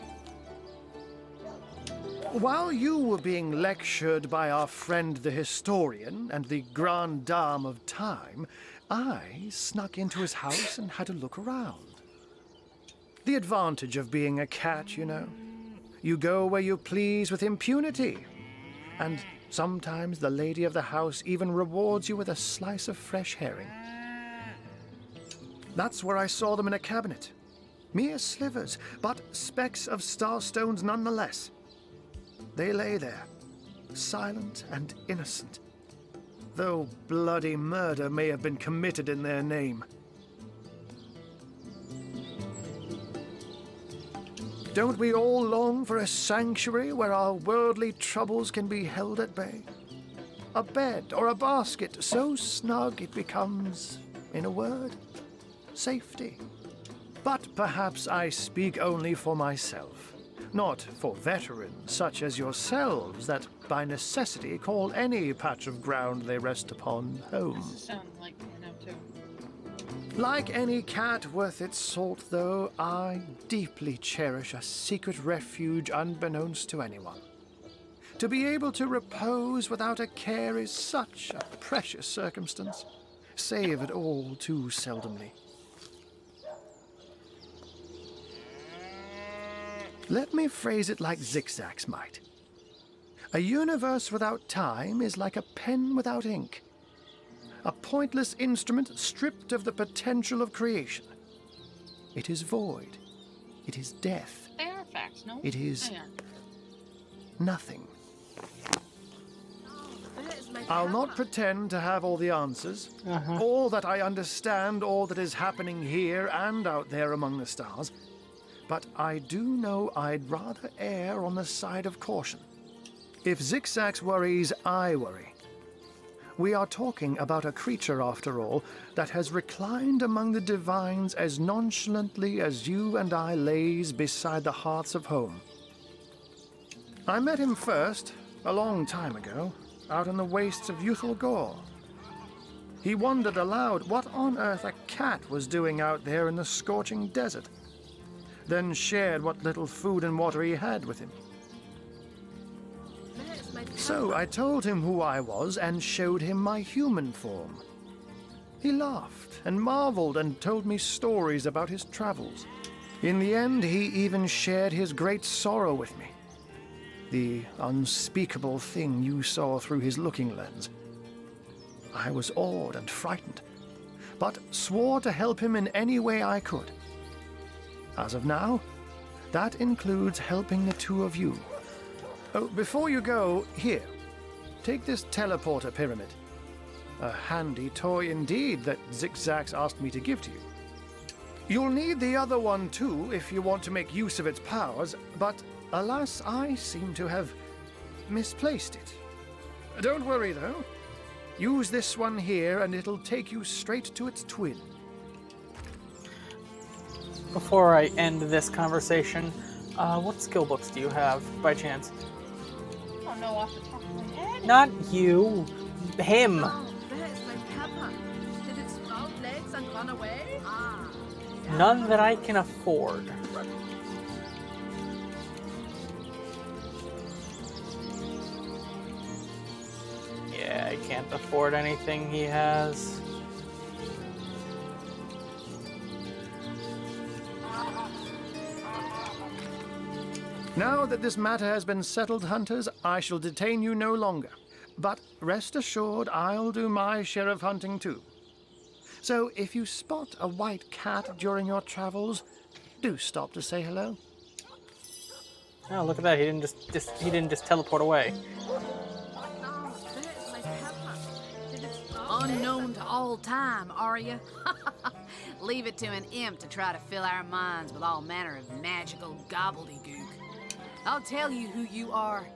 While you were being lectured by our friend the historian and the grande dame of time, I snuck into his house and had a look around. The advantage of being a cat, you know. You go where you please with impunity. And sometimes the lady of the house even rewards you with a slice of fresh herring. That's where I saw them in a cabinet. Mere slivers, but specks of starstones nonetheless. They lay there, silent and innocent, though bloody murder may have been committed in their name. Don't we all long for a sanctuary where our worldly troubles can be held at bay? A bed or a basket so snug it becomes, in a word, safety. But perhaps I speak only for myself, not for veterans such as yourselves that by necessity call any patch of ground they rest upon home. This sounds like Porno too. Like any cat worth its salt, though, I deeply cherish a secret refuge unbeknownst to anyone. To be able to repose without a care is such a precious circumstance, saved all too seldomly. Let me phrase it like Zigzax might. A universe without time is like a pen without ink. A pointless instrument stripped of the potential of creation. It is void. It is death. They are facts, no? It is nothing. I'll not pretend to have all the answers, all that I understand, all that is happening here and out there among the stars. But I do know I'd rather err on the side of caution. If Zigzax worries, I worry. We are talking about a creature, after all, that has reclined among the divines as nonchalantly as you and I laze beside the hearths of home. I met him first, a long time ago, out in the wastes of Youthful Gore. He wondered aloud what on earth a cat was doing out there in the scorching desert, then shared what little food and water he had with him. So I told him who I was and showed him my human form. He laughed and marveled and told me stories about his travels. In the end, he even shared his great sorrow with me. The unspeakable thing you saw through his looking lens. I was awed and frightened, but swore to help him in any way I could. As of now, that includes helping the two of you. Oh, before you go, here, take this teleporter pyramid. A handy toy indeed that Zigzax asked me to give to you. You'll need the other one too if you want to make use of its powers, but alas, I seem to have misplaced it. Don't worry though. Use this one here and it'll take you straight to its twin. Before I end this conversation, what skill books do you have, by chance? I don't know off the top of my head. Not you. Him. Oh, there's my pepper. Did it sprout legs and run away? None that I can afford. Yeah, I can't afford anything he has. Now that this matter has been settled, hunters, I shall detain you no longer. But rest assured, I'll do my share of hunting too. So if you spot a white cat during your travels, do stop to say hello. Oh, look at that! He didn't just teleport away. Unknown to all time, are you? Leave it to an imp to try to fill our minds with all manner of magical gobbledygook. I'll tell you who you are.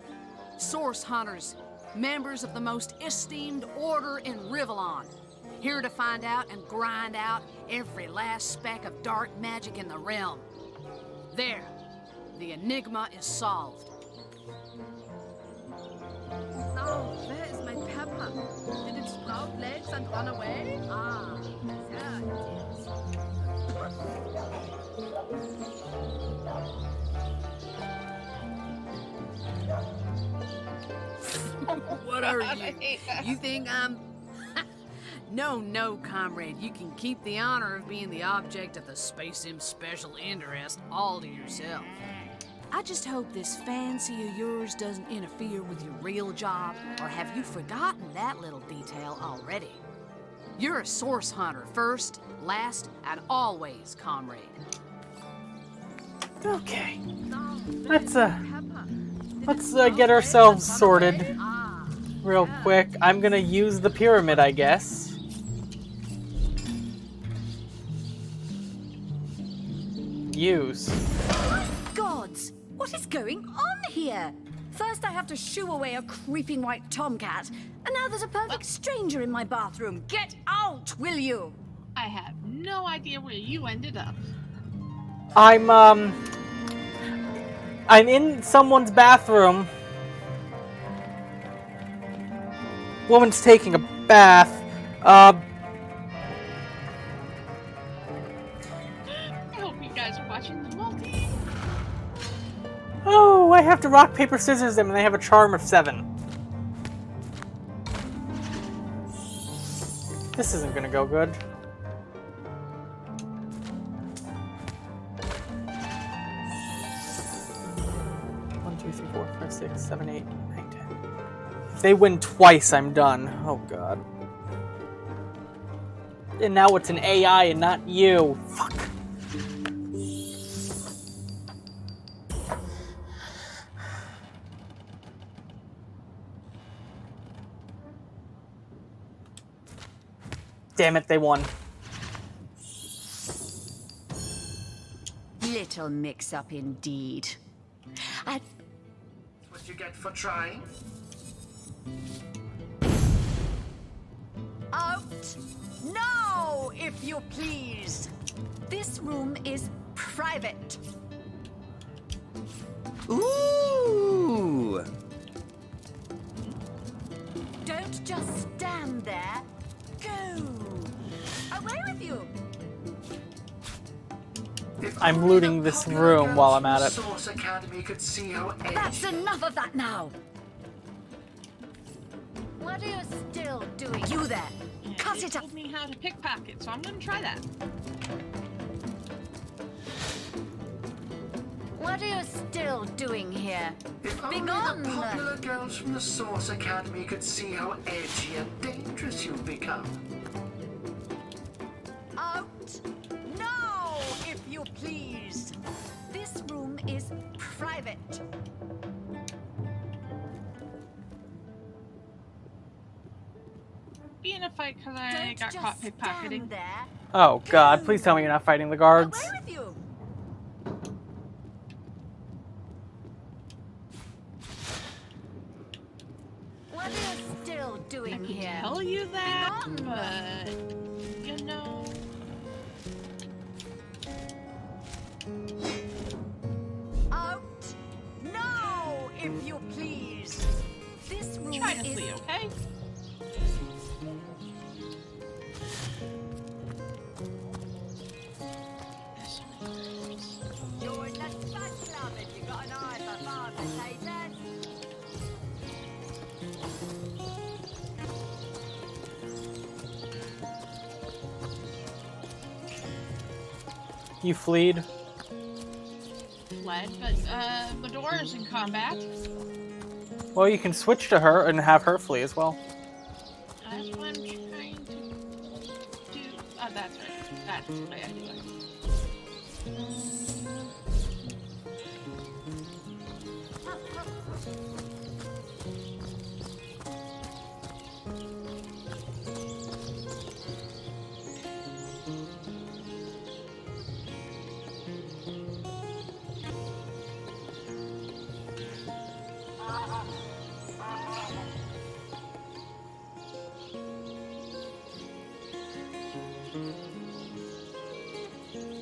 Source hunters, members of the most esteemed order in Rivellon. Here to find out and grind out every last speck of dark magic in the realm. There, the enigma is solved. Oh, where is my pepper? Did it sprout legs and run away? There it is. What are you? You think I'm... No, comrade. You can keep the honor of being the object of the Space Imp's special interest all to yourself. I just hope this fancy of yours doesn't interfere with your real job, or have you forgotten that little detail already? You're a source hunter first, last, and always, comrade. Okay. Let's get ourselves sorted real quick. I'm gonna use the pyramid, I guess. Use. Gods, what is going on here? First I have to shoo away a creeping white tomcat, and now there's a perfect stranger in my bathroom. Get out, will you? I have no idea where you ended up. I'm in someone's bathroom. Woman's taking a bath. I hope you guys are watching the multi. Oh, I have to rock, paper, scissors them, and they have a charm of 7. This isn't gonna go good. One, 2, 3, 4, 5, 6, 7, 8, 9, 10. If they win twice, I'm done. Oh god. And now it's an AI and not you. Fuck. Damn it, they won. Little mix-up indeed. What you get for trying? Out! No, if you please. This room is private. Ooh! Don't just stand there. Go! Away with you! I'm looting this room while I'm at it. Source Academy could see how That's enough of that now! What are you still doing? You there! Cut it up! Told me how to pickpocket, so I'm gonna try that. What are you still doing here? If only Begone! the popular girls from the Source Academy could see how edgy and dangerous you've become. Out! No, if you please. This room is private. Be in a fight because I got caught pickpocketing. Oh god, please tell me you're not fighting the guards. Away with you! What are you still doing here? Tell you that, but you know. Out now, if you please. This room Try to is flee, okay? Join the Spud Club if you got an eye for farm potatoes. You fleed. Fled, but Medora's in combat. Well, you can switch to her and have her flee as well. That's what I'm trying to do. Oh, that's right. That's the way I do it.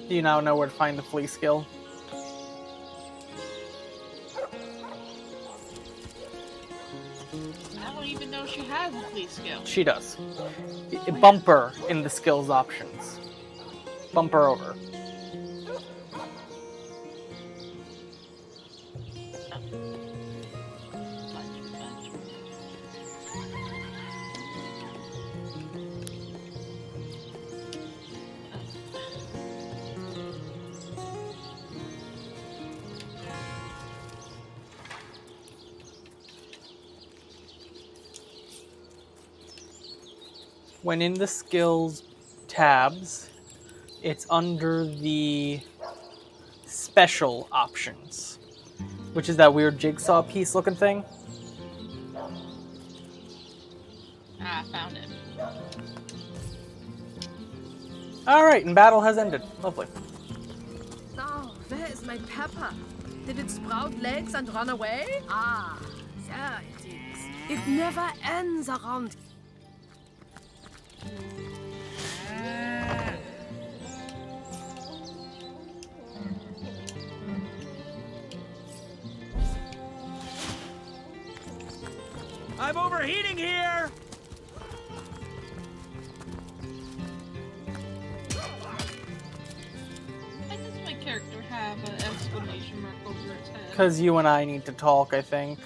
Do you now know where to find the flee skill? I don't even know she has a flee skill. She does. Bump her in the skills options. Bump her over. When in the skills tabs, it's under the special options, which is that weird jigsaw piece looking thing. Ah, found it. Alright, and battle has ended. Lovely. Oh, where is my pepper? Did it sprout legs and run away? Ah, there it is. It never ends around. I'm overheating here! Why does my character have an exclamation mark over its head? Because you and I need to talk, I think.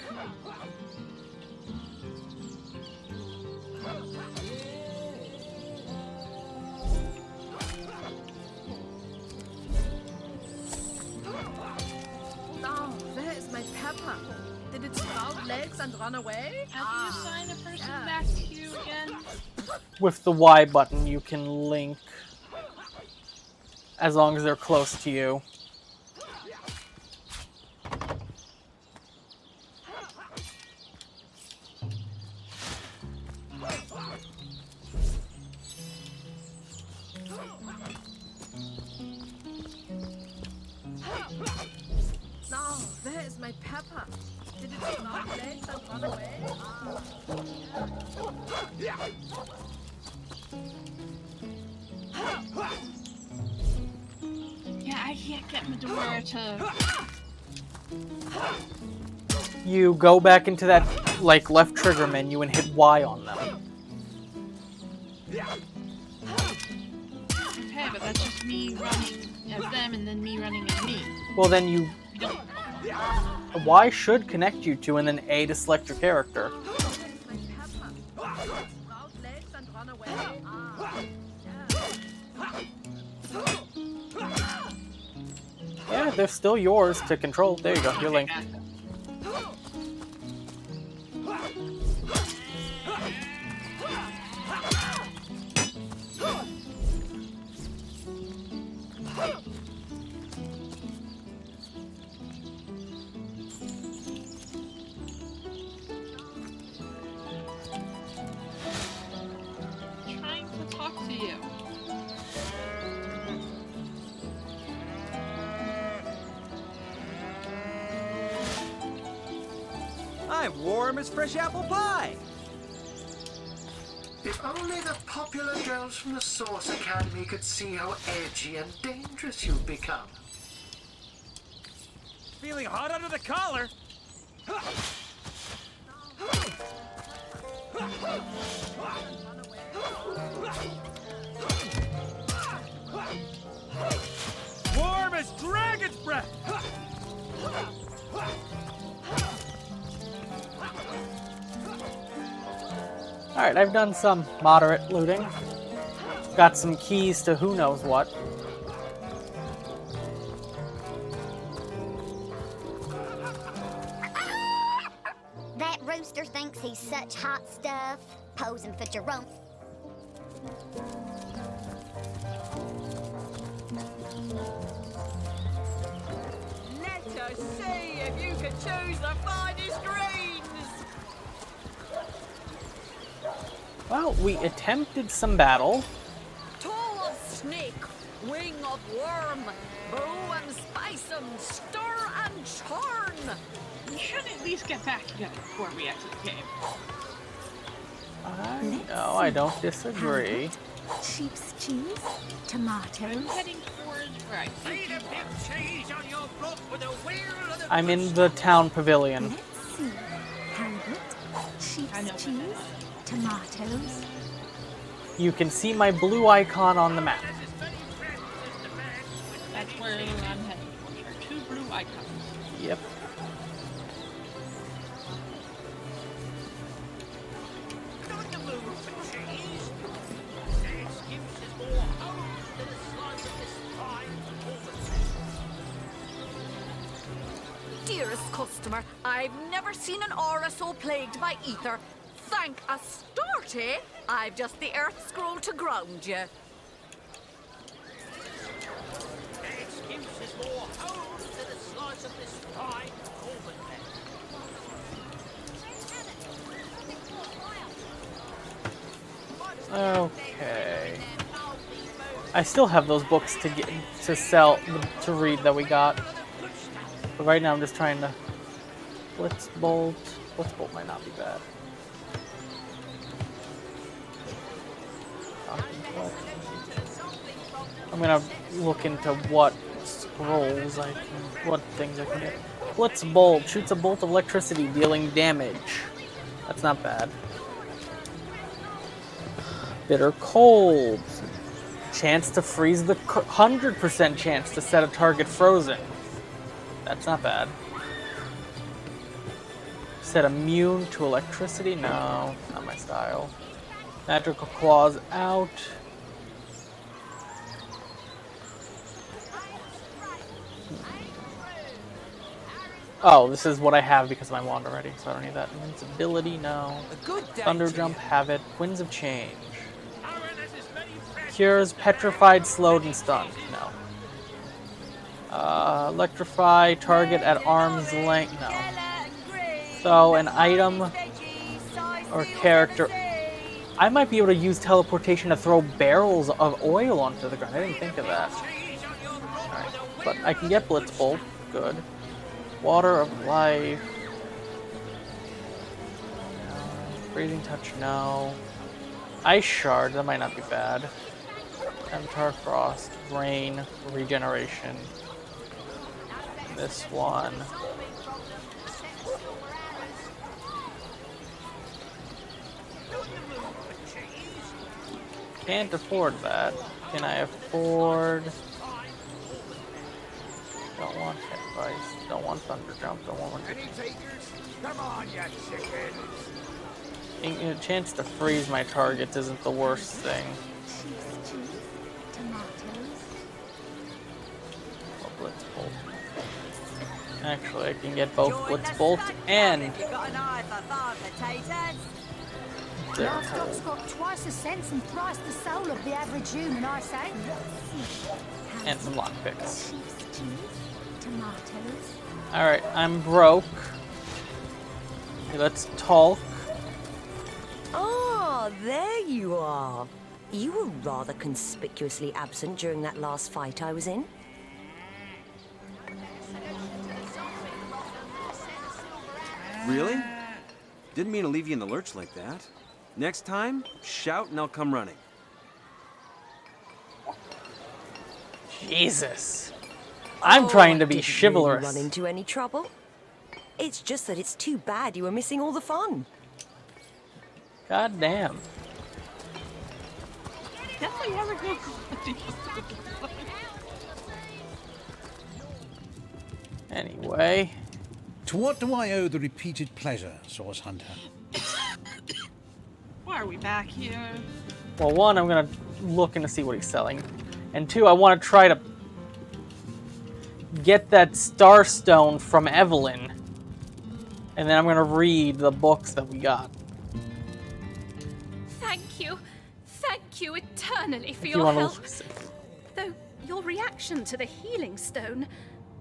Oh, where is my pepper? Did it sprout legs and run away? How do you assign a person back to you again? With the Y button, you can link as long as they're close to you. Oh, where is my pepper? Did it sprout legs and run away? Yeah, I can't get Medora to... You go back into that like left trigger menu and hit Y on them. Okay, but that's just me running at them and then me running at me. Well, then you... Y should connect you to, and then A to select your character. Yeah, they're still yours to control. There you go, you're linked. Trying to talk to you. I'm warm as fresh apple pie. If only the popular girls from the Source Academy could see how edgy and dangerous you've become. Feeling hot under the collar? Warm as dragon's breath! Alright, I've done some moderate looting. Got some keys to who knows what. That rooster thinks he's such hot stuff, posing for Jerome. Let us see if you can choose the finest greens. Well, we attempted some battle. Toe of snake, wing of worm, brew and spice 'em, stir and churn. We should at least get back together before we exit the game. No, I don't disagree. Sheep's cheese, tomatoes. I'm heading towards where I think you are. I'm in the town pavilion. Let's see. Hamlet, sheep's cheese, tomatoes. You can see my blue icon on the map. That's where I'm heading. There are 2 blue icons. Yep. Dearest customer, I've never seen an aura so plagued by ether. Thank Astarte, I've just the earth scroll to ground you. Okay. I still have those books to sell, to read that we got. But right now I'm just trying to Blitzbolt. Blitzbolt might not be bad. I'm gonna look into what scrolls what things I can get. Blitzbolt shoots a bolt of electricity, dealing damage. That's not bad. Bitter cold. Chance to freeze the 100% chance to set a target frozen. That's not bad. Set immune to electricity? No, not my style. Magical claws out. Oh, this is what I have because of my wand already, so I don't need that. Invincibility, no. Thunder jump, have it. Winds of change. Cures petrified, slowed, and stunned. No. Electrify target at arm's length. No. So an item or character. I might be able to use teleportation to throw barrels of oil onto the ground. I didn't think of that. Alright. But I can get Blitzbolt. Good. Water of life. Breathing touch, no. Ice shard, that might not be bad. Avatar frost, rain, regeneration. This one. Can't afford that. Can I afford? Don't want hit vice. Don't want thunder jump. Don't want. Come on, you chickens. A chance to freeze my targets isn't the worst thing. Oh, Blitzbolt. Actually, I can get both Blitzbolt and. Livestock's got twice the sense and thrice the soul of the average human, I say. And some lockpicks. Tomatoes. Alright, I'm broke. Okay, let's talk. Ah, there you are. You were rather conspicuously absent during that last fight I was in. Really? Didn't mean to leave you in the lurch like that. Next time, shout and I'll come running. Jesus. I'm trying to be didn't chivalrous. Really run into any trouble? It's just that it's too bad you were missing all the fun. God damn. Definitely never go. Anyway. To what do I owe the repeated pleasure, Source Hunter? Why are we back here? Well, one, I'm gonna look in to see what he's selling. And two, I want to try to get that Starstone from Evelyn. And then I'm gonna read the books that we got. Thank you eternally for your help. Though your reaction to the healing stone,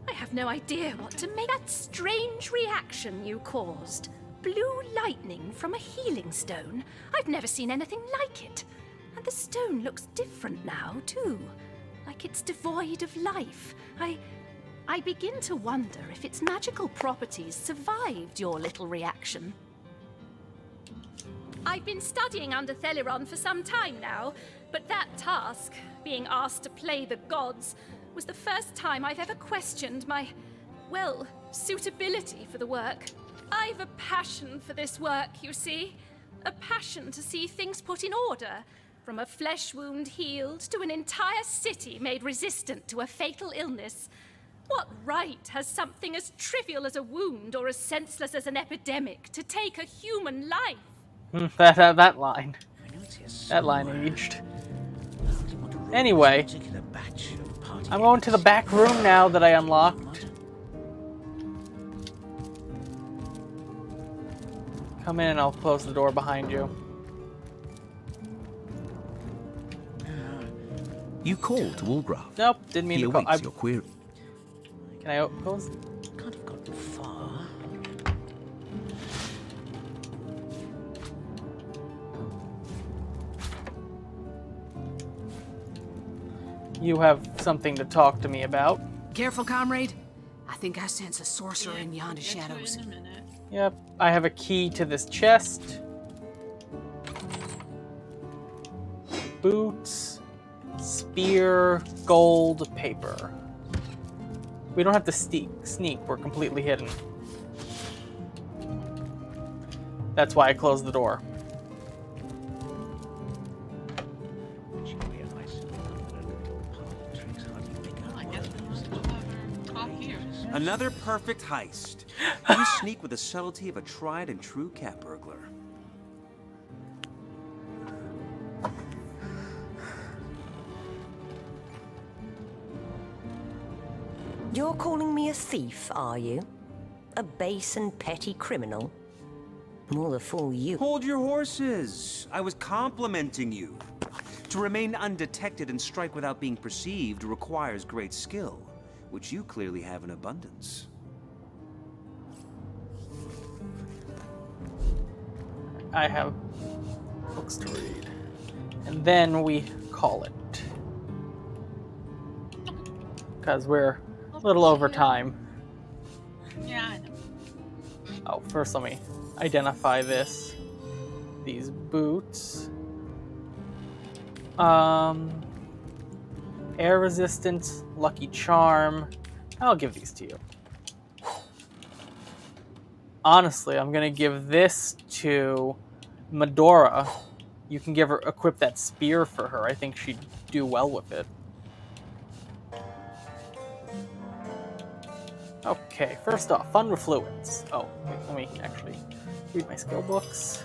I have no idea what to make. That strange reaction you caused. Blue lightning from a healing stone. I've never seen anything like it. And the stone looks different now, too. Like it's devoid of life. I begin to wonder if its magical properties survived your little reaction. I've been studying under Theliron for some time now, but that task, being asked to play the gods, was the first time I've ever questioned my, well, suitability for the work. I've a passion for this work, you see. A passion to see things put in order, from a flesh wound healed to an entire city made resistant to a fatal illness. What right has something as trivial as a wound or as senseless as an epidemic to take a human life? That line. That line aged. Anyway, I'm going to the back room now that I unlocked. Come in and I'll close the door behind you. You called to Walgraf. Nope, didn't mean to call. He awaits your query. Can I close? Can't have gotten far. You have something to talk to me about. Careful, comrade. I think I sense a sorcerer in yonder shadows. Yep, I have a key to this chest. Boots, spear, gold, paper. We don't have to sneak, we're completely hidden. That's why I closed the door. Another perfect heist. You sneak with the subtlety of a tried and true cat burglar. You're calling me a thief, are you? A base and petty criminal? More the fool you. Hold your horses. I was complimenting you. To remain undetected and strike without being perceived requires great skill, which you clearly have in abundance. I have books to read. And then we call it. Because we're a little over time. Yeah, I know. Oh, first let me identify this. These boots. Air resistance, lucky charm. I'll give these to you. Honestly, I'm gonna give this to Medora. You can equip that spear for her. I think she'd do well with it. Okay, first off, fun with fluids. Oh, wait, let me actually read my skill books.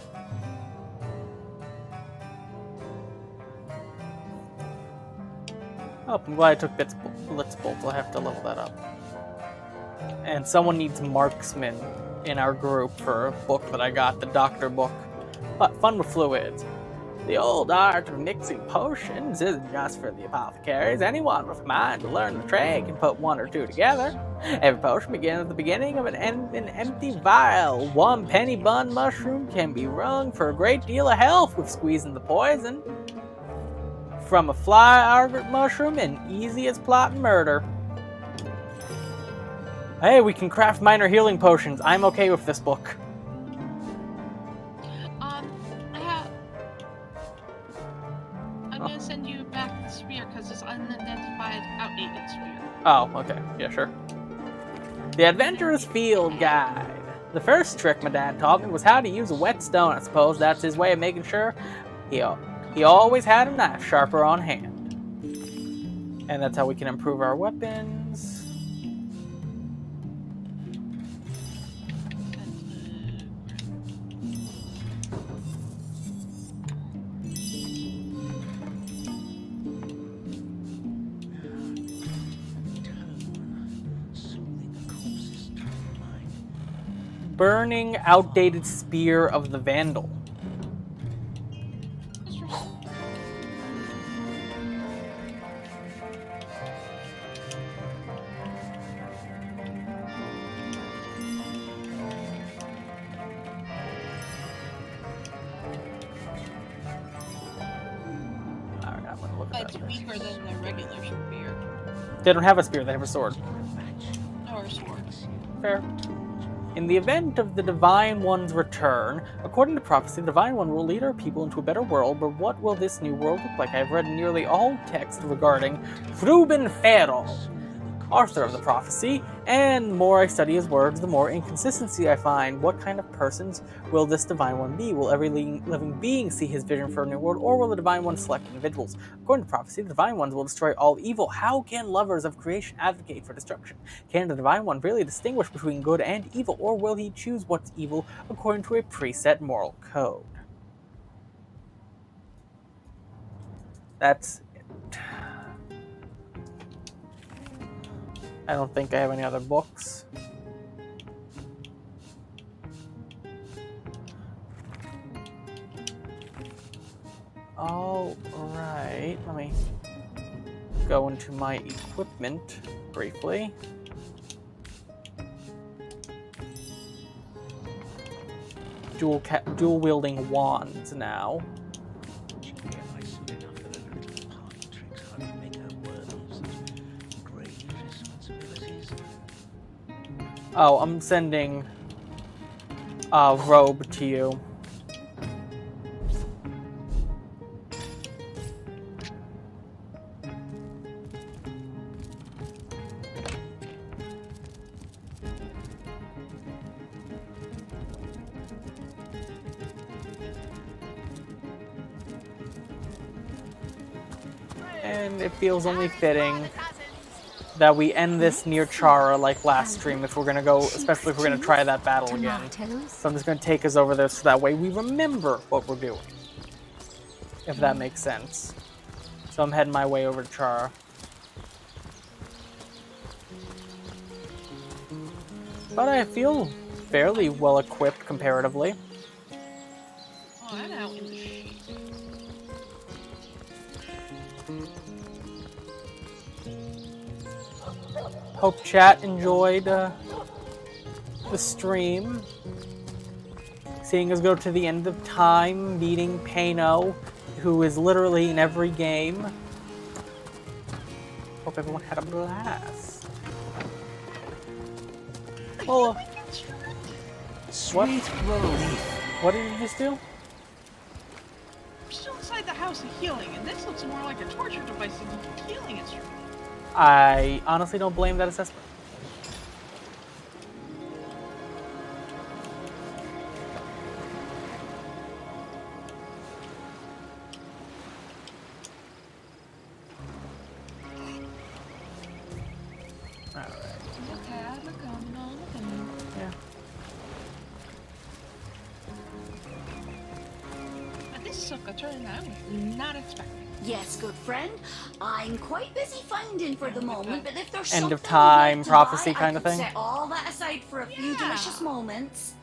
Oh, I'm glad I took Blitzbolt. I'll have to level that up. And someone needs Marksman in our group for a book that I got, the Doctor book. But fun with fluids. The old art of mixing potions isn't just for the apothecaries. Anyone with a mind to learn the trade can put one or two together. Every potion begins at the beginning of an empty vial. One penny bun mushroom can be wrung for a great deal of health with squeezing the poison. From a fly argot mushroom, and easy as plotting murder. Hey, we can craft minor healing potions. I'm okay with this book. unidentified outdated spear. Oh, okay. Yeah, sure. The Adventurer's Field Guide. The first trick my dad taught me was how to use a whetstone. I suppose that's his way of making sure he always had a knife sharper on hand. And that's how we can improve our weapons. Burning outdated spear of the Vandal. Alright, I'm gonna look at It's weaker than the regular spear. They don't have a spear, they have a sword. Or a sword. Fair. In the event of the Divine One's return, according to prophecy, the Divine One will lead our people into a better world, but what will this new world look like? I've read nearly all text regarding Ruben Ferro, author of the prophecy, and the more I study his words, the more inconsistency I find. What kind of persons will this Divine One be? Will every living being see his vision for a new world, or will the Divine One select individuals? According to prophecy, the Divine Ones will destroy all evil. How can lovers of creation advocate for destruction? Can the Divine One really distinguish between good and evil, or will he choose what's evil according to a preset moral code? That's it. I don't think I have any other books. All right, let me go into my equipment briefly. Dual wielding wands now. Oh, I'm sending a robe to you. And it feels only fitting that we end this near Chara like last stream if we're gonna go, especially if we're gonna try that battle again. So I'm just gonna take us over there so that way we remember what we're doing. If that makes sense. So I'm heading my way over to Chara. But I feel fairly well equipped comparatively. Oh, I'm out in the sheet. Hope chat enjoyed the stream. Seeing us go to the end of time, beating Pano, who is literally in every game. Hope everyone had a blast. Well, what? What did you just do? I'm still inside the house of healing, and this looks more like a torture device than a healing instrument. I honestly don't blame that assessment. Yeah. But this took a turn I was not expecting. Yes, good friend. I'm quite busy finding for the moment, but if there's End of something time, you'd like to prophecy buy, kind I of could thing? set all that aside for a few delicious moments.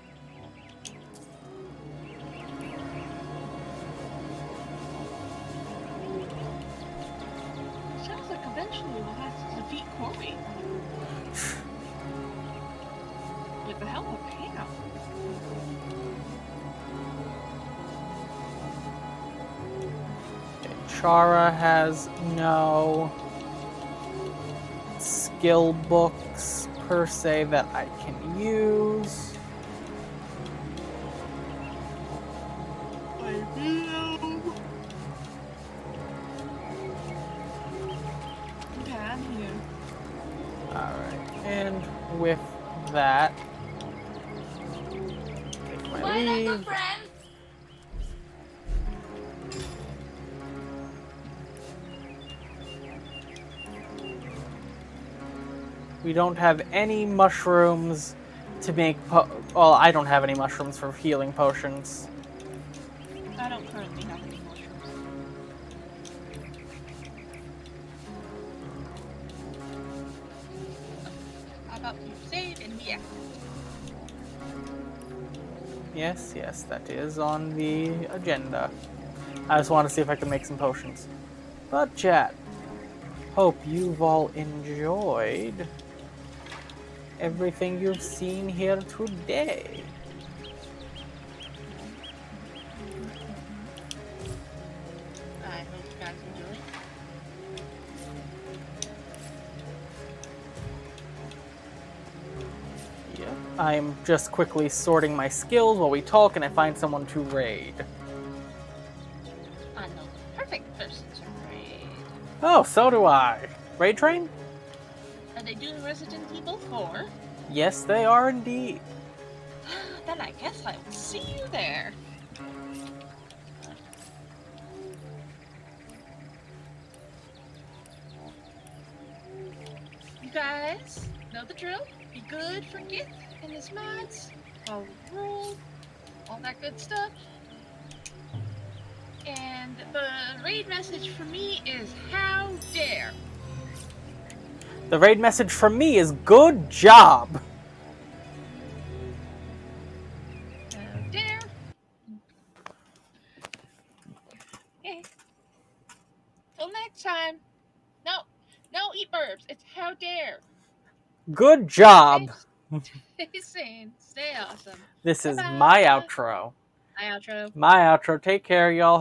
Sounds like eventually we'll have to defeat Corey. With the help of Pano. Chara has no skill books per se that I can use. Alright, and with that, take my leave. We don't have any mushrooms to make well, I don't have any mushrooms for healing potions. I don't currently have any mushrooms. How about you save and be active? Yes, yes, that is on the agenda. I just want to see if I can make some potions. But chat, hope you've all enjoyed everything you've seen here today. I hope you guys enjoy. Yep. I'm just quickly sorting my skills while we talk and I find someone to raid. I know the perfect person to raid. Oh, so do I. Raid train? Are they doing Resident Evil 4? Yes, they are indeed. Then I guess I will see you there. You guys know the drill. Be good, forget, and his mods, follow the rules, all that good stuff. And the raid message for me is how dare. The raid message from me is good job. How dare. Okay. Till next time. No, eat burbs. It's how dare. Good job. Stay sane. Stay awesome. This is Bye-bye. my outro. My outro. My outro. Take care, y'all.